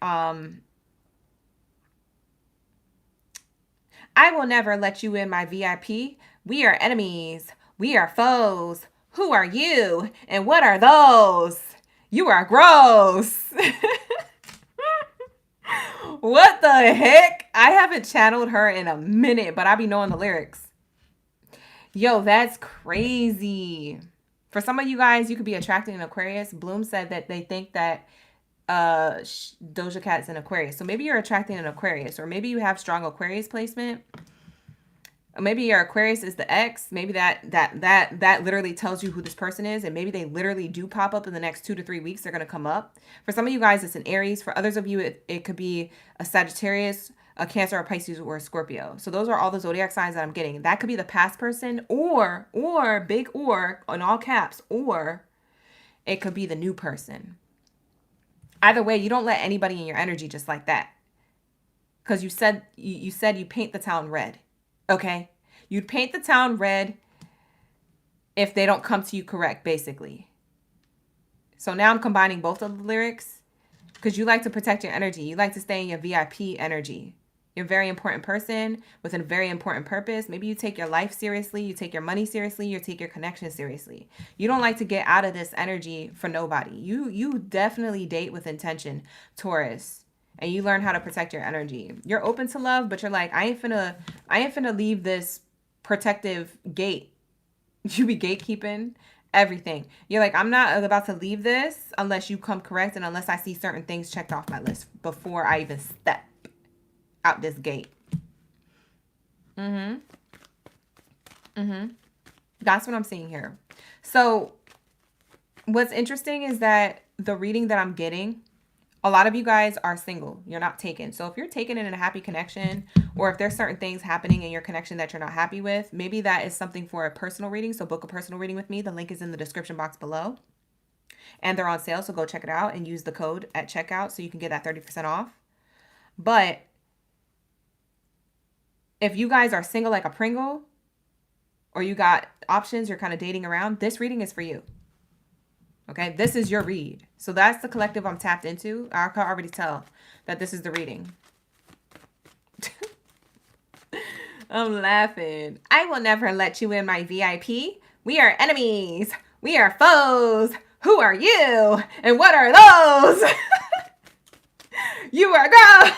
I will never let you in my VIP. We are enemies. We are foes. Who are you? And what are those? You are gross. What the heck? I haven't channeled her in a minute, but I be knowing the lyrics. Yo, that's crazy. For some of you guys, you could be attracting an Aquarius. Bloom said that they think that Doja Cat's an Aquarius. So maybe you're attracting an Aquarius, or maybe you have strong Aquarius placement. Or maybe your Aquarius is the ex. Maybe that literally tells you who this person is, and maybe they literally do pop up in the next 2 to 3 weeks. They're gonna come up. For some of you guys, it's an Aries. For others of you, it could be a Sagittarius, a Cancer, a Pisces, or a Scorpio. So those are all the zodiac signs that I'm getting. That could be the past person, or big or in all caps, or it could be the new person. Either way, you don't let anybody in your energy just like that. Because you said you paint the town red. Okay? You'd paint the town red if they don't come to you correct, basically. So now I'm combining both of the lyrics because you like to protect your energy. You like to stay in your VIP energy. You're a very important person with a very important purpose. Maybe you take your life seriously. You take your money seriously. You take your connection seriously. You don't like to get out of this energy for nobody. You definitely date with intention, Taurus. And you learn how to protect your energy. You're open to love, but you're like, I ain't finna leave this protective gate. You be gatekeeping everything. You're like, I'm not about to leave this unless you come correct and unless I see certain things checked off my list before I even step out this gate. That's what I'm seeing here. So what's interesting is that the reading that I'm getting, a lot of you guys are single. You're not taken. So if you're taken in a happy connection, or if there's certain things happening in your connection that you're not happy with, maybe that is something for a personal reading. So book a personal reading with me. The link is in the description box below. And they're on sale, so go check it out and use the code at checkout so you can get that 30% off. But if you guys are single like a Pringle, or you got options, you're kind of dating around, this reading is for you. Okay, this is your read. So that's the collective I'm tapped into. I can already tell that this is the reading. I'm laughing. I will never let you in my VIP. We are enemies. We are foes. Who are you? And what are those? You are gross.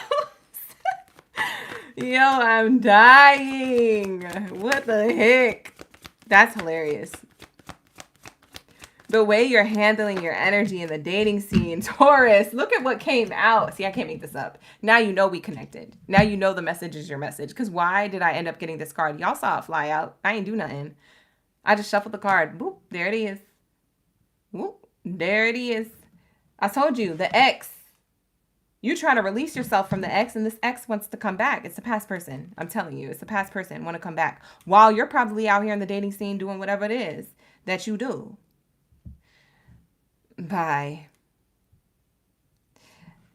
Yo, I'm dying. What the heck? That's hilarious. The way you're handling your energy in the dating scene, Taurus, look at what came out. See, I can't make this up. Now you know we connected. Now you know the message is your message. Because why did I end up getting this card? Y'all saw it fly out. I ain't do nothing. I just shuffled the card. Boop, there it is. Whoop, there it is. I told you, the ex. You trying to release yourself from the ex, and this ex wants to come back. It's the past person. I'm telling you, it's the past person want to come back. While you're probably out here in the dating scene doing whatever it is that you do. Bye.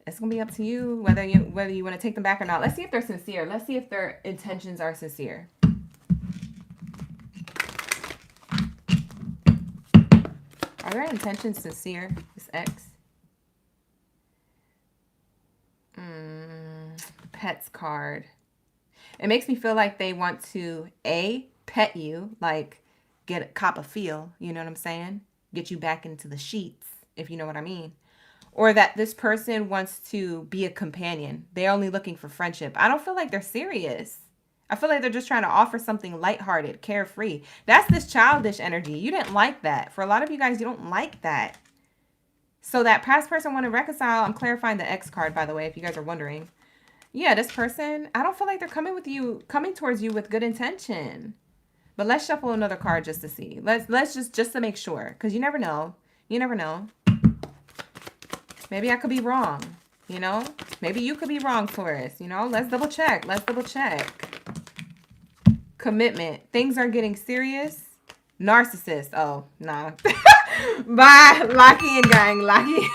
It's gonna be up to you whether you want to take them back or not. Let's see if they're sincere. Let's see if their intentions are sincere. Are their intentions sincere? This ex. Pets card. It makes me feel like they want to pet you, like get a cop a feel. You know what I'm saying? Get you back into the sheets, if you know what I mean. Or that this person wants to be a companion. They're only looking for friendship. I don't feel like they're serious. I feel like they're just trying to offer something lighthearted, carefree. That's this childish energy. You didn't like that. For a lot of you guys, you don't like that. So that past person want to reconcile. I'm clarifying the X card, by the way, if you guys are wondering. Yeah, this person, I don't feel like they're coming towards you with good intention. But let's shuffle another card just to see. Let's just to make sure, because you never know. You never know. Maybe I could be wrong, you know? Maybe you could be wrong, Taurus, you know? Let's double check. Let's double check. Commitment. Things are getting serious. Narcissist. Oh, nah. Bye, Locky and gang. Locky.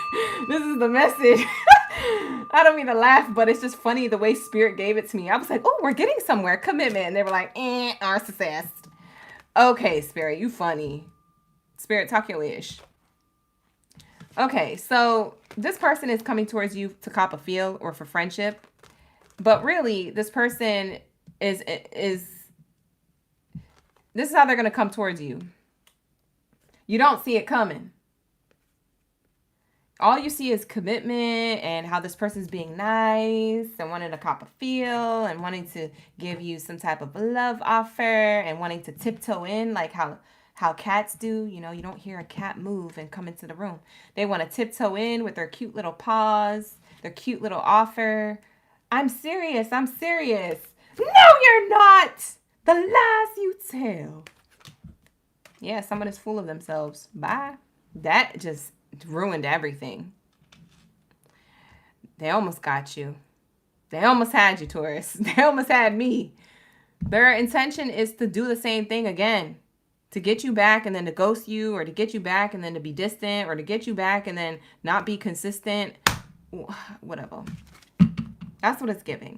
This is the message. I don't mean to laugh, but it's just funny the way Spirit gave it to me. I was like, oh, we're getting somewhere. Commitment. And they were like, narcissist. Okay, Spirit, you funny. Spirit, talk your ish. Okay, so this person is coming towards you to cop a feel or for friendship. But really, this person is this is how they're going to come towards you. You don't see it coming. All you see is commitment and how this person's being nice and wanting to cop a feel and wanting to give you some type of love offer and wanting to tiptoe in like how cats do. You know, you don't hear a cat move and come into the room. They want to tiptoe in with their cute little paws, their cute little offer. I'm serious. I'm serious. No, you're not. The lies you tell. Yeah, someone is full of themselves. Bye. That just ruined everything. They almost got you. They almost had you, Taurus. They almost had me. Their intention is to do the same thing again. To get you back and then to ghost you, or to get you back and then to be distant, or to get you back and then not be consistent. Whatever. That's what it's giving.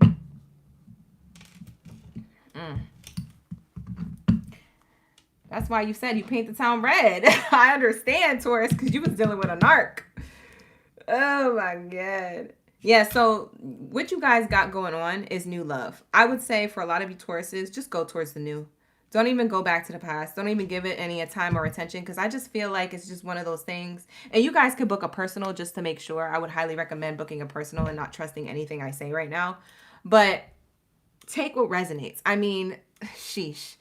That's why you said you paint the town red. I understand, Taurus, because you was dealing with a narc. Oh, my God. Yeah, so what you guys got going on is new love. I would say for a lot of you Tauruses, just go towards the new. Don't even go back to the past. Don't even give it any time or attention, because I just feel like it's just one of those things. And you guys could book a personal just to make sure. I would highly recommend booking a personal and not trusting anything I say right now. But take what resonates. I mean, sheesh.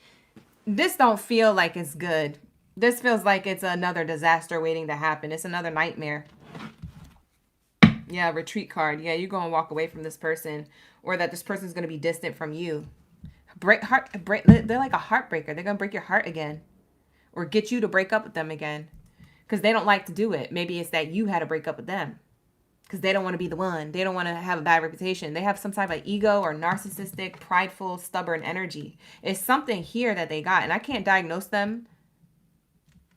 This don't feel like it's good. This feels like it's another disaster waiting to happen. It's another nightmare. Yeah, retreat card. Yeah, you're going to walk away from this person, or that this person's going to be distant from you. They're like a heartbreaker. They're going to break your heart again, or get you to break up with them again, because they don't like to do it. Maybe it's that you had to break up with them because they don't want to be the one. They don't want to have a bad reputation. They have some type of ego or narcissistic, prideful, stubborn energy. It's something here that they got, and I can't diagnose them,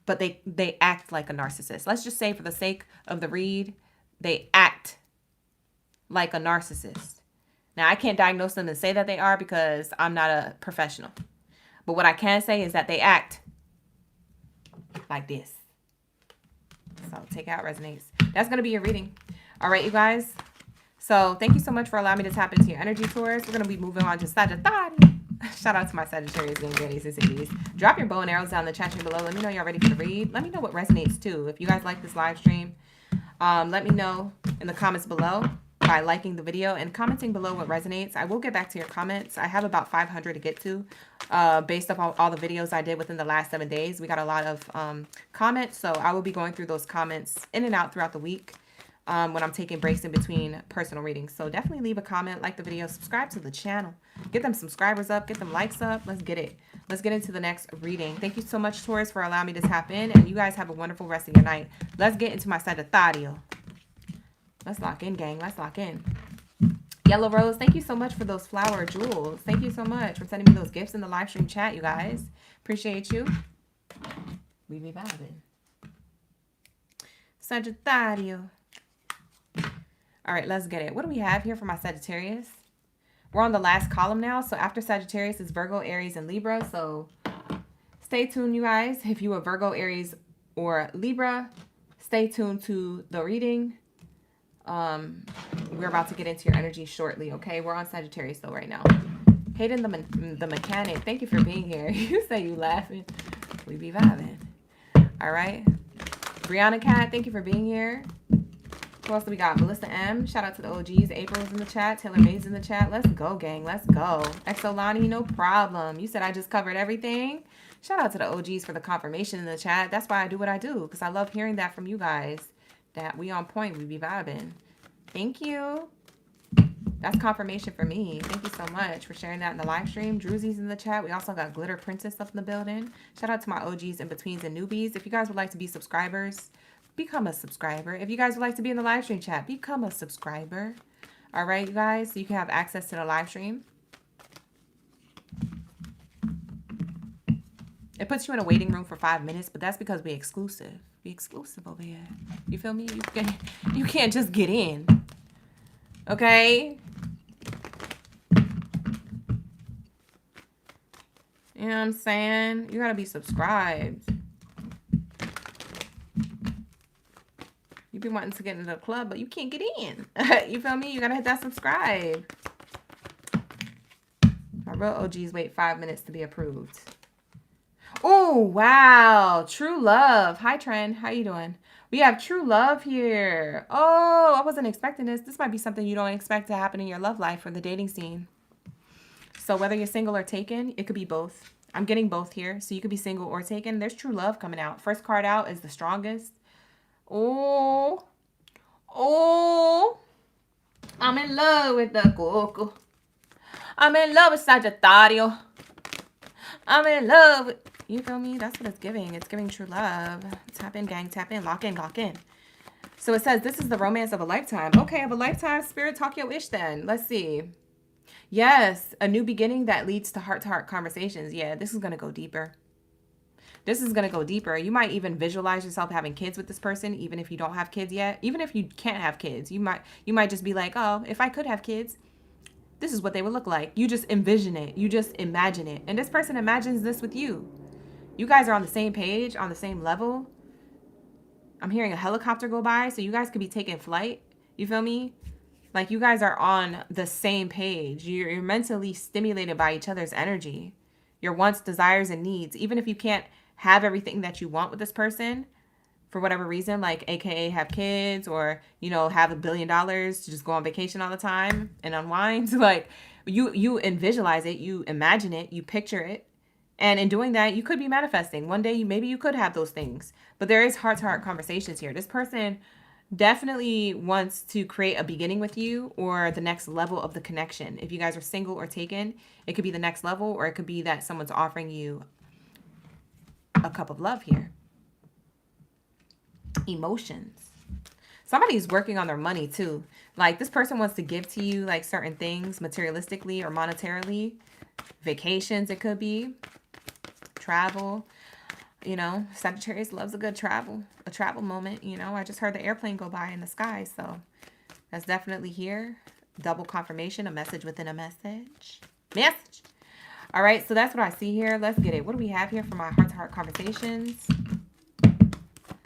but they act like a narcissist. Let's just say, for the sake of the read, they act like a narcissist. Now, I can't diagnose them and say that they are, because I'm not a professional. But what I can say is that they act like this. So take out resonates. That's going to be your reading. All right, you guys. So thank you so much for allowing me to tap into your energy, Taurus. We're going to be moving on to Sagittarius. Shout out to my Sagittarius and Grannies and Cindy's. Drop your bow and arrows down in the chat stream below. Let me know you're ready for the read. Let me know what resonates too. If you guys like this live stream, let me know in the comments below by liking the video and commenting below what resonates. I will get back to your comments. I have about 500 to get to based upon all the videos I did within the last 7 days. We got a lot of comments, so I will be going through those comments in and out throughout the week when I'm taking breaks in between personal readings. So definitely leave a comment, like the video, subscribe to the channel. Get them subscribers up, get them likes up. Let's get it. Let's get into the next reading. Thank you so much, Taurus, for allowing me to tap in, and you guys have a wonderful rest of your night. Let's get into my Sagittarius. Let's lock in, gang. Let's lock in. Yellow Rose, thank you so much for those flower jewels. Thank you so much for sending me those gifts in the live stream chat, you guys. Appreciate you. We be vibing. Sagittarius. All right, let's get it. What do we have here for my Sagittarius? We're on the last column now. So after Sagittarius is Virgo, Aries, and Libra. So stay tuned, you guys. If you are Virgo, Aries, or Libra, stay tuned to the reading. We're about to get into your energy shortly, okay? We're on Sagittarius though right now. Hayden the mechanic, thank you for being here. You say you laughing. We be vibing. All right. Brianna Cat, thank you for being here. Who else do we got? Melissa M. Shout out to the OGs. April's in the chat. Taylor May's in the chat. Let's go, gang. Let's go. Exolani, no problem. You said I just covered everything. Shout out to the OGs for the confirmation in the chat. That's why I do what I do, because I love hearing that from you guys. That we on point. We be vibing. Thank you. That's confirmation for me. Thank you so much for sharing that in the live stream. Drewsy's in the chat. We also got Glitter Princess up in the building. Shout out to my OGs, in-betweens, and newbies. If you guys would like to be subscribers, become a subscriber. If you guys would like to be in the live stream chat, become a subscriber. All right, you guys, so you can have access to the live stream. It puts you in a waiting room for 5 minutes, but that's because we're exclusive. We're exclusive over here. You feel me? You can't just get in. Okay? You know what I'm saying? You gotta be subscribed. You be wanting to get into the club, but you can't get in. You feel me? You gotta hit that subscribe. My real OGs wait 5 minutes to be approved. Oh, wow. True love. Hi, Trend. How you doing? We have true love here. Oh, I wasn't expecting this. This might be something you don't expect to happen in your love life or the dating scene. So whether you're single or taken, it could be both. I'm getting both here. So you could be single or taken. There's true love coming out. First card out is the strongest. Oh, oh, I'm in love with the coco. I'm in love with Sagittario. I'm in love with, you feel me? That's what it's giving. It's giving true love. Tap in, gang. Tap in. Lock in. Lock in. So it says this is the romance of a lifetime. Okay, of a lifetime. Spirit, talk your ish then. Let's see. Yes, a new beginning that leads to heart conversations. Yeah, this is going to go deeper. This is going to go deeper. You might even visualize yourself having kids with this person, even if you don't have kids yet. Even if you can't have kids, you might just be like, oh, if I could have kids, this is what they would look like. You just envision it. You just imagine it. And this person imagines this with you. You guys are on the same page, on the same level. I'm hearing a helicopter go by, so you guys could be taking flight. You feel me? Like you guys are on the same page. You're mentally stimulated by each other's energy. Your wants, desires, and needs. Even if you can't have everything that you want with this person, for whatever reason, like AKA have kids or, you know, have $1 billion to just go on vacation all the time and unwind. Like you visualize it, you imagine it, you picture it. And in doing that, you could be manifesting. One day, maybe you could have those things. But there is heart-to-heart conversations here. This person definitely wants to create a beginning with you or the next level of the connection. If you guys are single or taken, it could be the next level, or it could be that someone's offering you a cup of love here. Emotions. Somebody's working on their money too. Like this person wants to give to you like certain things materialistically or monetarily. Vacations, it could be. Travel. You know, Sagittarius loves a good travel moment. You know, I just heard the airplane go by in the sky. So that's definitely here. Double confirmation, a message within a message. Message. All right, so that's what I see here. Let's get it. What do we have here for my heart-to-heart conversations?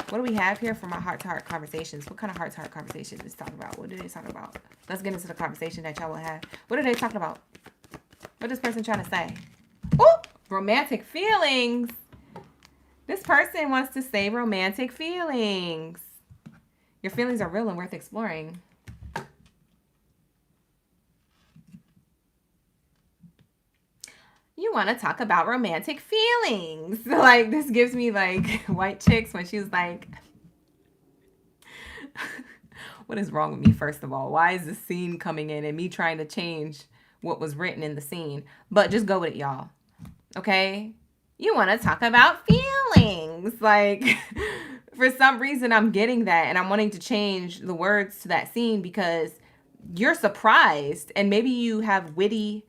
What do we have here for my heart-to-heart conversations? What kind of heart-to-heart conversations is talking about? What do they talk about? Let's get into the conversation that y'all will have. What are they talking about? What is this person trying to say? Oh, romantic feelings. This person wants to say romantic feelings. Your feelings are real and worth exploring. You want to talk about romantic feelings. Like, this gives me, like, White Chicks when she was like, what is wrong with me, first of all? Why is the scene coming in and me trying to change what was written in the scene? But just go with it, y'all. Okay? You want to talk about feelings. Like, for some reason, I'm getting that, and I'm wanting to change the words to that scene because you're surprised, and maybe you have witty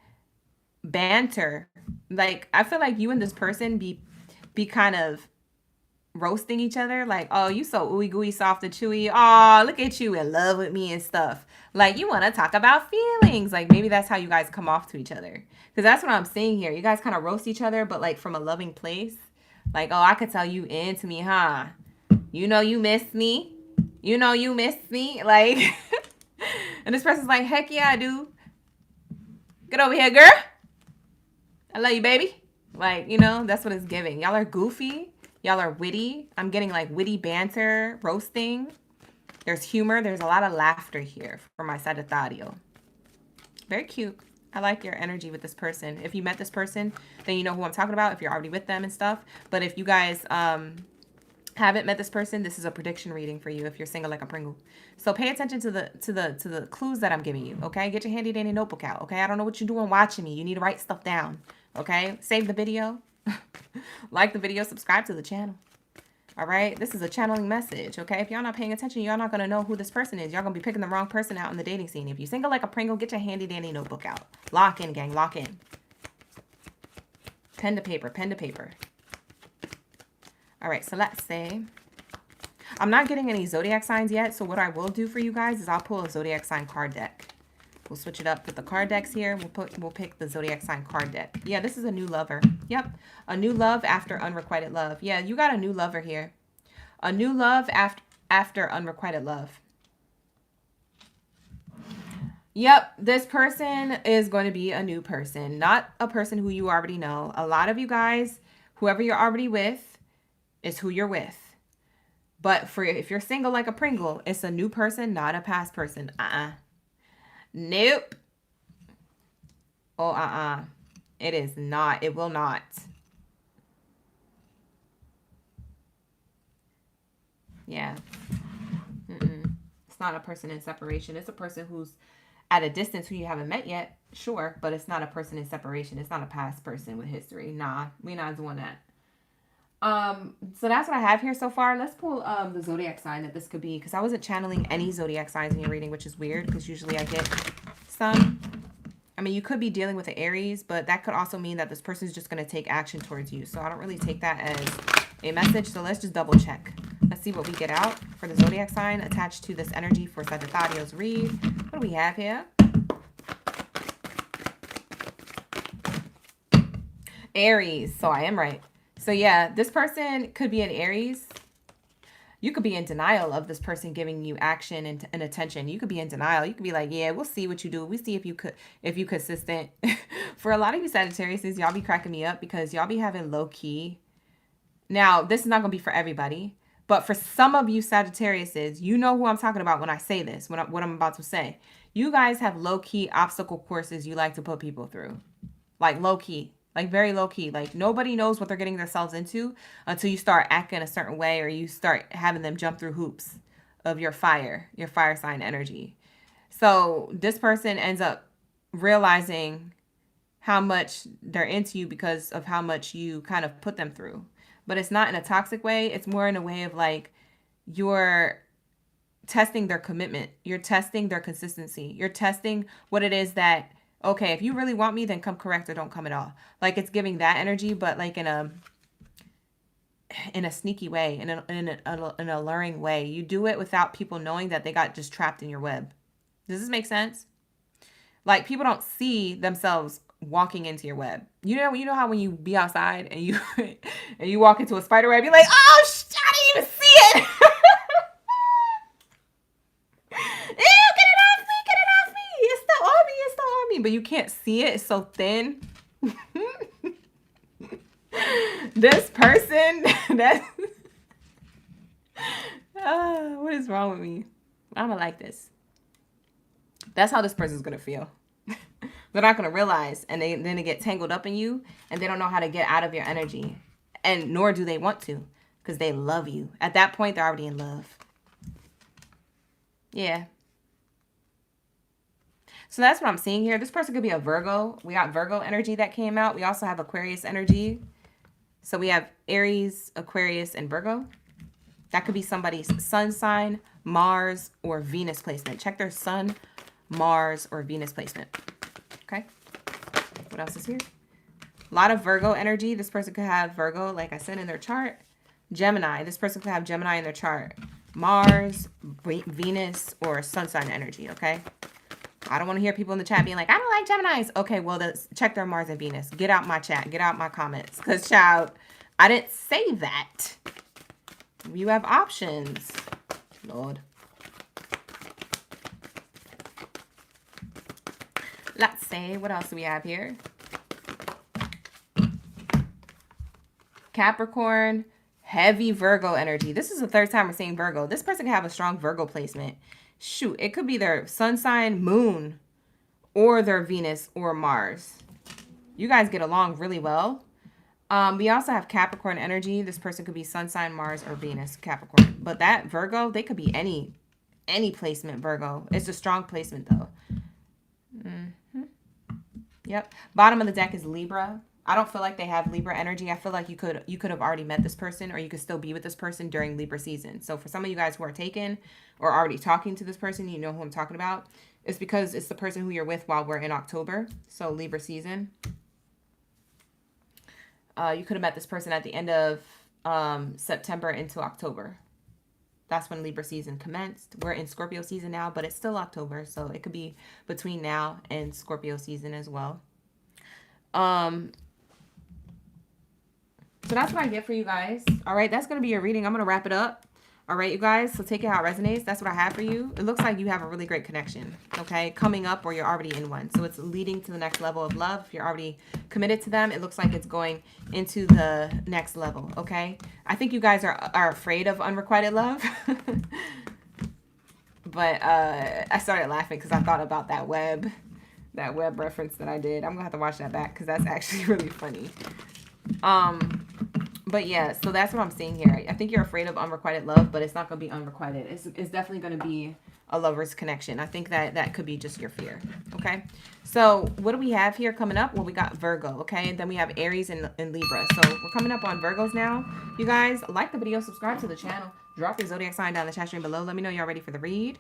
banter. Like, I feel like you and this person be kind of roasting each other. Like, oh, you so ooey gooey, soft and chewy. Oh, look at you in love with me and stuff. Like, you want to talk about feelings. Like, maybe that's how you guys come off to each other. Because that's what I'm seeing here. You guys kind of roast each other, but like from a loving place. Like, oh, I could tell you into me, huh? You know you miss me. You know you miss me. Like, and this person's like, heck yeah, I do. Get over here, girl. I love you, baby. Like, you know, that's what it's giving. Y'all are goofy. Y'all are witty. I'm getting like witty banter, roasting. There's humor. There's a lot of laughter here for my Sagittario. Very cute. I like your energy with this person. If you met this person, then you know who I'm talking about if you're already with them and stuff. But if you guys haven't met this person, this is a prediction reading for you if you're single like a Pringle. So pay attention to the clues that I'm giving you, okay? Get your handy dandy notebook out, okay? I don't know what you're doing watching me. You need to write stuff down, okay? Save the video. Like the video, subscribe to the channel. All right, this is a channeling message, okay? If y'all not paying attention, y'all not going to know who this person is. Y'all going to be picking the wrong person out in the dating scene. If you're single like a Pringle, get your handy dandy notebook out. Lock in, gang, lock in. Pen to paper, pen to paper. All right, so let's say, I'm not getting any zodiac signs yet, so what I will do for you guys is I'll pull a zodiac sign card deck. We'll switch it up with the card decks here. We'll pick the zodiac sign card deck. Yeah, this is a new lover. Yep, a new love after unrequited love. Yeah, you got a new lover here. A new love after unrequited love. Yep, this person is going to be a new person, not a person who you already know. A lot of you guys Whoever you're already with is who you're with. But if you're single like a Pringle, it's a new person, not a past person. Nope. Oh, it is not. It will not. Yeah. It's not a person in separation. It's a person who's at a distance who you haven't met yet. Sure, but it's not a person in separation. It's not a past person with history. Nah, we're not doing that. So that's what I have here so far. Let's pull the zodiac sign that this could be, because I wasn't channeling any zodiac signs in your reading, which is weird because usually I get some. I mean, you could be dealing with an Aries, but that could also mean that this person is just going to take action towards you. So I don't really take that as a message. So let's just double check. Let's see what we get out for the zodiac sign attached to this energy for Sagittarius read. What do we have here? Aries. So I am right. So yeah, this person could be an Aries. You could be in denial of this person giving you action and attention. You could be in denial. You could be like, yeah, we'll see what you do. We see if you consistent. For a lot of you Sagittariuses, y'all be cracking me up because y'all be having low key. Now, this is not going to be for everybody, but for some of you Sagittariuses, you know who I'm talking about when I say this, what I'm about to say. You guys have low key obstacle courses you like to put people through. Like low key. Like very low key. Like nobody knows what they're getting themselves into until you start acting a certain way or you start having them jump through hoops of your fire sign energy. So this person ends up realizing how much they're into you because of how much you kind of put them through. But it's not in a toxic way. It's more in a way of like you're testing their commitment. You're testing their consistency. You're testing what it is that, okay, if you really want me, then come correct or don't come at all. Like it's giving that energy, but like in a sneaky way, in an alluring way. You do it without people knowing that they got just trapped in your web. Does this make sense? Like people don't see themselves walking into your web. You know how when you be outside and you and you walk into a spider web, you're like, oh, I didn't even see it. Ew, get it off me. It's still on me. But you can't see it. It's so thin. This person, what is wrong with me? I'm gonna like this. That's how this person's gonna feel. They're not gonna realize, and then they get tangled up in you, and they don't know how to get out of your energy, and nor do they want to, because they love you. At that point, they're already in love. Yeah. So that's what I'm seeing here. This person could be a Virgo. We got Virgo energy that came out. We also have Aquarius energy. So we have Aries, Aquarius, and Virgo. That could be somebody's sun sign, Mars, or Venus placement. Check their sun, Mars, or Venus placement. Okay. What else is here? A lot of Virgo energy. This person could have Virgo, like I said, in their chart. Gemini. This person could have Gemini in their chart. Mars, Venus, or sun sign energy. Okay. I don't want to hear people in the chat being like, I don't like Geminis. Okay, well, check their Mars and Venus. Get out my chat. Get out my comments. Because, child, I didn't say that. You have options. Lord. Let's see. What else do we have here? Capricorn. Heavy Virgo energy. This is the third time we're seeing Virgo. This person can have a strong Virgo placement. Shoot, it could be their sun sign, moon, or their Venus or Mars. You guys get along really well. We also have Capricorn energy. This person could be sun sign, Mars, or Venus, Capricorn. But that Virgo, they could be any placement Virgo. It's a strong placement, though. Yep. Bottom of the deck is Libra. I don't feel like they have Libra energy. I feel like you could have already met this person, or you could still be with this person during Libra season. So for some of you guys who are taken or already talking to this person, you know who I'm talking about. It's because it's the person who you're with while we're in October. So Libra season. You could have met this person at the end of September into October. That's when Libra season commenced. We're in Scorpio season now, but it's still October. So it could be between now and Scorpio season as well. So that's what I get for you guys. All right, that's going to be your reading. I'm going to wrap it up. All right, you guys, so take it how it resonates. That's what I have for you. It looks like you have a really great connection, okay, coming up, or you're already in one. So it's leading to the next level of love. If you're already committed to them, it looks like it's going into the next level, okay? I think you guys are afraid of unrequited love. But I started laughing because I thought about that web reference that I did. I'm going to have to watch that back because that's actually really funny. But yeah, so that's what I'm seeing here. I think you're afraid of unrequited love, but it's not going to be unrequited. It's definitely going to be a lover's connection. I think that could be just your fear. Okay. So what do we have here coming up? Well, we got Virgo. Okay. And then we have Aries and Libra. So we're coming up on Virgos now. You guys, like the video, subscribe to the channel, drop your zodiac sign down in the chat stream below. Let me know y'all ready for the read.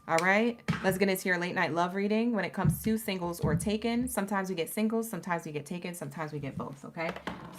All right, let's get into your late night love reading. When it comes to singles or taken, sometimes we get singles, sometimes we get taken, sometimes we get both, okay?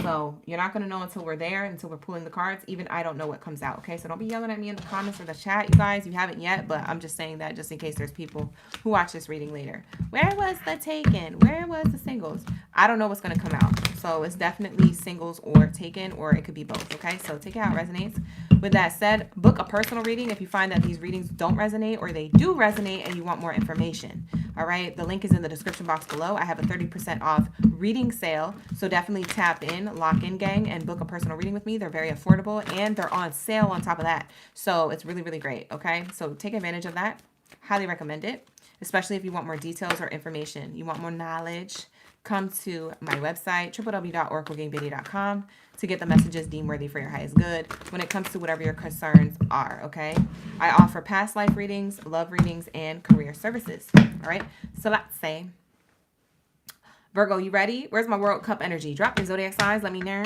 So you're not going to know until we're there, until we're pulling the cards. Even I don't know what comes out, okay? So don't be yelling at me in the comments or the chat, you guys. You haven't yet, but I'm just saying that just in case there's people who watch this reading later. Where was the taken? Where was the singles? I don't know what's going to come out. So it's definitely singles or taken, or it could be both, okay? So take it how it resonates. With that said, book a personal reading if you find that these readings don't resonate or they do resonate and you want more information. All right, the link is in the description box below. I have a 30% off reading sale, so definitely tap in, lock in, gang, and book a personal reading with me. They're very affordable and they're on sale on top of that. So it's really, really great, okay? So take advantage of that. Highly recommend it, especially if you want more details or information. You want more knowledge, come to my website, www.oraclegangbaddie.com, to get the messages deemed worthy for your highest good when it comes to whatever your concerns are, okay? I offer past life readings, love readings, and career services, all right? So let's say, Virgo, you ready? Where's my World Cup energy? Drop your zodiac signs. Let me know.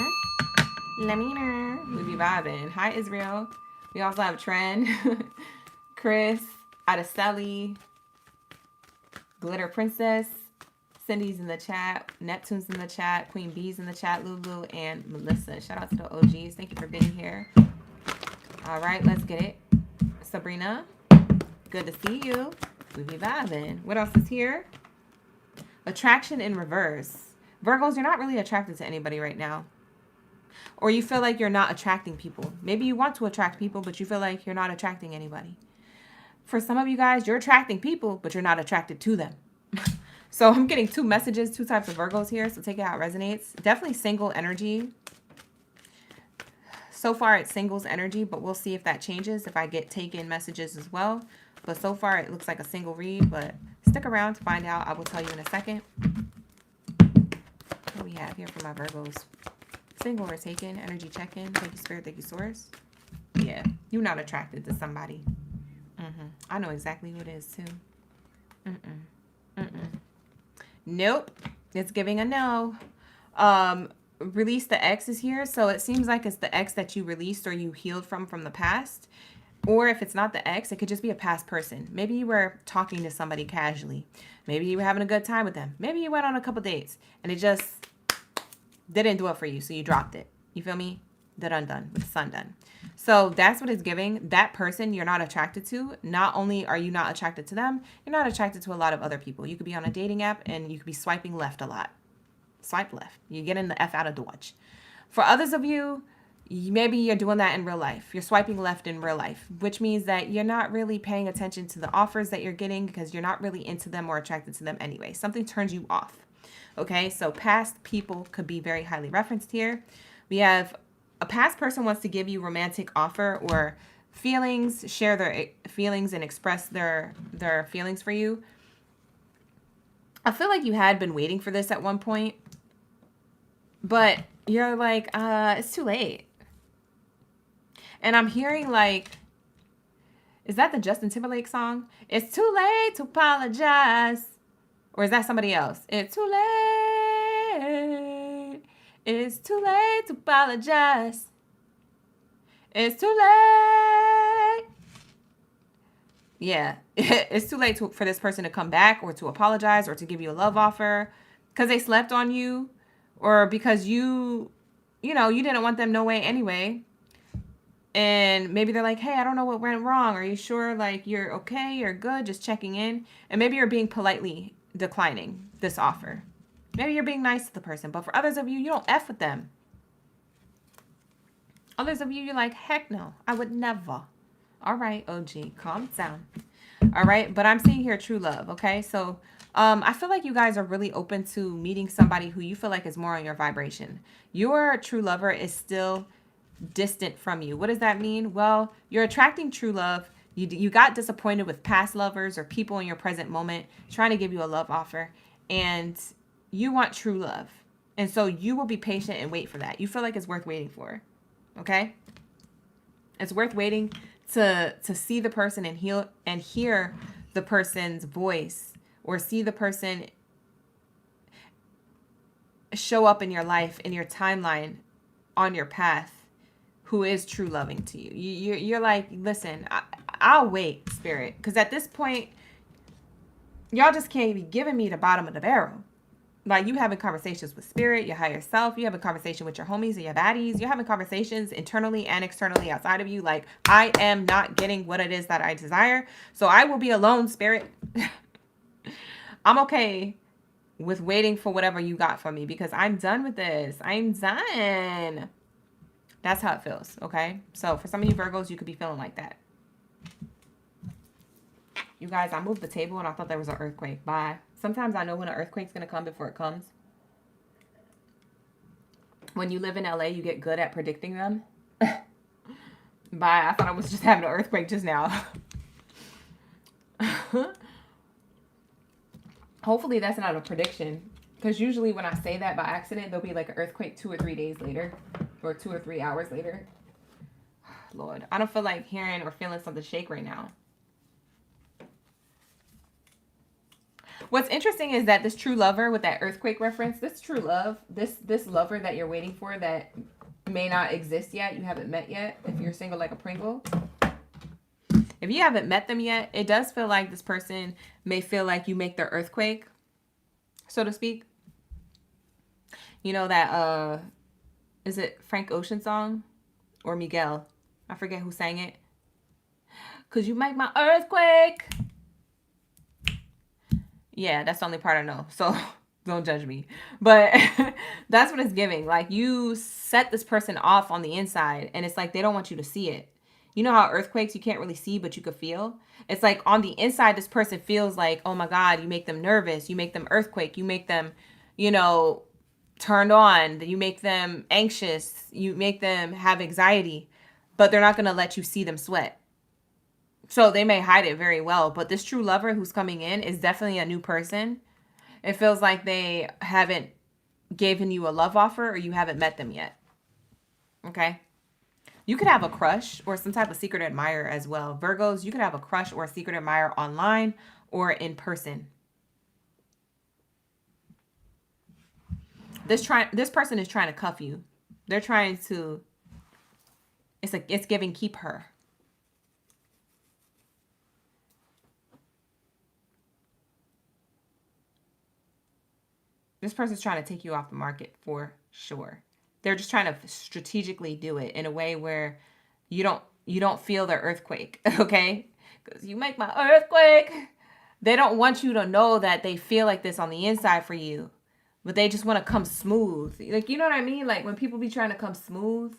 Let me know. We be vibing. Hi, Israel. We also have Trend, Chris, Adeseli, Glitter Princess, Cindy's in the chat, Neptune's in the chat, Queen B's in the chat, Lulu, and Melissa. Shout out to the OGs. Thank you for being here. All right, let's get it. Sabrina, good to see you. We be vibing. What else is here? Attraction in reverse. Virgos, you're not really attracted to anybody right now. Or you feel like you're not attracting people. Maybe you want to attract people, but you feel like you're not attracting anybody. For some of you guys, you're attracting people, but you're not attracted to them. So I'm getting two messages, two types of Virgos here. So take it how it resonates. Definitely single energy. So far it's singles energy, but we'll see if that changes if I get taken messages as well. But so far it looks like a single read, but stick around to find out. I will tell you in a second. What do we have here for my Virgos? Single or taken, energy check-in. Thank you, Spirit. Thank you, Source. Yeah, you're not attracted to somebody. I know exactly who it is too. Nope. It's giving a no. Release the ex is here. So it seems like it's the ex that you released or you healed from the past. Or if it's not the ex, it could just be a past person. Maybe you were talking to somebody casually. Maybe you were having a good time with them. Maybe you went on a couple dates and it just didn't do it for you. So you dropped it. You feel me? Done with the sun done. So that's what it's giving. That person you're not attracted to, not only are you not attracted to them, you're not attracted to a lot of other people. You could be on a dating app and you could be swiping left a lot. Swipe left. You're getting the F out of Dodge. For others of you, maybe you're doing that in real life. You're swiping left in real life, which means that you're not really paying attention to the offers that you're getting because you're not really into them or attracted to them anyway. Something turns you off. Okay, so past people could be very highly referenced here. We have a past person wants to give you romantic offer or feelings, share their feelings and express their feelings for you. I feel like you had been waiting for this at one point, but you're like, it's too late. And I'm hearing like, is that the Justin Timberlake song? It's too late to apologize. Or is that somebody else? It's too late. It's too late to apologize. It's too late. Yeah, it's too late for this person to come back or to apologize or to give you a love offer because they slept on you or because you didn't want them no way anyway. And maybe they're like, hey, I don't know what went wrong. Are you sure like you're okay? You're good? Just checking in. And maybe you're being politely declining this offer. Maybe you're being nice to the person, but for others of you, you don't F with them. Others of you, you're like, heck no, I would never. All right, OG, calm down. All right, but I'm seeing here true love, okay? So I feel like you guys are really open to meeting somebody who you feel like is more on your vibration. Your true lover is still distant from you. What does that mean? Well, you're attracting true love. You got disappointed with past lovers or people in your present moment trying to give you a love offer, and you want true love. And so you will be patient and wait for that. You feel like it's worth waiting for, okay? It's worth waiting to see the person and hear the person's voice, or see the person show up in your life, in your timeline, on your path, who is true loving to you. You're like, listen, I'll wait, spirit, because at this point, y'all just can't be giving me the bottom of the barrel. Like, you having conversations with spirit, your higher self, you have a conversation with your homies or your baddies, you're having conversations internally and externally outside of you. Like, I am not getting what it is that I desire, so I will be alone, spirit. I'm okay with waiting for whatever you got for me, because I'm done with this. I'm done. That's how it feels, okay? So for some of you Virgos, you could be feeling like that. You guys, I moved the table and I thought there was an earthquake. Bye. Sometimes I know when an earthquake's going to come before it comes. When you live in LA, you get good at predicting them. Bye. I thought I was just having an earthquake just now. Hopefully that's not a prediction. Because usually when I say that by accident, there'll be like an earthquake 2 or 3 days later. Or 2 or 3 hours later. Lord, I don't feel like hearing or feeling something shake right now. What's interesting is that this true lover with that earthquake reference, this true love, this lover that you're waiting for that may not exist yet, you haven't met yet, if you're single like a Pringle. If you haven't met them yet, it does feel like this person may feel like you make their earthquake, so to speak. You know that, is it Frank Ocean song? Or Miguel? I forget who sang it. 'Cause you make my earthquake. Yeah, that's the only part I know. So don't judge me. But that's what it's giving. Like, you set this person off on the inside, and it's like they don't want you to see it. You know how earthquakes you can't really see, but you could feel? It's like on the inside, this person feels like, oh my God, you make them nervous. You make them earthquake. You make them, you know, turned on. You make them anxious. You make them have anxiety. But they're not going to let you see them sweat. So they may hide it very well. But this true lover who's coming in is definitely a new person. It feels like they haven't given you a love offer, or you haven't met them yet. Okay? You could have a crush or some type of secret admirer as well. Virgos, you could have a crush or a secret admirer online or in person. This person is trying to cuff you. They're trying to, it's giving keep her. This person's trying to take you off the market for sure. They're just trying to strategically do it in a way where you don't feel their earthquake, okay? Because you make my earthquake. They don't want you to know that they feel like this on the inside for you, but they just want to come smooth. Like, you know what I mean? Like when people be trying to come smooth.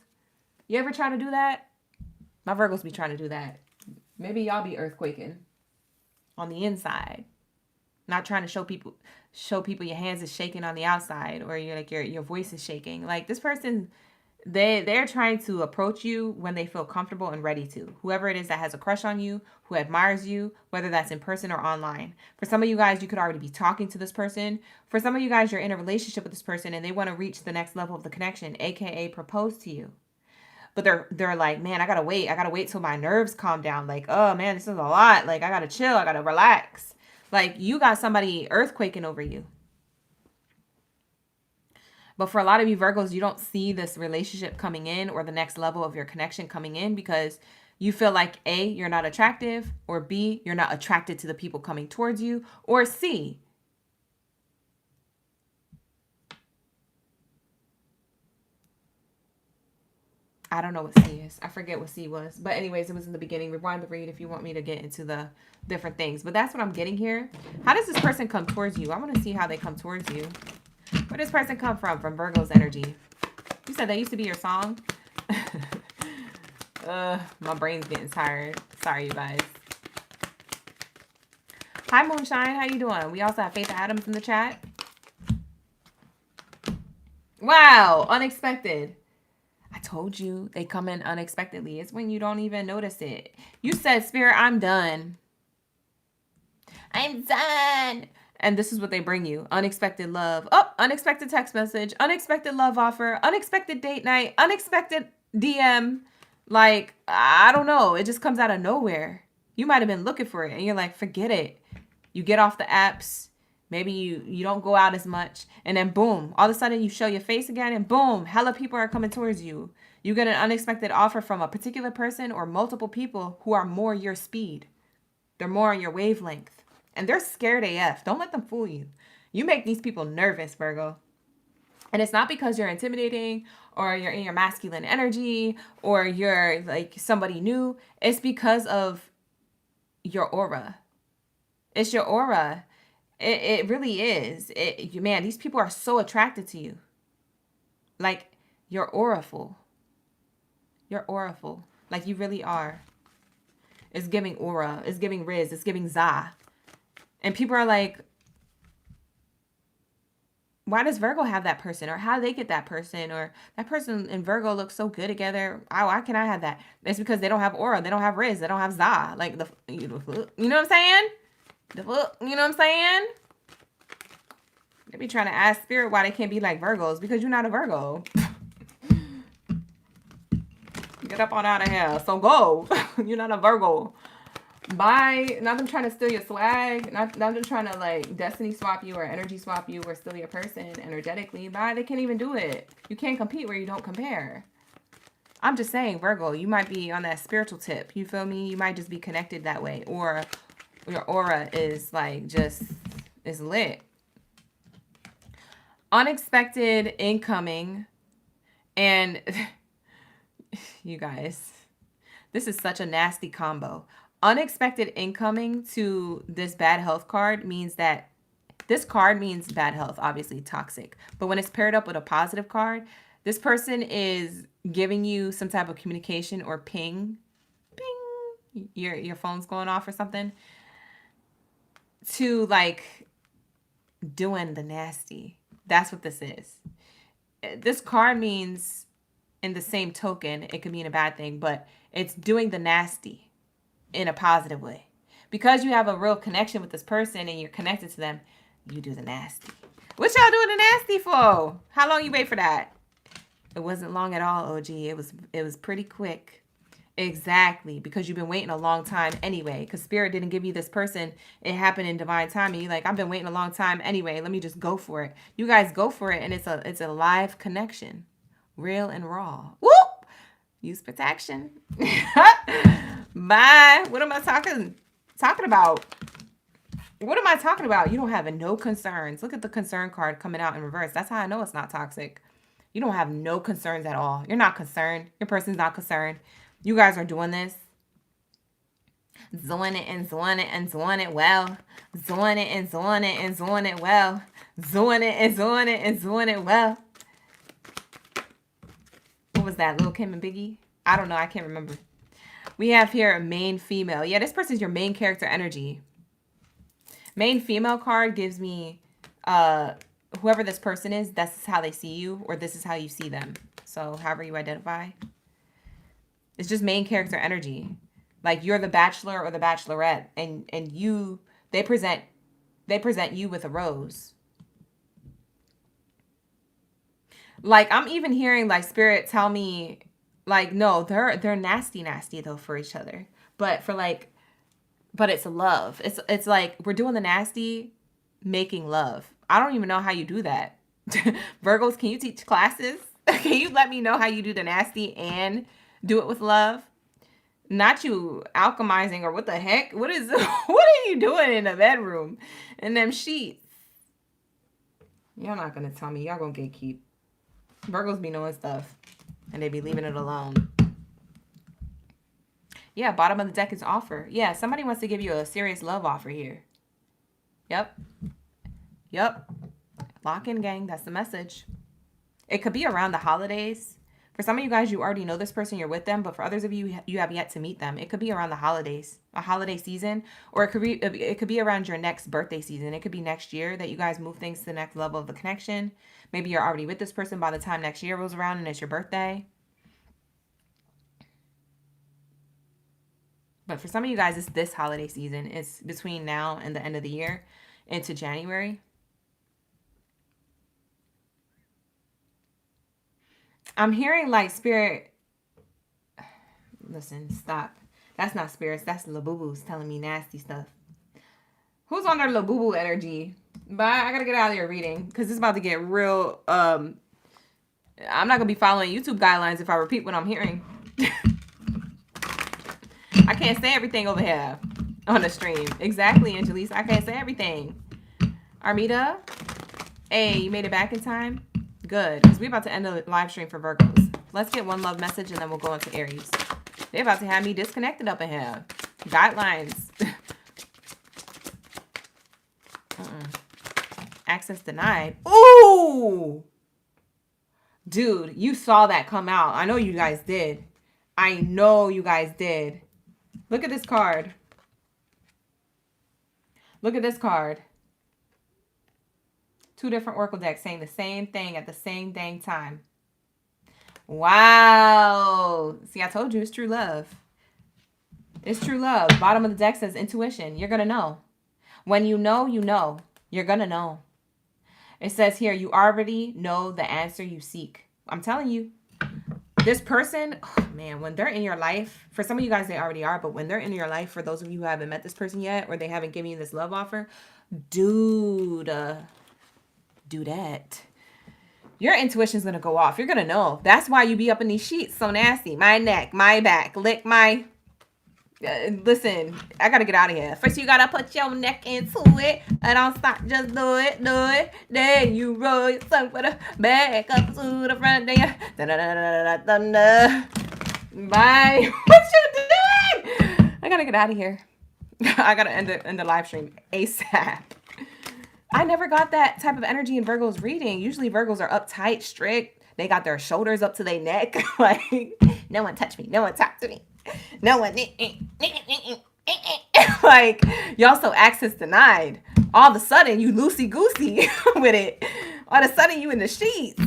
You ever try to do that? My Virgos be trying to do that. Maybe y'all be earthquaking on the inside. Not trying to show people your hands is shaking on the outside, or you're like your voice is shaking. Like this person, they're trying to approach you when they feel comfortable and ready to. Whoever it is that has a crush on you, who admires you, whether that's in person or online. For some of you guys, you could already be talking to this person. For some of you guys, you're in a relationship with this person and they want to reach the next level of the connection, aka propose to you. But they're like, man, I gotta wait till my nerves calm down. Like, oh man, this is a lot. Like, I gotta chill, I gotta relax. Like, you got somebody earthquaking over you. But for a lot of you Virgos, you don't see this relationship coming in or the next level of your connection coming in because you feel like A, you're not attractive, or B, you're not attracted to the people coming towards you, or C, I don't know what C is. I forget what C was. But anyways, it was in the beginning. Rewind the read if you want me to get into the different things. But that's what I'm getting here. How does this person come towards you? I want to see how they come towards you. Where does this person come from? From Virgo's energy. You said that used to be your song? My brain's getting tired. Sorry, you guys. Hi, Moonshine. How you doing? We also have Faith Adams in the chat. Wow, unexpected. I told you they come in unexpectedly. It's when you don't even notice it. You said, Spirit, I'm done. I'm done. And this is what they bring you. Unexpected love. Oh, unexpected text message. Unexpected love offer. Unexpected date night. Unexpected DM. Like, I don't know. It just comes out of nowhere. You might have been looking for it and you're like, forget it. You get off the apps. Maybe you don't go out as much. And then boom, all of a sudden you show your face again and boom, hella people are coming towards you. You get an unexpected offer from a particular person or multiple people who are more your speed. They're more on your wavelength. And they're scared AF. Don't let them fool you. You make these people nervous, Virgo. And it's not because you're intimidating or you're in your masculine energy or you're like somebody new. It's because of your aura. It's your aura. It really is. Man, these people are so attracted to you. Like, you're auraful. You're auraful. Like, you really are. It's giving aura. It's giving Riz. It's giving Za. And people are like, why does Virgo have that person? Or how do they get that person? Or that person and Virgo look so good together. Why can I have that? It's because they don't have aura. They don't have Riz. They don't have Za. Like, you know what I'm saying? You know what I'm saying? They be trying to ask Spirit why they can't be like Virgos. Because you're not a Virgo. Get up on out of here. So go. You're not a Virgo. Bye. Not them trying to steal your swag. Not them trying to like destiny swap you or energy swap you or steal your person energetically. Bye. They can't even do it. You can't compete where you don't compare. I'm just saying, Virgo, you might be on that spiritual tip. You feel me? You might just be connected that way. Or your aura is like just is lit. Unexpected incoming. And you guys, this is such a nasty combo. Unexpected incoming to this bad health card means that this card means bad health, obviously toxic. But when it's paired up with a positive card, this person is giving you some type of communication or ping. Ping. Your phone's going off or something. To like doing the nasty. That's what this is. This card means, in the same token, it could mean a bad thing, but it's doing the nasty in a positive way. Because you have a real connection with this person and you're connected to them, you do the nasty. What y'all doing the nasty for? How long you wait for that? It wasn't long at all, OG. It was pretty quick. Exactly, because you've been waiting a long time anyway. Because Spirit didn't give you this person. It happened in divine timing. You're like, I've been waiting a long time anyway. Let me just go for it. You guys go for it, and it's a live connection, real and raw. Whoop! Use protection. Bye. What am I talking about? What am I talking about? You don't have no concerns. Look at the concern card coming out in reverse. That's how I know it's not toxic. You don't have no concerns at all. You're not concerned. Your person's not concerned. You guys are doing this. Doing it and doing it and doing it well. Doing it and doing it and doing it well. Doing it and doing it and doing it well. What was that? Lil' Kim and Biggie? I don't know. I can't remember. We have here a main female. Yeah, this person's your main character energy. Main female card gives me whoever this person is, that's how they see you, or this is how you see them. So however you identify. It's just main character energy. Like you're the bachelor or the bachelorette, and they present you with a rose. Like I'm even hearing like Spirit tell me like no, they're nasty though for each other. But it's love. It's like we're doing the nasty, making love. I don't even know how you do that. Virgos, can you teach classes? Can you let me know how you do the nasty and do it with love? Not you alchemizing or what the heck? What are you doing in the bedroom? In them sheets? Y'all not gonna tell me. Y'all gonna gatekeep. Virgos be knowing stuff. And they be leaving it alone. Yeah, bottom of the deck is offer. Yeah, somebody wants to give you a serious love offer here. Yep. Lock in, gang. That's the message. It could be around the holidays. For some of you guys, you already know this person, you're with them, but for others of you, you have yet to meet them. It could be around the holidays, a holiday season, or it could be around your next birthday season. It could be next year that you guys move things to the next level of the connection. Maybe you're already with this person by the time next year rolls around and it's your birthday. But for some of you guys, it's this holiday season. It's between now and the end of the year into January. I'm hearing like spirit. Listen, stop. That's not spirits. That's Labubus telling me nasty stuff. Who's on their Labubu energy? But I gotta get out of your reading because it's about to get real. I'm not gonna be following YouTube guidelines if I repeat what I'm hearing. I can't say everything over here on the stream. Exactly, Angelise. I can't say everything. Armida, hey, you made it back in time? Good, because we're about to end the live stream for Virgos. Let's get one love message and then we'll go into Aries. They're about to have me disconnected up in here. Guidelines. Access denied. Ooh! Dude, you saw that come out. I know you guys did. I know you guys did. Look at this card. Look at this card. Two different Oracle decks saying the same thing at the same dang time. Wow. See, I told you it's true love. It's true love. Bottom of the deck says intuition. You're going to know. When you know, you know. You're going to know. It says here, you already know the answer you seek. I'm telling you. This person, oh man, when they're in your life, for some of you guys, they already are, but when they're in your life, for those of you who haven't met this person yet, or they haven't given you this love offer, dude, do that. Your intuition's going to go off. You're going to know. That's why you be up in these sheets so nasty. My neck, my back, lick my... listen, I got to get out of here. First, you got to put your neck into it. And don't stop. Just do it, do it. Then you roll yourself with a back up to the front. Then you... Da-da-da-da-da-da-da. Bye. What you doing? I got to get out of here. I got to end the live stream ASAP. I never got that type of energy in Virgo's reading. Usually Virgos are uptight, strict. They got their shoulders up to their neck. Like, no one touch me. No one talk to me. No one. Like, y'all so access denied. All of a sudden, you loosey-goosey with it. All of a sudden, you in the sheets.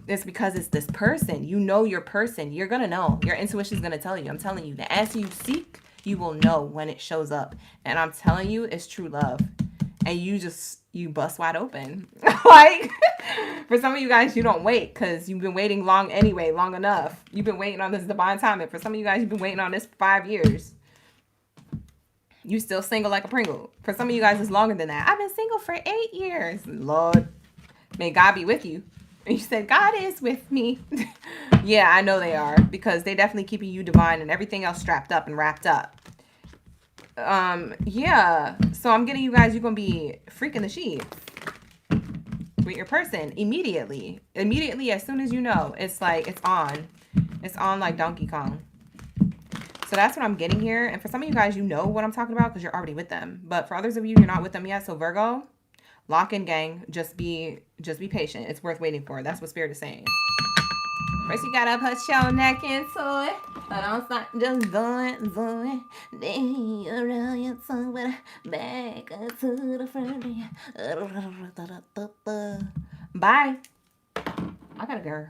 It's because it's this person. You know your person. You're going to know. Your intuition is going to tell you. I'm telling you. The answer you seek, you will know when it shows up. And I'm telling you, it's true love. And you bust wide open. Like, for some of you guys, you don't wait because you've been waiting long enough. You've been waiting on this divine timing. For some of you guys, you've been waiting on this for 5 years. You still single like a Pringle. For some of you guys, it's longer than that. I've been single for 8 years. Lord, may God be with you. And you said, God is with me. Yeah, I know they are because they definitely keeping you divine and everything else strapped up and wrapped up. Yeah, so I'm getting you guys, you're gonna be freaking the sheets with your person immediately as soon as you know. It's like it's on like Donkey Kong. So that's what I'm getting here. And for some of you guys, you know what I'm talking about because you're already with them, but for others of you, you're not with them yet. So Virgo, lock in, gang. Just be patient. It's worth waiting for. That's what Spirit is saying. First, you gotta put your neck into it. But don't stop, just do it. Then you roll your tongue with a back to the front. Bye. I gotta go.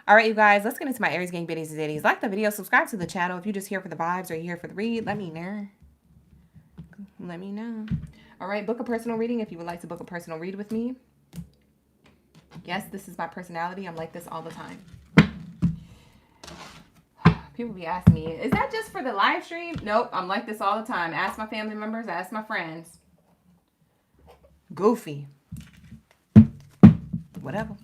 All right, you guys, let's get into my Aries gang biddies and ditties. Like the video, subscribe to the channel. If you're just here for the vibes or you're here for the read, let me know. Let me know. All right, book a personal reading if you would like to book a personal read with me. Yes, this is my personality. I'm like this all the time. People be asking me, is that just for the live stream? Nope, I'm like this all the time. Ask my family members, ask my friends. Goofy. Whatever.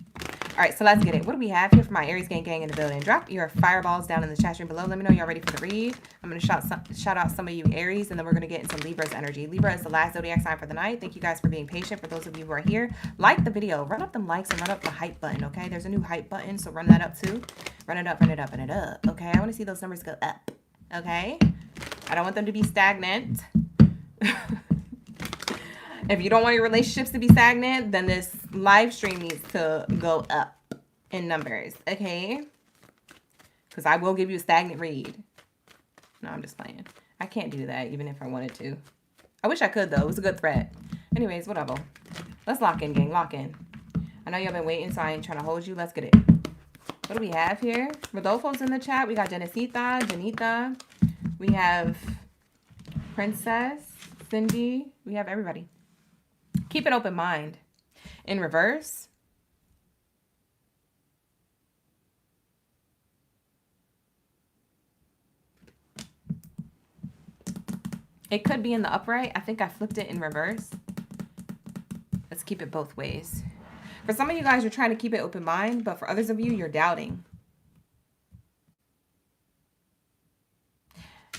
All right, so let's get it. What do we have here for my Aries gang in the building? Drop your fireballs down in the chat stream below. Let me know y'all ready for the read. I'm going to shout out some of you Aries, and then we're going to get into Libra's energy. Libra is the last zodiac sign for the night. Thank you guys for being patient. For those of you who are here, like the video. Run up them likes and run up the hype button, okay? There's a new hype button, so run that up too. Run it up, run it up, run it up, okay? I want to see those numbers go up, okay? I don't want them to be stagnant. If you don't want your relationships to be stagnant, then this live stream needs to go up in numbers, okay? because I will give you a stagnant read. No, I'm just playing. I can't do that even if I wanted to. I wish I could, though. It was a good threat. Anyways, whatever. Let's lock in, gang. Lock in. I know y'all been waiting, so I ain't trying to hold you. Let's get it. What do we have here? Rodolfo's in the chat. We got Genesita, Janita. We have Princess, Cindy. We have everybody. Keep an open mind. In reverse. It could be in the upright. I think I flipped it in reverse. Let's keep it both ways. For some of you guys, you're trying to keep it open mind, but for others of you, you're doubting.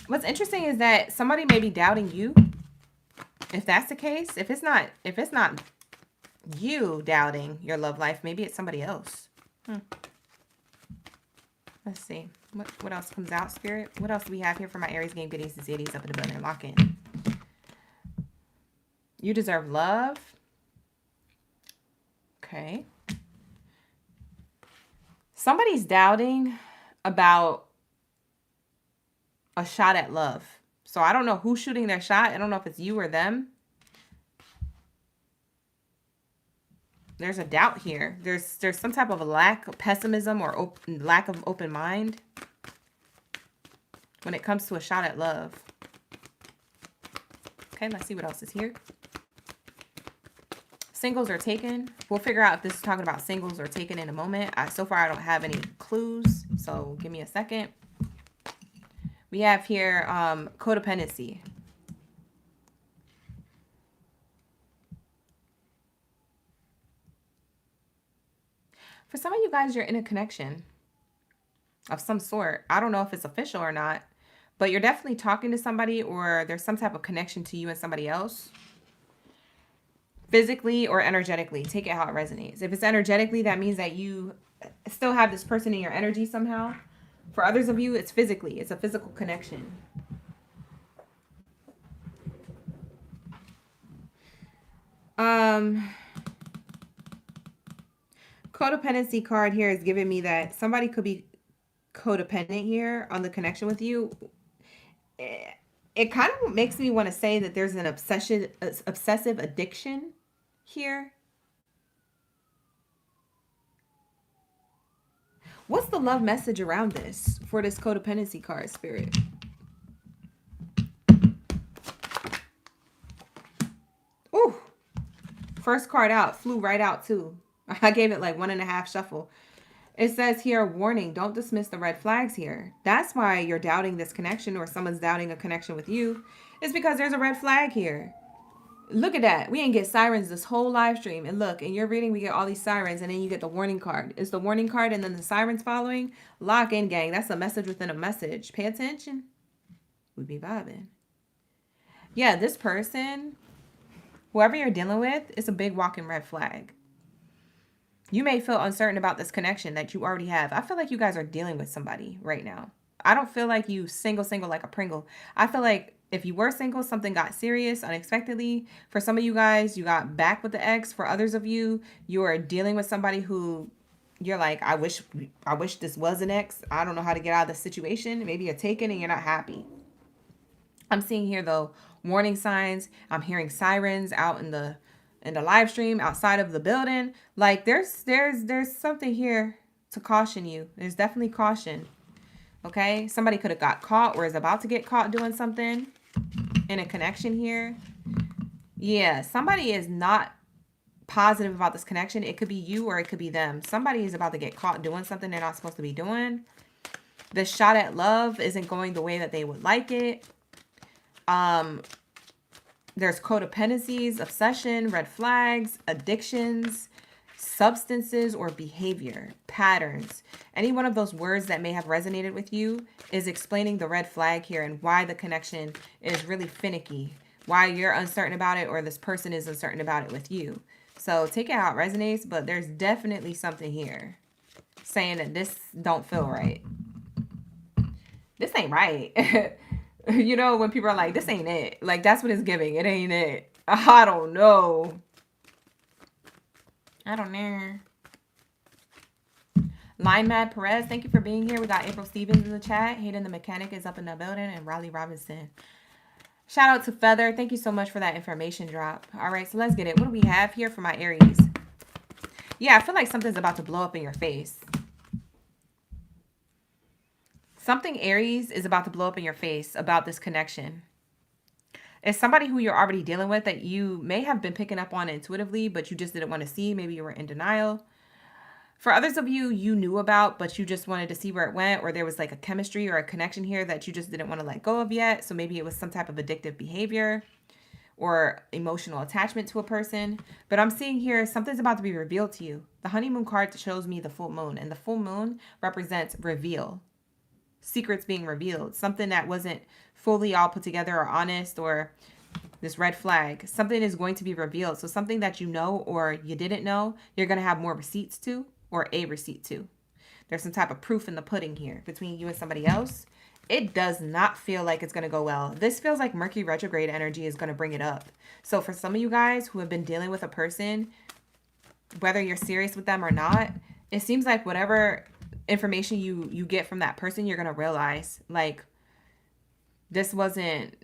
What's interesting is that somebody may be doubting you. If that's the case, if it's not you doubting your love life, maybe it's somebody else. Let's see. What else comes out, Spirit? What else do we have here for my Aries, gang, biddies, and zeddies up in the building? Lock in. You deserve love. Okay. Somebody's doubting about a shot at love. So I don't know who's shooting their shot. I don't know if it's you or them. There's a doubt here. There's some type of a lack of pessimism or lack of open mind when it comes to a shot at love. Okay, let's see what else is here. Singles are taken. We'll figure out if this is talking about singles or taken in a moment. So far, I don't have any clues, so give me a second. We have here codependency. For some of you guys, you're in a connection of some sort. I don't know if it's official or not, but you're definitely talking to somebody, or there's some type of connection to you and somebody else. Physically or energetically. Take it how it resonates. If it's energetically, that means that you still have this person in your energy somehow. For others of you, it's physically. It's a physical connection. Codependency card here is giving me that somebody could be codependent here on the connection with you. It kind of makes me want to say that there's an obsessive addiction here. What's the love message around this for this codependency card, Spirit? Ooh, first card out, flew right out too. I gave it like 1.5 shuffle. It says here, warning, don't dismiss the red flags here. That's why you're doubting this connection, or someone's doubting a connection with you. It's because there's a red flag here. Look at that. We ain't get sirens this whole live stream. And look, in your reading, we get all these sirens, and then you get the warning card. It's the warning card and then the sirens following. Lock in, gang. That's a message within a message. Pay attention. We be vibing. Yeah, this person, whoever you're dealing with, is a big walking red flag. You may feel uncertain about this connection that you already have. I feel like you guys are dealing with somebody right now. I don't feel like you single like a Pringle. I feel like if you were single, something got serious unexpectedly. For some of you guys, you got back with the ex. For others of you, you are dealing with somebody who you're like, I wish this was an ex. I don't know how to get out of this situation. Maybe you're taken and you're not happy. I'm seeing here though, warning signs. I'm hearing sirens out in the live stream outside of the building. Like there's something here to caution you. There's definitely caution. Okay. Somebody could have got caught or is about to get caught doing something in a connection here. Yeah. Somebody is not positive about this connection. It could be you or it could be them. Somebody is about to get caught doing something they're not supposed to be doing. The shot at love isn't going the way that they would like it. There's codependencies, obsession, red flags, addictions, substances, or behavior, patterns. Any one of those words that may have resonated with you is explaining the red flag here and why the connection is really finicky, why you're uncertain about it or this person is uncertain about it with you. So take it how it resonates, but there's definitely something here saying that this don't feel right. This ain't right. You know, when people are like, this ain't it. Like, that's what it's giving. It ain't it. I don't know. I don't know. Line Mad Perez, thank you for being here. We got April Stevens in the chat. Hayden the Mechanic is up in the building, and Riley Robinson. Shout out to Feather. Thank you so much for that information drop. All right, so let's get it. What do we have here for my Aries? Yeah, I feel like something's about to blow up in your face. Something, Aries, is about to blow up in your face about this connection. It's somebody who you're already dealing with that you may have been picking up on intuitively, but you just didn't want to see. Maybe you were in denial. For others of you, you knew about, but you just wanted to see where it went, or there was like a chemistry or a connection here that you just didn't want to let go of yet. So maybe it was some type of addictive behavior or emotional attachment to a person. But I'm seeing here something's about to be revealed to you. The honeymoon card shows me the full moon, and the full moon represents reveal. Secrets being revealed. Something that wasn't fully all put together or honest, or this red flag. Something is going to be revealed. So something that you know or you didn't know, you're going to have more receipts to, or a receipt to. There's some type of proof in the pudding here between you and somebody else. It does not feel like it's going to go well. This feels like Mercury retrograde energy is going to bring it up. So for some of you guys who have been dealing with a person, whether you're serious with them or not, it seems like whatever information you get from that person, you're going to realize like, this ain't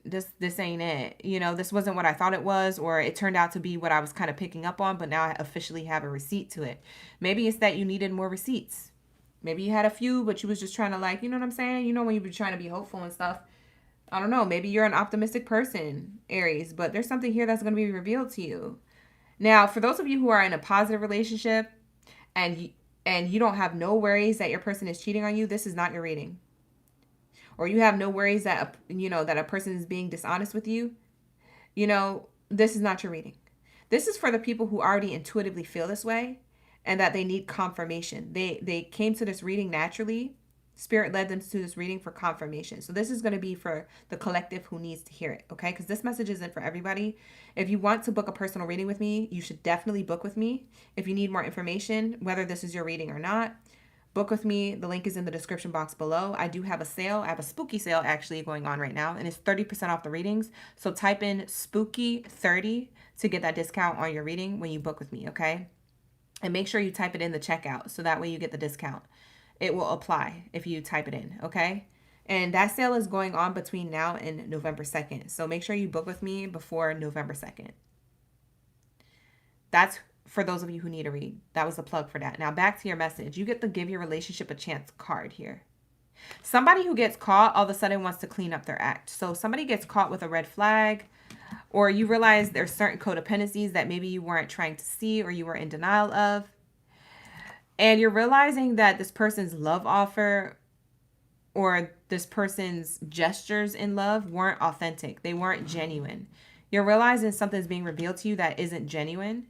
it. You know, this wasn't what I thought it was, or it turned out to be what I was kind of picking up on, but now I officially have a receipt to it. Maybe it's that you needed more receipts. Maybe you had a few, but you was just trying to like, you know what I'm saying? You know, when you've been trying to be hopeful and stuff. I don't know. Maybe you're an optimistic person, Aries, but there's something here that's going to be revealed to you. Now, for those of you who are in a positive relationship and you don't have no worries that your person is cheating on you, this is not your reading. Or you have no worries that, that a person is being dishonest with you, this is not your reading. This is for the people who already intuitively feel this way and that they need confirmation. They came to this reading naturally. Spirit led them to this reading for confirmation. So this is going to be for the collective who needs to hear it, okay? Because this message isn't for everybody. If you want to book a personal reading with me, you should definitely book with me. If you need more information, whether this is your reading or not, book with me. The link is in the description box below. I do have a sale. I have a spooky sale actually going on right now, and it's 30% off the readings. So type in spooky30 to get that discount on your reading when you book with me, okay? And make sure you type it in the checkout so that way you get the discount. It will apply if you type it in, okay? And that sale is going on between now and November 2nd. So make sure you book with me before November 2nd. That's for those of you who need a read. That was the plug for that. Now back to your message. You get the give your relationship a chance card here. Somebody who gets caught all of a sudden wants to clean up their act. So somebody gets caught with a red flag, or you realize there's certain codependencies that maybe you weren't trying to see or you were in denial of. And you're realizing that this person's love offer or this person's gestures in love weren't authentic. They weren't genuine. You're realizing something's being revealed to you that isn't genuine.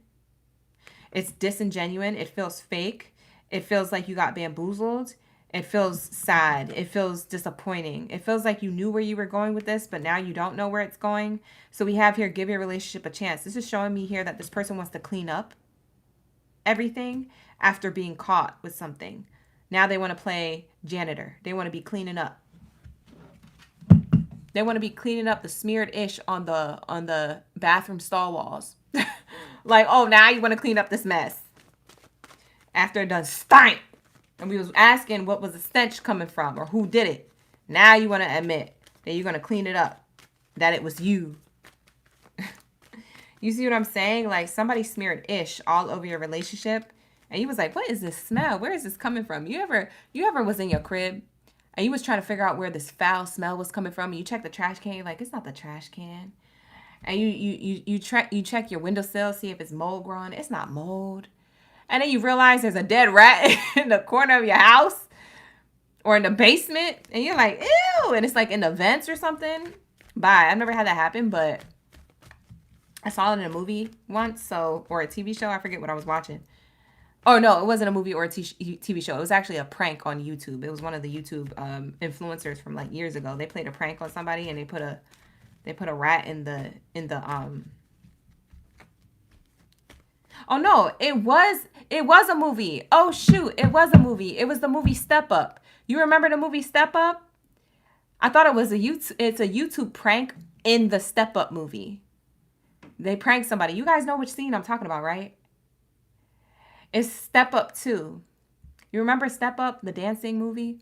It's disingenuine. It feels fake. It feels like you got bamboozled. It feels sad. It feels disappointing. It feels like you knew where you were going with this, but now you don't know where it's going. So we have here, give your relationship a chance. This is showing me here that this person wants to clean up everything after being caught with something. Now they want to play janitor. They want to be cleaning up. They want to be cleaning up the smeared ish on the bathroom stall walls. Like, oh, now you want to clean up this mess after it done stank. And we was asking what was the stench coming from or who did it. Now you want to admit that you're going to clean it up, that it was you. You see what I'm saying? Like somebody smeared ish all over your relationship. And you was like, what is this smell? Where is this coming from? You ever was in your crib and you was trying to figure out where this foul smell was coming from? And you check the trash can, you're like, it's not the trash can. And you check your windowsill, see if it's mold growing. It's not mold. And then you realize there's a dead rat in the corner of your house or in the basement. And you're like, ew. And it's like in the vents or something. Bye. I've never had that happen, but I saw it in a movie once, or a TV show. I forget what I was watching. Oh, no, it wasn't a movie or a TV show. It was actually a prank on YouTube. It was one of the YouTube influencers from like years ago. They played a prank on somebody and they put a rat in the Oh no, it was a movie. Oh shoot, it was a movie. It was the movie Step Up. You remember the movie Step Up? I thought it was it's a YouTube prank in the Step Up movie. They pranked somebody. You guys know which scene I'm talking about, right? It's Step Up 2. You remember Step Up, the dancing movie?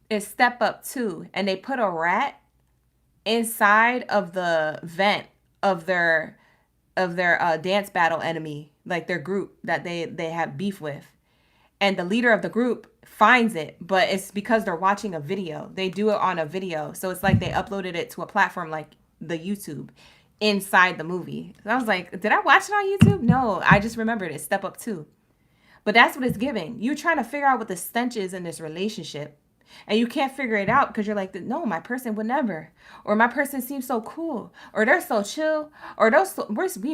It's Step Up 2. And they put a rat inside of the vent of their dance battle enemy, like their group that they have beef with. And the leader of the group finds it, but it's because they're watching a video. They do it on a video. So it's like they uploaded it to a platform like the YouTube inside the movie. So I was like, did I watch it on YouTube? No, I just remembered it. Step Up 2. But that's what it's giving. You're trying to figure out what the stench is in this relationship. And you can't figure it out because you're like, no, my person would never. Or my person seems so cool. Or they're so chill. Or we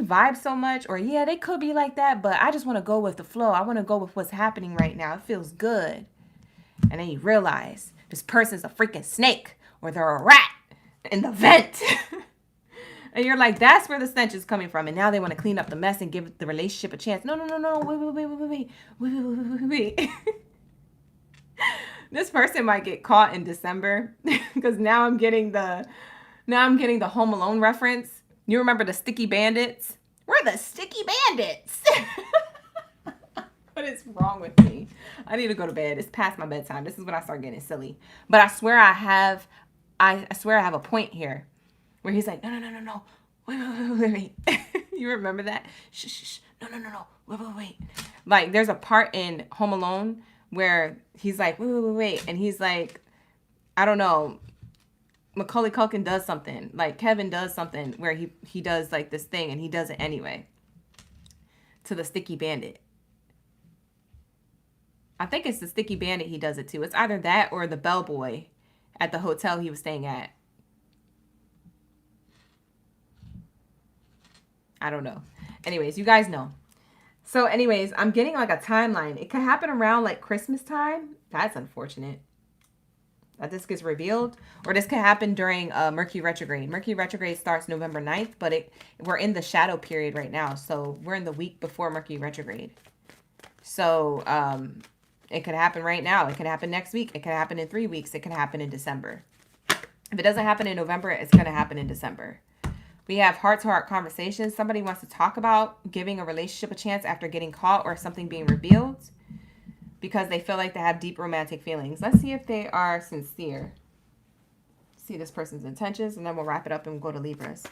vibe so much. Or yeah, they could be like that, but I just want to go with the flow. I want to go with what's happening right now. It feels good. And then you realize this person's a freaking snake. Or they're a rat in the vent. And you're like, that's where the stench is coming from. And now they want to clean up the mess and give the relationship a chance. No. Wait. This person might get caught in December because now I'm getting the Home Alone reference. You remember the sticky bandits? We're the sticky bandits. What is wrong with me? I need to go to bed. It's past my bedtime. This is when I start getting silly. But I swear I have a point here where he's like, no. Wait. You remember that? Shh. No. Wait. Like there's a part in Home Alone where he's like, wait. And he's like, I don't know, Macaulay Culkin does something. Like Kevin does something where he does like this thing and he does it anyway. To the sticky bandit. I think it's the sticky bandit he does it to. It's either that or the bellboy at the hotel he was staying at. I don't know. Anyways, you guys know. So anyways, I'm getting like a timeline. It could happen around like Christmas time. That's unfortunate that this gets revealed. Or this could happen during Mercury retrograde. Mercury retrograde starts November 9th, but we're in the shadow period right now. So we're in the week before Mercury retrograde. So it could happen right now. It could happen next week. It could happen in 3 weeks. It could happen in December. If it doesn't happen in November, it's going to happen in December. We have heart-to-heart conversations. Somebody wants to talk about giving a relationship a chance after getting caught or something being revealed because they feel like they have deep romantic feelings. Let's see if they are sincere. See this person's intentions, and then we'll wrap it up and we'll go to Libras.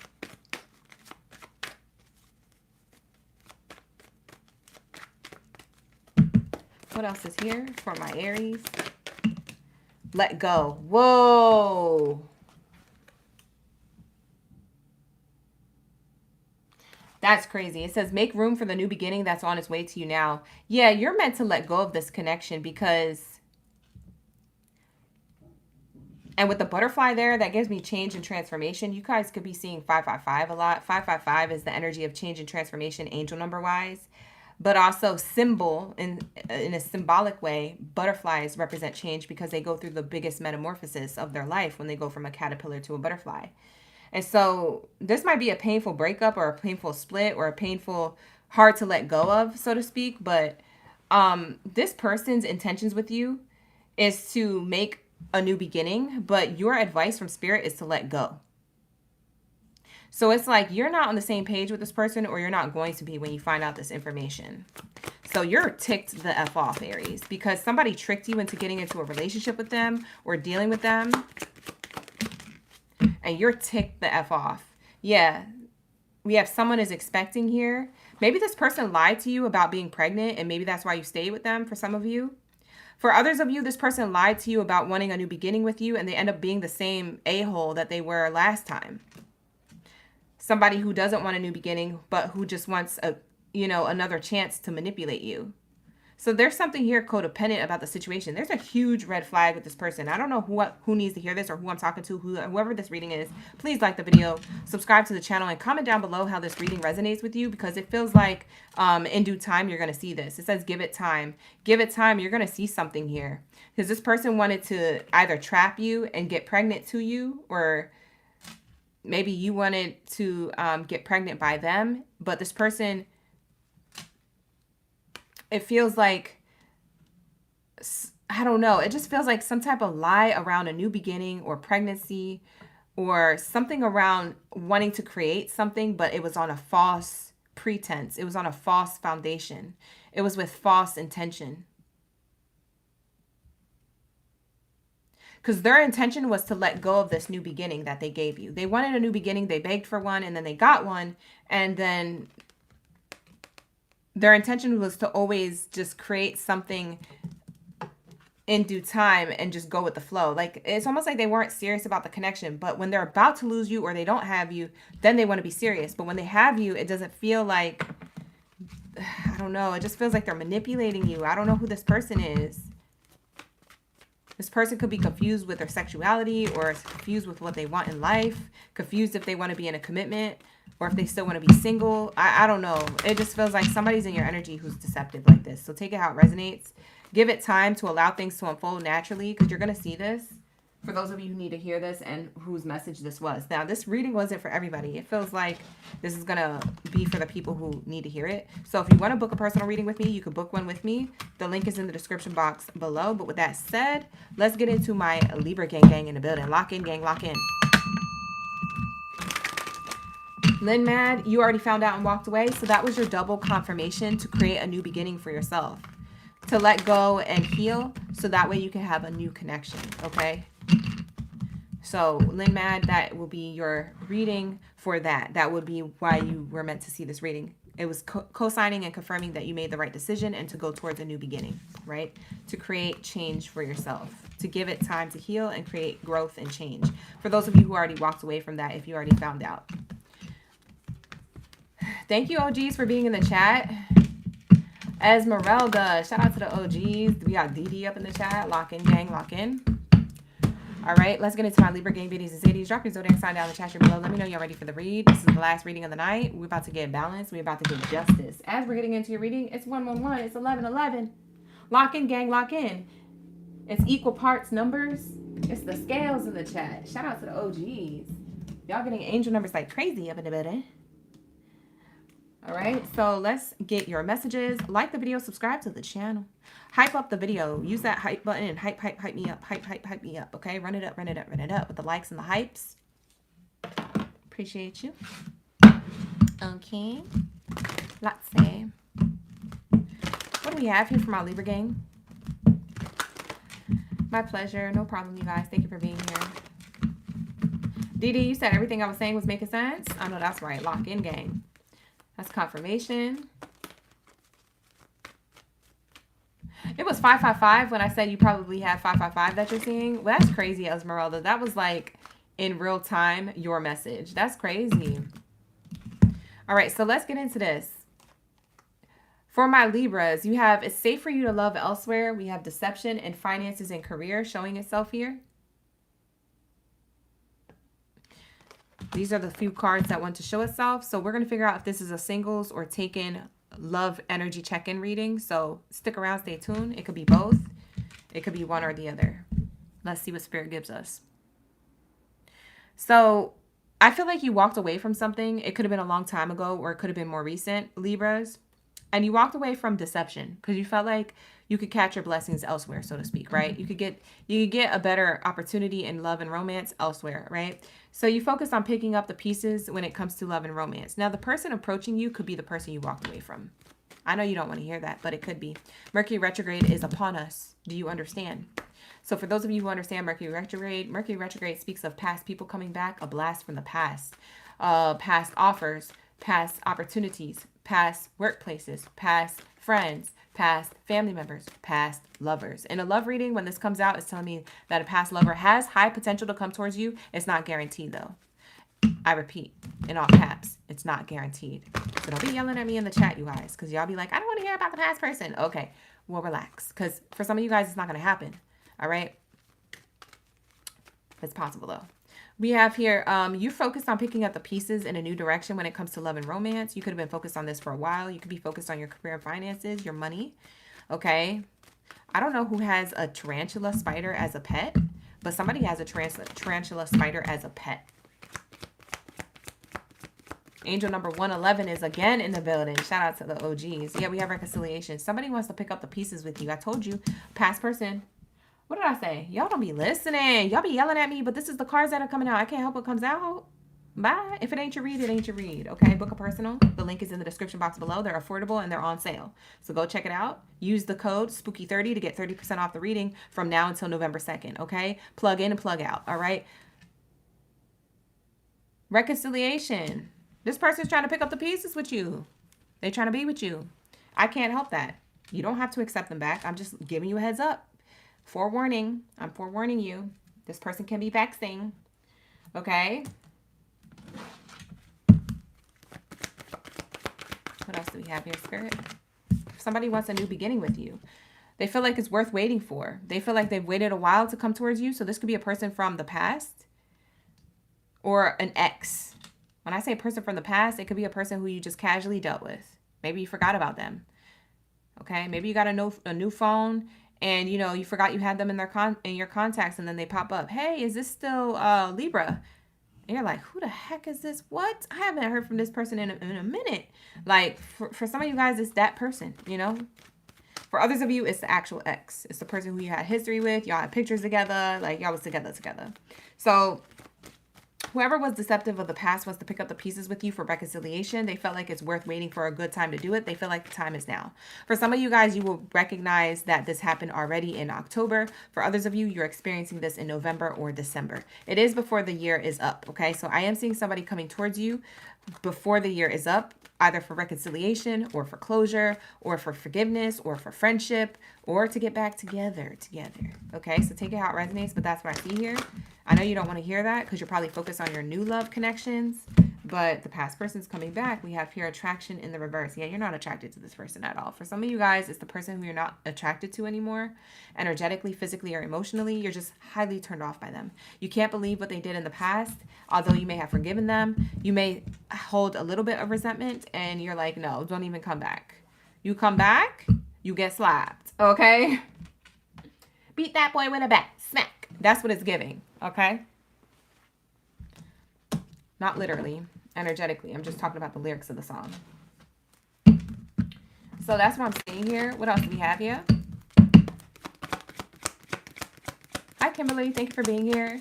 What else is here for my Aries? Let go. Whoa. That's crazy. It says, make room for the new beginning that's on its way to you now. Yeah, you're meant to let go of this connection because... And with the butterfly there, that gives me change and transformation. You guys could be seeing 555 a lot. 555 is the energy of change and transformation, angel number-wise. But also symbol, in a symbolic way, butterflies represent change because they go through the biggest metamorphosis of their life when they go from a caterpillar to a butterfly. And so this might be a painful breakup or a painful split or a painful, hard to let go of, so to speak. But this person's intentions with you is to make a new beginning. But your advice from spirit is to let go. So it's like you're not on the same page with this person, or you're not going to be when you find out this information. So you're ticked the F off, Aries, because somebody tricked you into getting into a relationship with them or dealing with them. And you're ticked the F off. Yeah, we have someone is expecting here. Maybe this person lied to you about being pregnant, and maybe that's why you stayed with them for some of you. For others of you, this person lied to you about wanting a new beginning with you, and they end up being the same a-hole that they were last time. Somebody who doesn't want a new beginning, but who just wants another chance to manipulate you. So there's something here codependent about the situation. There's a huge red flag with this person. I don't know who needs to hear this or who I'm talking to, whoever this reading is. Please like the video, subscribe to the channel, and comment down below how this reading resonates with you, because it feels like in due time you're going to see this. It says give it time. Give it time. You're going to see something here. Because this person wanted to either trap you and get pregnant to you, or maybe you wanted to get pregnant by them. But this person... It feels like, I don't know, it just feels like some type of lie around a new beginning or pregnancy or something around wanting to create something, but it was on a false pretense. It was on a false foundation. It was with false intention. Because their intention was to let go of this new beginning that they gave you. They wanted a new beginning. They begged for one, and then they got one. And then their intention was to always just create something in due time and just go with the flow. Like, it's almost like they weren't serious about the connection. But when they're about to lose you or they don't have you, then they want to be serious. But when they have you, it doesn't feel like, I don't know, it just feels like they're manipulating you. I don't know who this person is. This person could be confused with their sexuality, or confused with what they want in life, confused if they want to be in a commitment or if they still want to be single. I don't know. It just feels like somebody's in your energy who's deceptive like this. So take it how it resonates. Give it time to allow things to unfold naturally, because you're going to see this. For those of you who need to hear this and whose message this was. Now, this reading wasn't for everybody. It feels like this is going to be for the people who need to hear it. So if you want to book a personal reading with me, you could book one with me. The link is in the description box below. But with that said, let's get into my Libra gang in the building. Lock in, gang, lock in. Lynn Mad, you already found out and walked away. So that was your double confirmation to create a new beginning for yourself. To let go and heal, so that way you can have a new connection, okay? So, Lynn Mad, that will be your reading for that. That would be why you were meant to see this reading. It was co-signing and confirming that you made the right decision and to go towards a new beginning, right? To create change for yourself, to give it time to heal and create growth and change. For those of you who already walked away from that, if you already found out. Thank you, OGs, for being in the chat. Esmeralda, shout out to the OGs. We got DD up in the chat. Lock in, gang, lock in. All right, let's get into my Libra gang biddies and cities. Drop your zodiac sign down in the chat below. Let me know you're ready for the read. This is the last reading of the night. We're about to get balance. We're about to get justice. As we're getting into your reading, it's 111. It's 1111. Lock in, gang, lock in. It's equal parts numbers. It's the scales in the chat. Shout out to the OGs. Y'all getting angel numbers like crazy up in the building. All right, so let's get your messages. Like the video, subscribe to the channel. Hype up the video. Use that hype button and hype me up. Hype me up, okay? Run it up with the likes and the hypes. Appreciate you. Okay. Let's see. What do we have here for my Libra gang? My pleasure. No problem, you guys. Thank you for being here. Dee Dee, you said everything I was saying was making sense? I know that's right. Lock in, gang. That's confirmation. It was 555 when I said you probably have 555 that you're seeing. Well, that's crazy, Esmeralda. That was like in real time your message. That's crazy. All right, so let's get into this. For my Libras, you have it's safe for you to love elsewhere. We have deception and finances and career showing itself here. These are the few cards that want to show itself. So we're going to figure out if this is a singles or taken love energy check-in reading. So stick around, stay tuned. It could be both. It could be one or the other. Let's see what Spirit gives us. So I feel like you walked away from something. It could have been a long time ago or it could have been more recent, Libras. And you walked away from deception because you felt like you could catch your blessings elsewhere, so to speak, right? You could get a better opportunity in love and romance elsewhere, right? So you focused on picking up the pieces when it comes to love and romance. Now, the person approaching you could be the person you walked away from. I know you don't want to hear that, but it could be. Mercury retrograde is upon us. Do you understand? So for those of you who understand Mercury retrograde speaks of past people coming back, a blast from the past, past offers, past opportunities, past workplaces, past friends, past family members, past lovers. In a love reading, when this comes out, it's telling me that a past lover has high potential to come towards you. It's not guaranteed, though. I repeat, in all caps, it's not guaranteed. So don't be yelling at me in the chat, you guys, because y'all be like, I don't want to hear about the past person. Okay, well, relax, because for some of you guys, it's not going to happen. All right? It's possible, though. We have here, you focused on picking up the pieces in a new direction when it comes to love and romance. You could have been focused on this for a while. You could be focused on your career and finances, your money. Okay. I don't know who has a tarantula spider as a pet, but somebody has a tarantula spider as a pet. Angel number 111 is again in the building. Shout out to the OGs. Yeah, we have reconciliation. Somebody wants to pick up the pieces with you. I told you, past person. What did I say? Y'all don't be listening. Y'all be yelling at me, but this is the cards that are coming out. I can't help what comes out. Bye. If it ain't your read, it ain't your read. Okay, book a personal. The link is in the description box below. They're affordable and they're on sale. So go check it out. Use the code SPOOKY30 to get 30% off the reading from now until November 2nd. Okay, plug in and plug out. All right. Reconciliation. This person's trying to pick up the pieces with you. They're trying to be with you. I can't help that. You don't have to accept them back. I'm just giving you a heads up. Forewarning. I'm forewarning you. This person can be vexing. Okay. What else do we have here, Spirit? Somebody wants a new beginning with you. They feel like it's worth waiting for. They feel like they've waited a while to come towards you. So this could be a person from the past or an ex. When I say person from the past, it could be a person who you just casually dealt with. Maybe you forgot about them. Okay, maybe you got a new phone and you forgot you had them in your contacts, and then they pop up. Hey, is this still Libra? And you're like, who the heck is this? What? I haven't heard from this person in a minute. Like, for some of you guys, it's that person, For others of you, it's the actual ex. It's the person who you had history with. Y'all had pictures together. Like, y'all was together. So whoever was deceptive of the past wants to pick up the pieces with you for reconciliation. They felt like it's worth waiting for a good time to do it. They feel like the time is now. For some of you guys, you will recognize that this happened already in October. For others of you, you're experiencing this in November or December. It is before the year is up, okay? So I am seeing somebody coming towards you before the year is up, either for reconciliation or for closure or for forgiveness or for friendship or to get back together. Okay, so take it how it resonates, but that's what I see here. I know you don't want to hear that because you're probably focused on your new love connections, but the past person's coming back. We have here attraction in the reverse. Yeah, you're not attracted to this person at all. For some of you guys, it's the person who you're not attracted to anymore, energetically, physically, or emotionally. You're just highly turned off by them. You can't believe what they did in the past. Although you may have forgiven them, you may hold a little bit of resentment, and you're like, no, don't even come back. You come back, you get slapped, okay? Beat that boy with a bat. Smack. That's what it's giving, okay? Not literally, energetically. I'm just talking about the lyrics of the song. So that's what I'm seeing here. What else do we have here? Hi, Kimberly. Thank you for being here.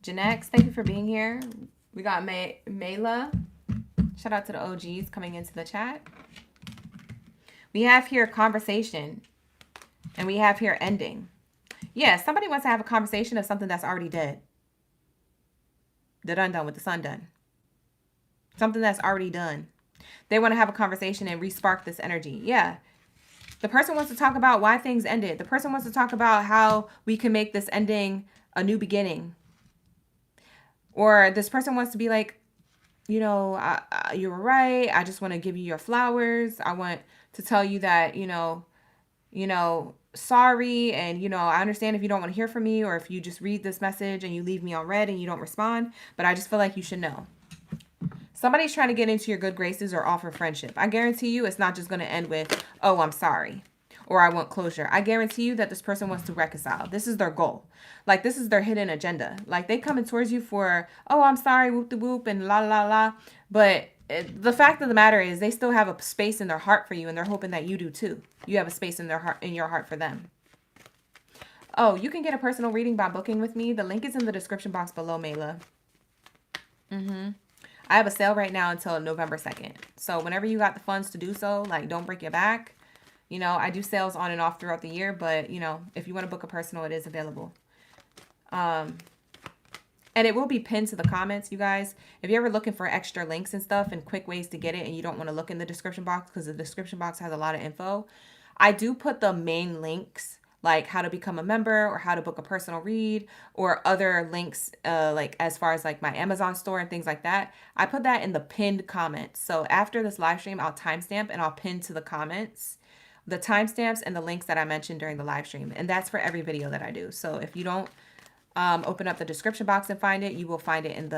Janex, thank you for being here. We got Mayla. Shout out to the OGs coming into the chat. We have here conversation. And we have here ending. Yeah, somebody wants to have a conversation of something that's already dead. The done with the sun done. Something that's already done. They want to have a conversation and re-spark this energy. Yeah. The person wants to talk about why things ended. The person wants to talk about how we can make this ending a new beginning. Or this person wants to be like, you were right. I just want to give you your flowers. I want to tell you that, sorry. And, I understand if you don't want to hear from me, or if you just read this message and you leave me on red and you don't respond, but I just feel like you should know. Somebody's trying to get into your good graces or offer friendship. I guarantee you it's not just going to end with, oh, I'm sorry, or I want closure. I guarantee you that this person wants to reconcile. This is their goal. Like, this is their hidden agenda. Like, they coming towards you for, oh, I'm sorry, whoop de whoop, and la la la. But the fact of the matter is they still have a space in their heart for you, and they're hoping that you do too. You have a space in your heart for them. Oh, you can get a personal reading by booking with me. The link is in the description box below, Mayla. I have a sale right now until November 2nd. So whenever you got the funds to do so, like, don't break your back. I do sales on and off throughout the year, but, if you want to book a personal, it is available. And it will be pinned to the comments, you guys. If you're ever looking for extra links and stuff and quick ways to get it and you don't want to look in the description box because the description box has a lot of info, I do put the main links, like how to become a member or how to book a personal read or other links, like as far as like my Amazon store and things like that. I put that in the pinned comments. So after this live stream, I'll timestamp and I'll pin to the comments the timestamps and the links that I mentioned during the live stream. And that's for every video that I do. So if you don't open up the description box and find it, you will find it in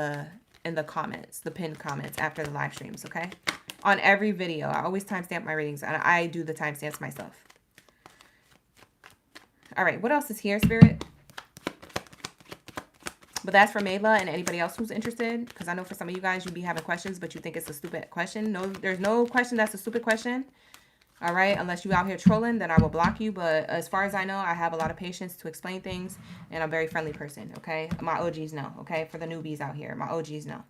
the comments, the pinned comments after the live streams, okay? On every video. I always timestamp my readings, and I do the timestamps myself. All right, what else is here, Spirit? But that's for Mayla and anybody else who's interested, because I know for some of you guys, you'd be having questions, but you think it's a stupid question. No, there's no question that's a stupid question. All right, unless you out here trolling, then I will block you. But as far as I know, I have a lot of patience to explain things, and I'm a very friendly person. Okay, my OGs know. Okay, for the newbies out here, my OGs know.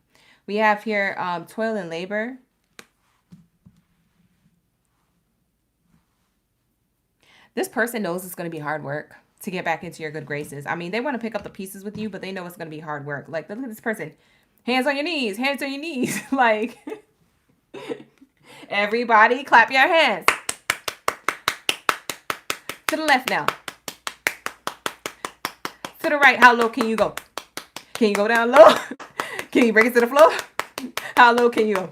We have here toil and labor. This person knows it's going to be hard work to get back into your good graces. I mean, they want to pick up the pieces with you, but they know it's going to be hard work. Like, look at this person. Hands on your knees. Hands on your knees. Like, everybody clap your hands. To the left now. To the right. How low can you go? Can you go down low? Can you bring it to the floor? How low can you go?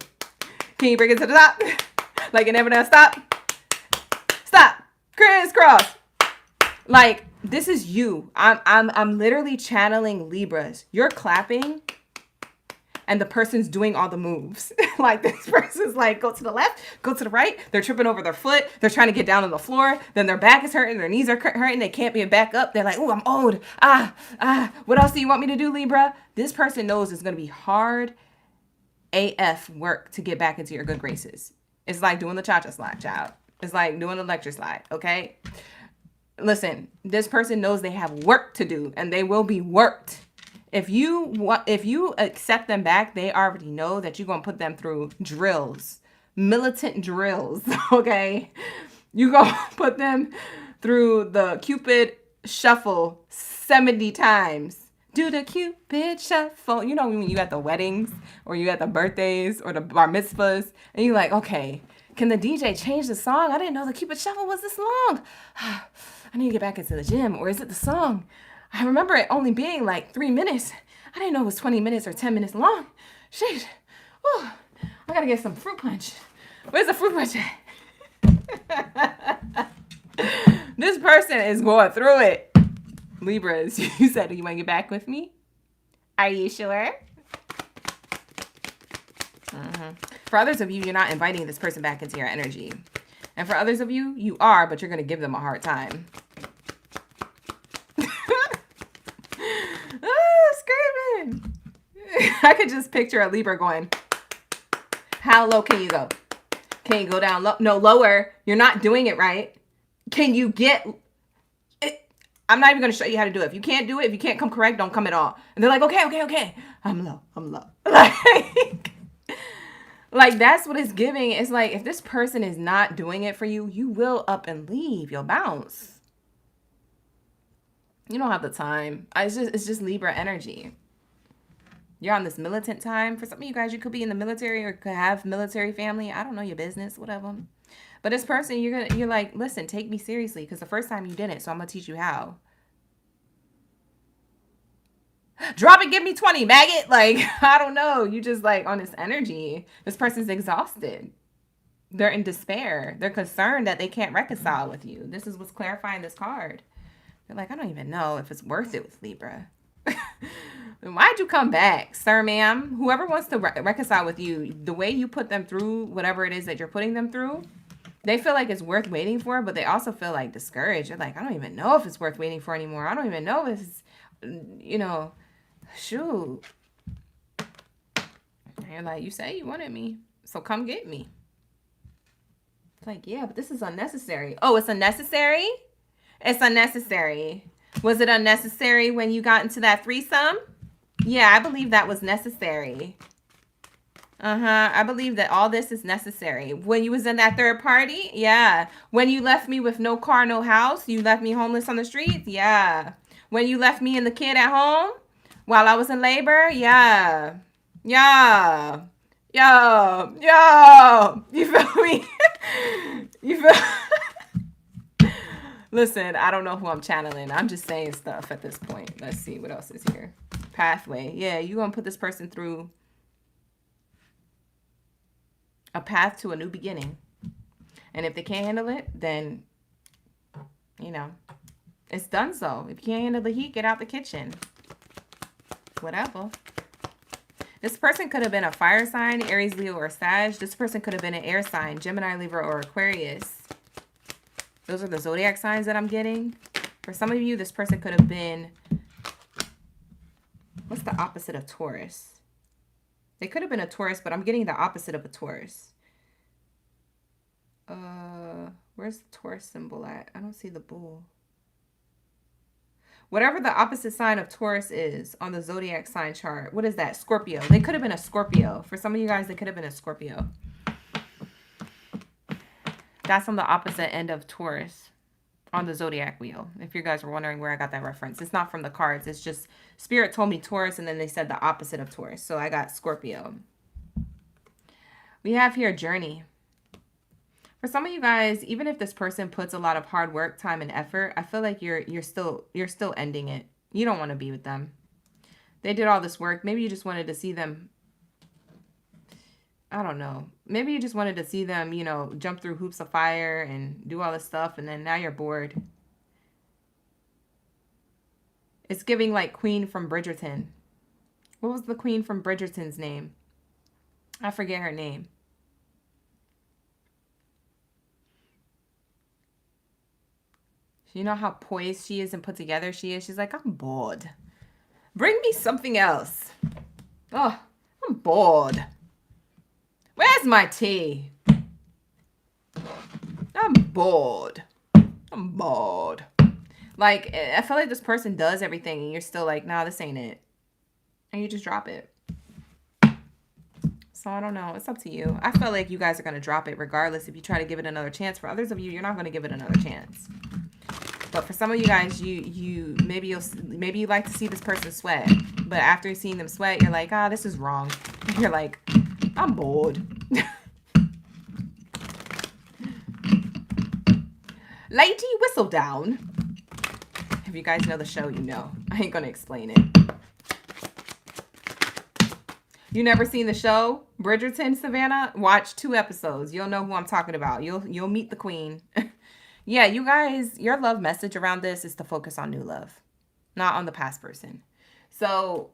Can you bring it to the top? Like it never does stop? Stop. Crisscross. Like, this is you. I'm literally channeling Libras. You're clapping and the person's doing all the moves. Like, this person's like, go to the left, go to the right. They're tripping over their foot. They're trying to get down on the floor. Then their back is hurting. Their knees are hurting. They can't be back up. They're like, oh, I'm old. What else do you want me to do, Libra? This person knows it's going to be hard AF work to get back into your good graces. It's like doing the cha-cha slide, child. It's like doing the lecture slide, okay? Listen, this person knows they have work to do, and they will be worked. If you accept them back, they already know that you're going to put them through drills, militant drills, okay? You're going to put them through the Cupid shuffle 70 times. Do the Cupid shuffle. You know when you at the weddings or you at the birthdays or the bar mitzvahs, and you're like, okay, can the DJ change the song? I didn't know the Cupid shuffle was this long. I need to get back into the gym. Or is it the song? I remember it only being like 3 minutes. I didn't know it was 20 minutes or 10 minutes long. Shit. Whew. I gotta get some fruit punch. Where's the fruit punch at? This person is going through it. Libras, you said you want to get back with me? Are you sure? For others of you, you're not inviting this person back into your energy. And for others of you, you are, but you're going to give them a hard time. Screaming. I could just picture a Libra going, how low can you go? Can you go down low? No, lower. You're not doing it right. Can you get it? I'm not even going to show you how to do it. If you can't do it, if you can't come correct, don't come at all. And they're like, okay. I'm low. Like, that's what it's giving. It's like, if this person is not doing it for you, you will up and leave. You'll bounce. You don't have the time. It's just Libra energy. You're on this militant time. For some of you guys, you could be in the military or could have military family. I don't know your business, whatever. But this person, you're like, listen, take me seriously, because the first time you didn't, so I'm gonna teach you how. Drop it, give me 20, maggot. Like, I don't know. You just like on this energy. This person's exhausted. They're in despair. They're concerned that they can't reconcile with you. This is what's clarifying this card. They're like, I don't even know if it's worth it with Libra. Why'd you come back, sir, ma'am? Whoever wants to reconcile with you, the way you put them through whatever it is that you're putting them through, they feel like it's worth waiting for, but they also feel like discouraged. They're like, I don't even know if it's worth waiting for anymore. I don't even know if it's, shoot. And you're like, you say you wanted me, so come get me. It's like, yeah, but this is unnecessary. Oh, it's unnecessary? It's unnecessary. Was it unnecessary when you got into that threesome? Yeah, I believe that was necessary. I believe that all this is necessary. When you was in that third party? Yeah. When you left me with no car, no house, you left me homeless on the streets? Yeah. When you left me and the kid at home while I was in labor? Yeah. Yeah. Yo. You feel me? You feel... Listen, I don't know who I'm channeling. I'm just saying stuff at this point. Let's see what else is here. Pathway. Yeah, you're going to put this person through a path to a new beginning. And if they can't handle it, then, it's done so. If you can't handle the heat, get out the kitchen. Whatever. This person could have been a fire sign, Aries, Leo, or Sag. This person could have been an air sign, Gemini, Libra, or Aquarius. Those are the zodiac signs that I'm getting. For some of you, this person could have been... What's the opposite of Taurus? They could have been a Taurus, but I'm getting the opposite of a Taurus. Where's the Taurus symbol at? I don't see the bull. Whatever the opposite sign of Taurus is on the zodiac sign chart. What is that? Scorpio. They could have been a Scorpio. For some of you guys, they could have been a Scorpio. That's on the opposite end of Taurus on the zodiac wheel. If you guys were wondering where I got that reference. It's not from the cards. It's just Spirit told me Taurus and then they said the opposite of Taurus. So I got Scorpio. We have here journey. For some of you guys, even if this person puts a lot of hard work, time, and effort, I feel like you're still ending it. You don't want to be with them. They did all this work. Maybe you just wanted to see them. I don't know. Maybe you just wanted to see them, you know, jump through hoops of fire and do all this stuff, and then now you're bored. It's giving like Queen from Bridgerton. What was the Queen from Bridgerton's name? I forget her name. You know how poised she is and put together she is? She's like, I'm bored. Bring me something else. Oh, I'm bored. Where's my tea? I'm bored. I'm bored. Like, I feel like this person does everything and you're still like, nah, this ain't it. And you just drop it. So I don't know. It's up to you. I feel like you guys are going to drop it regardless if you try to give it another chance. For others of you, you're not going to give it another chance. But for some of you guys, maybe you like to see this person sweat. But after seeing them sweat, you're like, this is wrong. And you're like, I'm bored. Lady Whistledown. If you guys know the show, you know. I ain't gonna explain it. You never seen the show Bridgerton, Savannah? Watch 2 episodes. You'll know who I'm talking about. You'll meet the queen. Yeah, you guys, your love message around this is to focus on new love, not on the past person. So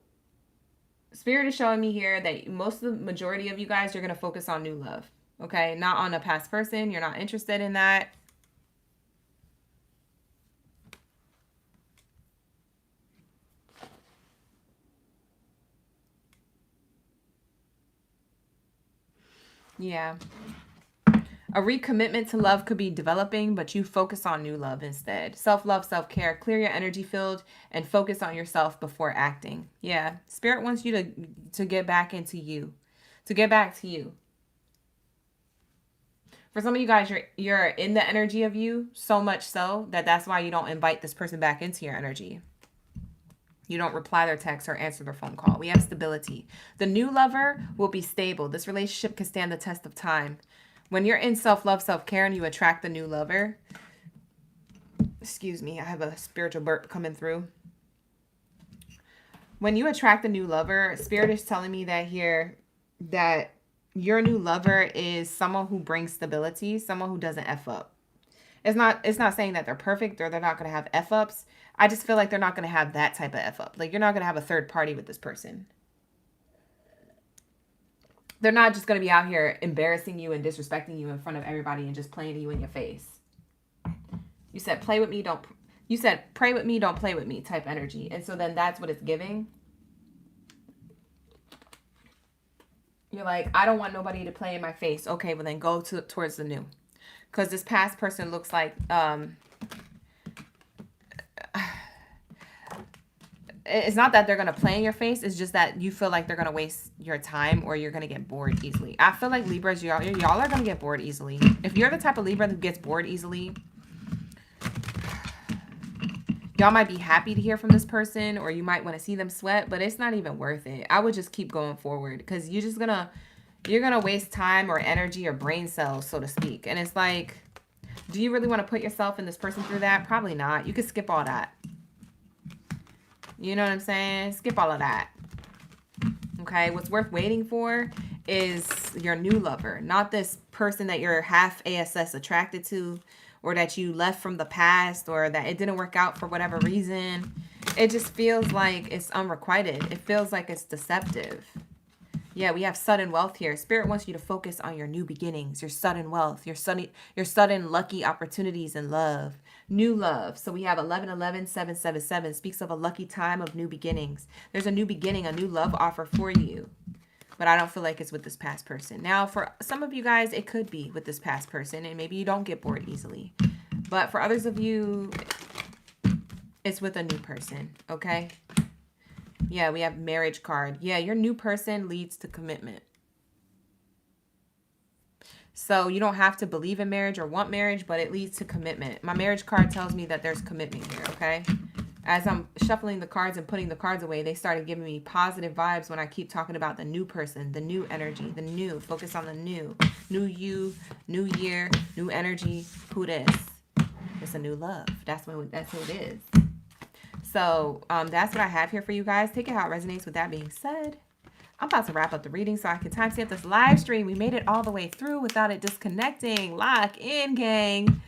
Spirit is showing me here that majority of you guys, you're going to focus on new love. Okay. Not on a past person. You're not interested in that. Yeah. A recommitment to love could be developing, but you focus on new love instead. Self-love, self-care. Clear your energy field and focus on yourself before acting. Yeah. Spirit wants you to get back into you. To get back to you. For some of you guys, you're in the energy of you so much so that that's why you don't invite this person back into your energy. You don't reply their text or answer their phone call. We have stability. The new lover will be stable. This relationship can stand the test of time. When you're in self-love, self-care, and you attract the new lover, excuse me, I have a spiritual burp coming through. When you attract the new lover, Spirit is telling me that here, that your new lover is someone who brings stability, someone who doesn't F up. It's not saying that they're perfect or they're not going to have F ups. I just feel like they're not going to have that type of F up. Like, you're not going to have a third party with this person. They're not just going to be out here embarrassing you and disrespecting you in front of everybody and just playing you in your face. You said, play with me, you said, pray with me, don't play with me type energy. And so then that's what it's giving. You're like, I don't want nobody to play in my face. Okay, well then go towards the new. Because this past person looks like, it's not that they're going to play in your face. It's just that you feel like they're going to waste your time or you're going to get bored easily. I feel like Libras, y'all are going to get bored easily. If you're the type of Libra that gets bored easily, y'all might be happy to hear from this person or you might want to see them sweat, but it's not even worth it. I would just keep going forward because you're going to waste time or energy or brain cells, so to speak. And it's like, do you really want to put yourself and this person through that? Probably not. You could skip all that. You know what I'm saying? Skip all of that. Okay? What's worth waiting for is your new lover, not this person that you're half ASS attracted to or that you left from the past or that it didn't work out for whatever reason. It just feels like it's unrequited. It feels like it's deceptive. Yeah, we have sudden wealth here. Spirit wants you to focus on your new beginnings, your sudden wealth, your sudden lucky opportunities in love, new love. So we have 1111 777 speaks of a lucky time of new beginnings. There's a new beginning, a new love offer for you. but I don't feel like it's with this past person. Now, for some of you guys, it could be with this past person, and maybe you don't get bored easily. But for others of you, it's with a new person, okay? Yeah, we have marriage card. Yeah, your new person leads to commitment. So you don't have to believe in marriage or want marriage, but it leads to commitment. My marriage card tells me that there's commitment here, okay? As I'm shuffling the cards and putting the cards away, they started giving me positive vibes when I keep talking about the new person, the new energy, the new. Focus on the new. New you, new year, new energy. Who this? It's a new love. That's who it is. So that's what I have here for you guys. Take it how it resonates. With that being said, I'm about to wrap up the reading so I can timestamp this live stream. We made it all the way through without it disconnecting. Lock in, gang.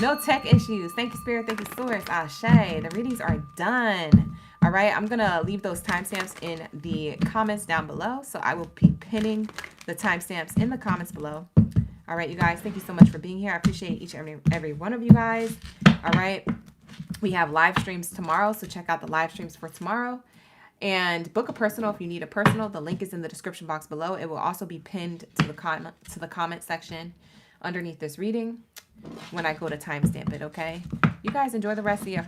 No tech issues. Thank you, Spirit. Thank you, Source. Ashe. The readings are done. All right. I'm going to leave those timestamps in the comments down below. So I will be pinning the timestamps in the comments below. All right, you guys. Thank you so much for being here. I appreciate each and every one of you guys. All right. We have live streams tomorrow. So check out the live streams for tomorrow. And book a personal if you need a personal. The link is in the description box below. It will also be pinned to the comment section underneath this reading when I go to timestamp it, okay? You guys enjoy the rest of your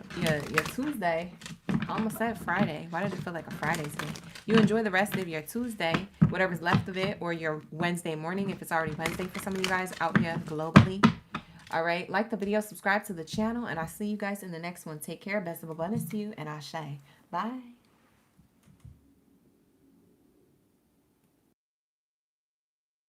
Tuesday. I almost said Friday. Why did it feel like a Friday to me? You enjoy the rest of your Tuesday, whatever's left of it, or your Wednesday morning if it's already Wednesday for some of you guys out here globally. All right, like the video, subscribe to the channel, and I'll see you guys in the next one. Take care. Best of abundance to you, and Ashe. Bye.